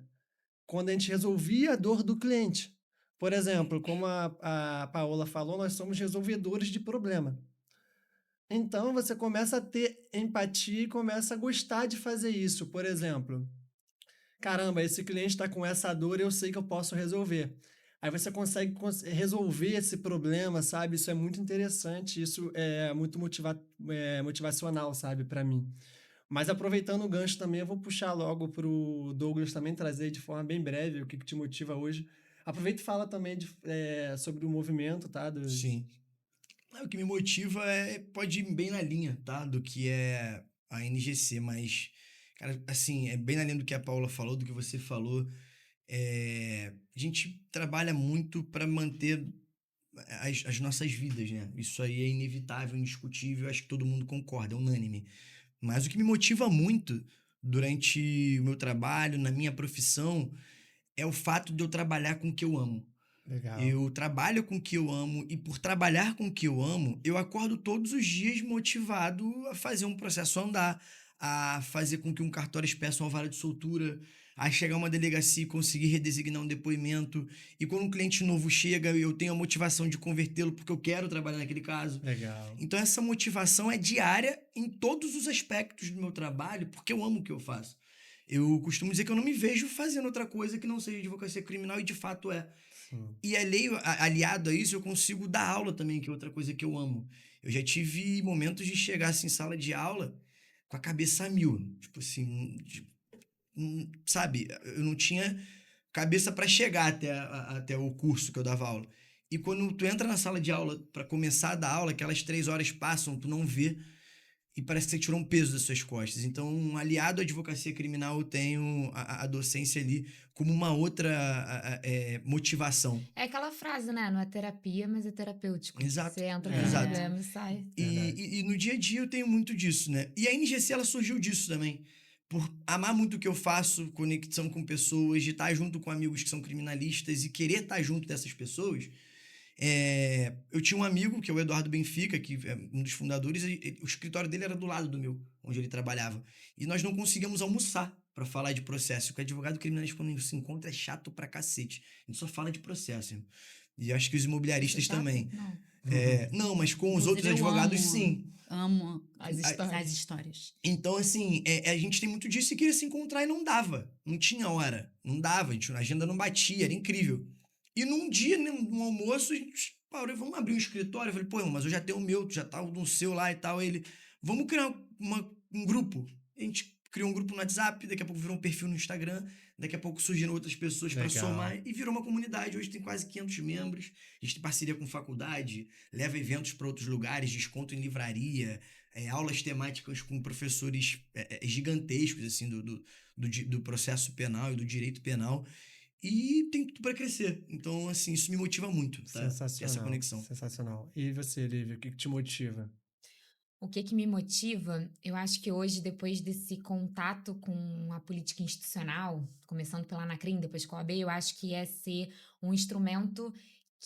quando a gente resolvia a dor do cliente. Por exemplo, como a Paola falou, nós somos resolvedores de problema. Então você começa a ter empatia e começa a gostar de fazer isso. Por exemplo, caramba, esse cliente está com essa dor, eu sei que eu posso resolver. Aí você consegue resolver esse problema, sabe? Isso é muito interessante, isso é muito motivacional, sabe, para mim. Mas aproveitando o gancho também, eu vou puxar logo pro Douglas também trazer de forma bem breve o que te motiva hoje. Aproveita e fala também sobre o movimento, tá? Sim. O que me motiva pode ir bem na linha, tá? Do que é a NGC, mas, cara, assim, é bem na linha do que a Paula falou, do que você falou. A gente trabalha muito para manter as nossas vidas, né? Isso aí é inevitável, indiscutível, acho que todo mundo concorda, é unânime. Mas o que me motiva muito durante o meu trabalho, na minha profissão, é o fato de eu trabalhar com o que eu amo. Legal. Eu trabalho com o que eu amo e por trabalhar com o que eu amo, eu acordo todos os dias motivado a fazer um processo andar, a fazer com que um cartório peça uma vara de soltura, a chegar a uma delegacia e conseguir redesignar um depoimento. E quando um cliente novo chega, eu tenho a motivação de convertê-lo porque eu quero trabalhar naquele caso. Legal. Então essa motivação é diária em todos os aspectos do meu trabalho, porque eu amo o que eu faço. Eu costumo dizer que eu não me vejo fazendo outra coisa que não seja advocacia criminal, e de fato é. Sim. E aliado a isso, eu consigo dar aula também, que é outra coisa que eu amo. Eu já tive momentos de chegar assim, em sala de aula com a cabeça a mil. Tipo assim, sabe? Eu não tinha cabeça para chegar até o curso que eu dava aula. E quando tu entra na sala de aula para começar a dar aula, aquelas 3 horas passam, tu não vê, e parece que você tirou um peso das suas costas. Então, aliado à advocacia criminal, eu tenho a docência ali como uma outra motivação. É aquela frase, né? Não é terapia, mas é terapêutico. Exato, Você entra É. com exato. problema e sai. Verdade. E no dia a dia eu tenho muito disso, né? E a NGC, ela surgiu disso também. Por amar muito o que eu faço, conexão com pessoas, de estar junto com amigos que são criminalistas e querer estar junto dessas pessoas. Eu tinha um amigo, que é o Eduardo Benfica, que é um dos fundadores, e o escritório dele era do lado do meu, onde ele trabalhava. E nós não conseguíamos almoçar para falar de processo. Porque advogado criminalista, quando se encontra, é chato pra cacete. A gente só fala de processo, irmão. E acho que os imobiliaristas Isso é chato? também. Não. Não, mas com os Inclusive, outros eu advogados, amo, sim. Amo As as histórias. histórias. Então, assim, a gente tem muito disso e queria se encontrar e não dava. Não tinha hora. Não dava. A agenda não batia. Era incrível. E num dia, né, num almoço, a gente parou, vamos abrir um escritório. Eu falei, pô, mas eu já tenho o meu, tu já tá no seu lá e tal. Ele, vamos criar um grupo. A gente criou um grupo no WhatsApp, daqui a pouco virou um perfil no Instagram, daqui a pouco surgiram outras pessoas para Legal. somar e virou uma comunidade. Hoje tem quase 500 membros. A gente tem parceria com faculdade, leva eventos para outros lugares, desconto em livraria, aulas temáticas com professores gigantescos, assim, do processo penal e do direito penal. E tem tudo para crescer. Então, assim, isso me motiva muito, tá? Sensacional. Essa conexão. Sensacional. E você, Lívia, o que te motiva? O que me motiva? Eu acho que hoje, depois desse contato com a política institucional, começando pela Anacrim, depois com a OAB, eu acho que é ser um instrumento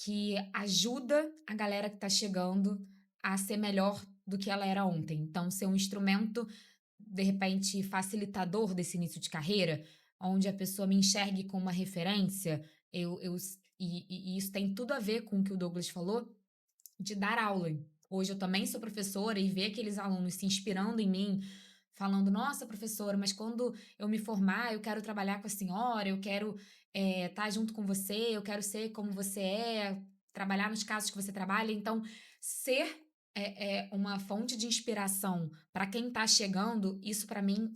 que ajuda a galera que está chegando a ser melhor do que ela era ontem. Então, ser um instrumento, de repente, facilitador desse início de carreira, onde a pessoa me enxergue como uma referência, e isso tem tudo a ver com o que o Douglas falou, de dar aula. Hoje eu também sou professora e ver aqueles alunos se inspirando em mim, falando, nossa, professora, mas quando eu me formar, eu quero trabalhar com a senhora, eu quero estar junto com você, eu quero ser como você é, trabalhar nos casos que você trabalha. Então, ser uma fonte de inspiração para quem está chegando, isso para mim,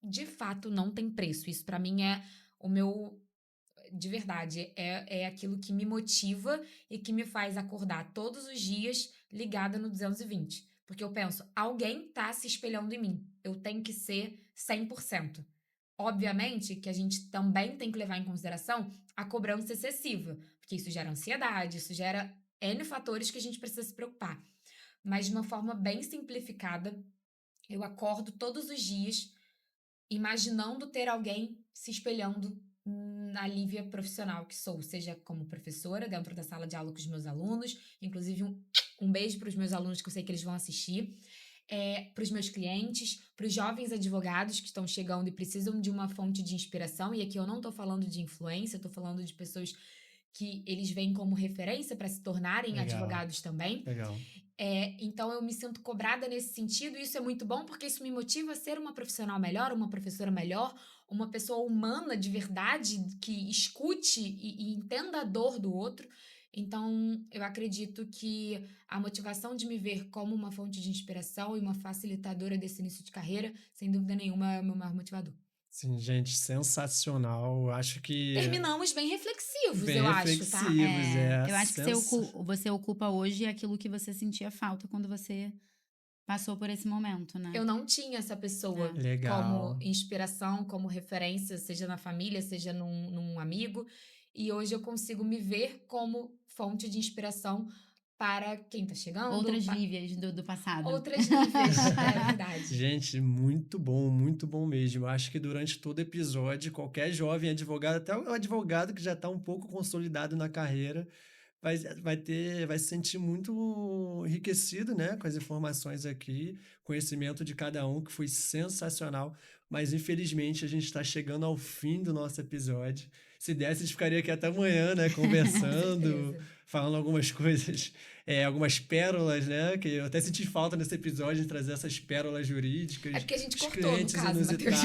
de fato, não tem preço. Isso para mim é o meu de verdade, é aquilo que me motiva e que me faz acordar todos os dias ligada no 220. Porque eu penso, alguém tá se espelhando em mim. Eu tenho que ser 100%. Obviamente que a gente também tem que levar em consideração a cobrança excessiva, porque isso gera ansiedade, isso gera N fatores que a gente precisa se preocupar. Mas de uma forma bem simplificada, eu acordo todos os dias imaginando ter alguém se espelhando na Lívia profissional que sou, seja como professora dentro da sala de aula com os meus alunos, inclusive um beijo para os meus alunos que eu sei que eles vão assistir, para os meus clientes, para os jovens advogados que estão chegando e precisam de uma fonte de inspiração, e aqui eu não estou falando de influência, estou falando de pessoas que eles veem como referência para se tornarem Legal. advogados também. Legal. Então eu me sinto cobrada nesse sentido, e isso é muito bom porque isso me motiva a ser uma profissional melhor, uma professora melhor, uma pessoa humana de verdade, que escute e entenda a dor do outro. Então eu acredito que a motivação de me ver como uma fonte de inspiração e uma facilitadora desse início de carreira, sem dúvida nenhuma, é o meu maior motivador. Sim, gente, sensacional. Eu acho que Terminamos bem reflexivos, bem eu acho, tá? reflexivos, Eu acho que você ocupa hoje aquilo que você sentia falta quando você passou por esse momento, né? Eu não tinha essa pessoa Legal. como inspiração, como referência, seja na família, seja num amigo. E hoje eu consigo me ver como fonte de inspiração para quem tá chegando. Outras Vívias do passado. Outras níveis, é verdade. Gente, muito bom mesmo. Acho que durante todo episódio, qualquer jovem advogado, até o advogado que já está um pouco consolidado na carreira, vai se sentir muito enriquecido, né, com as informações aqui, conhecimento de cada um, que foi sensacional. Mas infelizmente a gente está chegando ao fim do nosso episódio. Se desse, a gente ficaria aqui até amanhã, né, conversando, certeza. falando algumas coisas, algumas pérolas, né, que eu até senti falta nesse episódio de trazer essas pérolas jurídicas. É porque a gente os cortou, no clientes caso, Matheus. inusitados.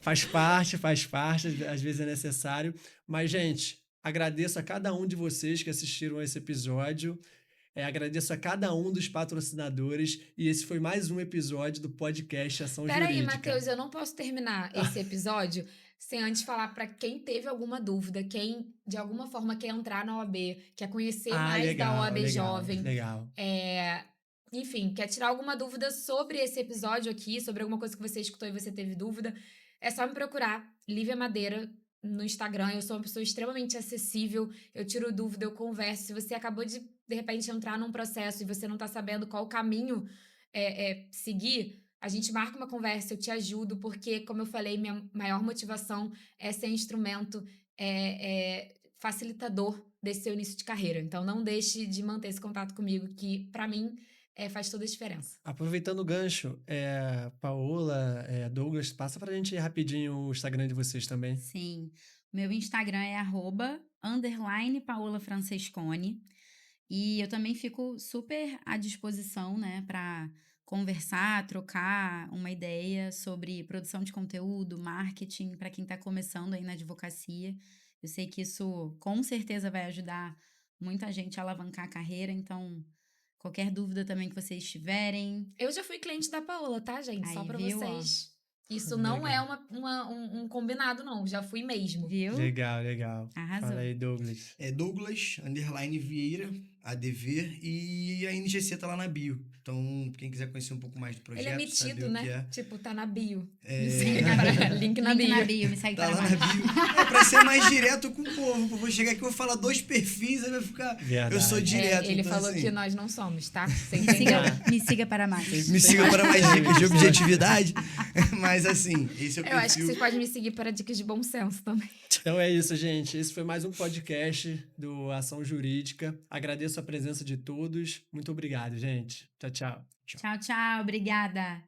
Faz parte, às vezes é necessário. Mas, gente, agradeço a cada um de vocês que assistiram a esse episódio. Agradeço a cada um dos patrocinadores. E esse foi mais um episódio do podcast Ação Peraí, Jurídica. Matheus, eu não posso terminar esse episódio sem antes falar para quem teve alguma dúvida, quem de alguma forma quer entrar na OAB, quer conhecer mais da OAB Jovem. Legal. Enfim, quer tirar alguma dúvida sobre esse episódio aqui, sobre alguma coisa que você escutou e você teve dúvida, é só me procurar, Lívia Madeira, no Instagram. Eu sou uma pessoa extremamente acessível, eu tiro dúvida, eu converso. Se você acabou de repente, entrar num processo e você não tá sabendo qual caminho seguir, a gente marca uma conversa, eu te ajudo, porque, como eu falei, minha maior motivação é ser instrumento facilitador desse seu início de carreira. Então, não deixe de manter esse contato comigo, que, pra mim, faz toda a diferença. Aproveitando o gancho, Paola, Douglas, passa pra gente rapidinho o Instagram de vocês também. Sim. Meu Instagram é @Paola Francesconi. E eu também fico super à disposição, né, para conversar, trocar uma ideia sobre produção de conteúdo, marketing, para quem está começando aí na advocacia. Eu sei que isso com certeza vai ajudar muita gente a alavancar a carreira, então qualquer dúvida também que vocês tiverem. Eu já fui cliente da Paola, tá, gente? Aí, Só pra viu, vocês. Isso não é um combinado, não. Já fui mesmo. Viu? Legal. Arrasou. Fala aí, Douglas. Douglas, _Vieira, ADV, e a NGC tá lá na bio. Então, quem quiser conhecer um pouco mais do projeto, Ele é metido, saber né? o que é. Tipo, tá na bio. Link na bio, me segue Tá para lá mais. na bio. Pra ser mais direto com o povo. Eu vou chegar aqui e vou falar 2 perfis, aí vai ficar... Verdade. Eu sou direto. Ele então, falou assim, que nós não somos, tá? Você entendeu? Me siga para mais. Me siga para mais dicas de objetividade. Mas assim, esse é o Eu acho que perfil. vocês podem me seguir para dicas de bom senso também. Então é isso, gente. Esse foi mais um podcast do Ação Jurídica. Agradeço a presença de todos. Muito obrigado, gente. Tchau. Tchau, obrigada.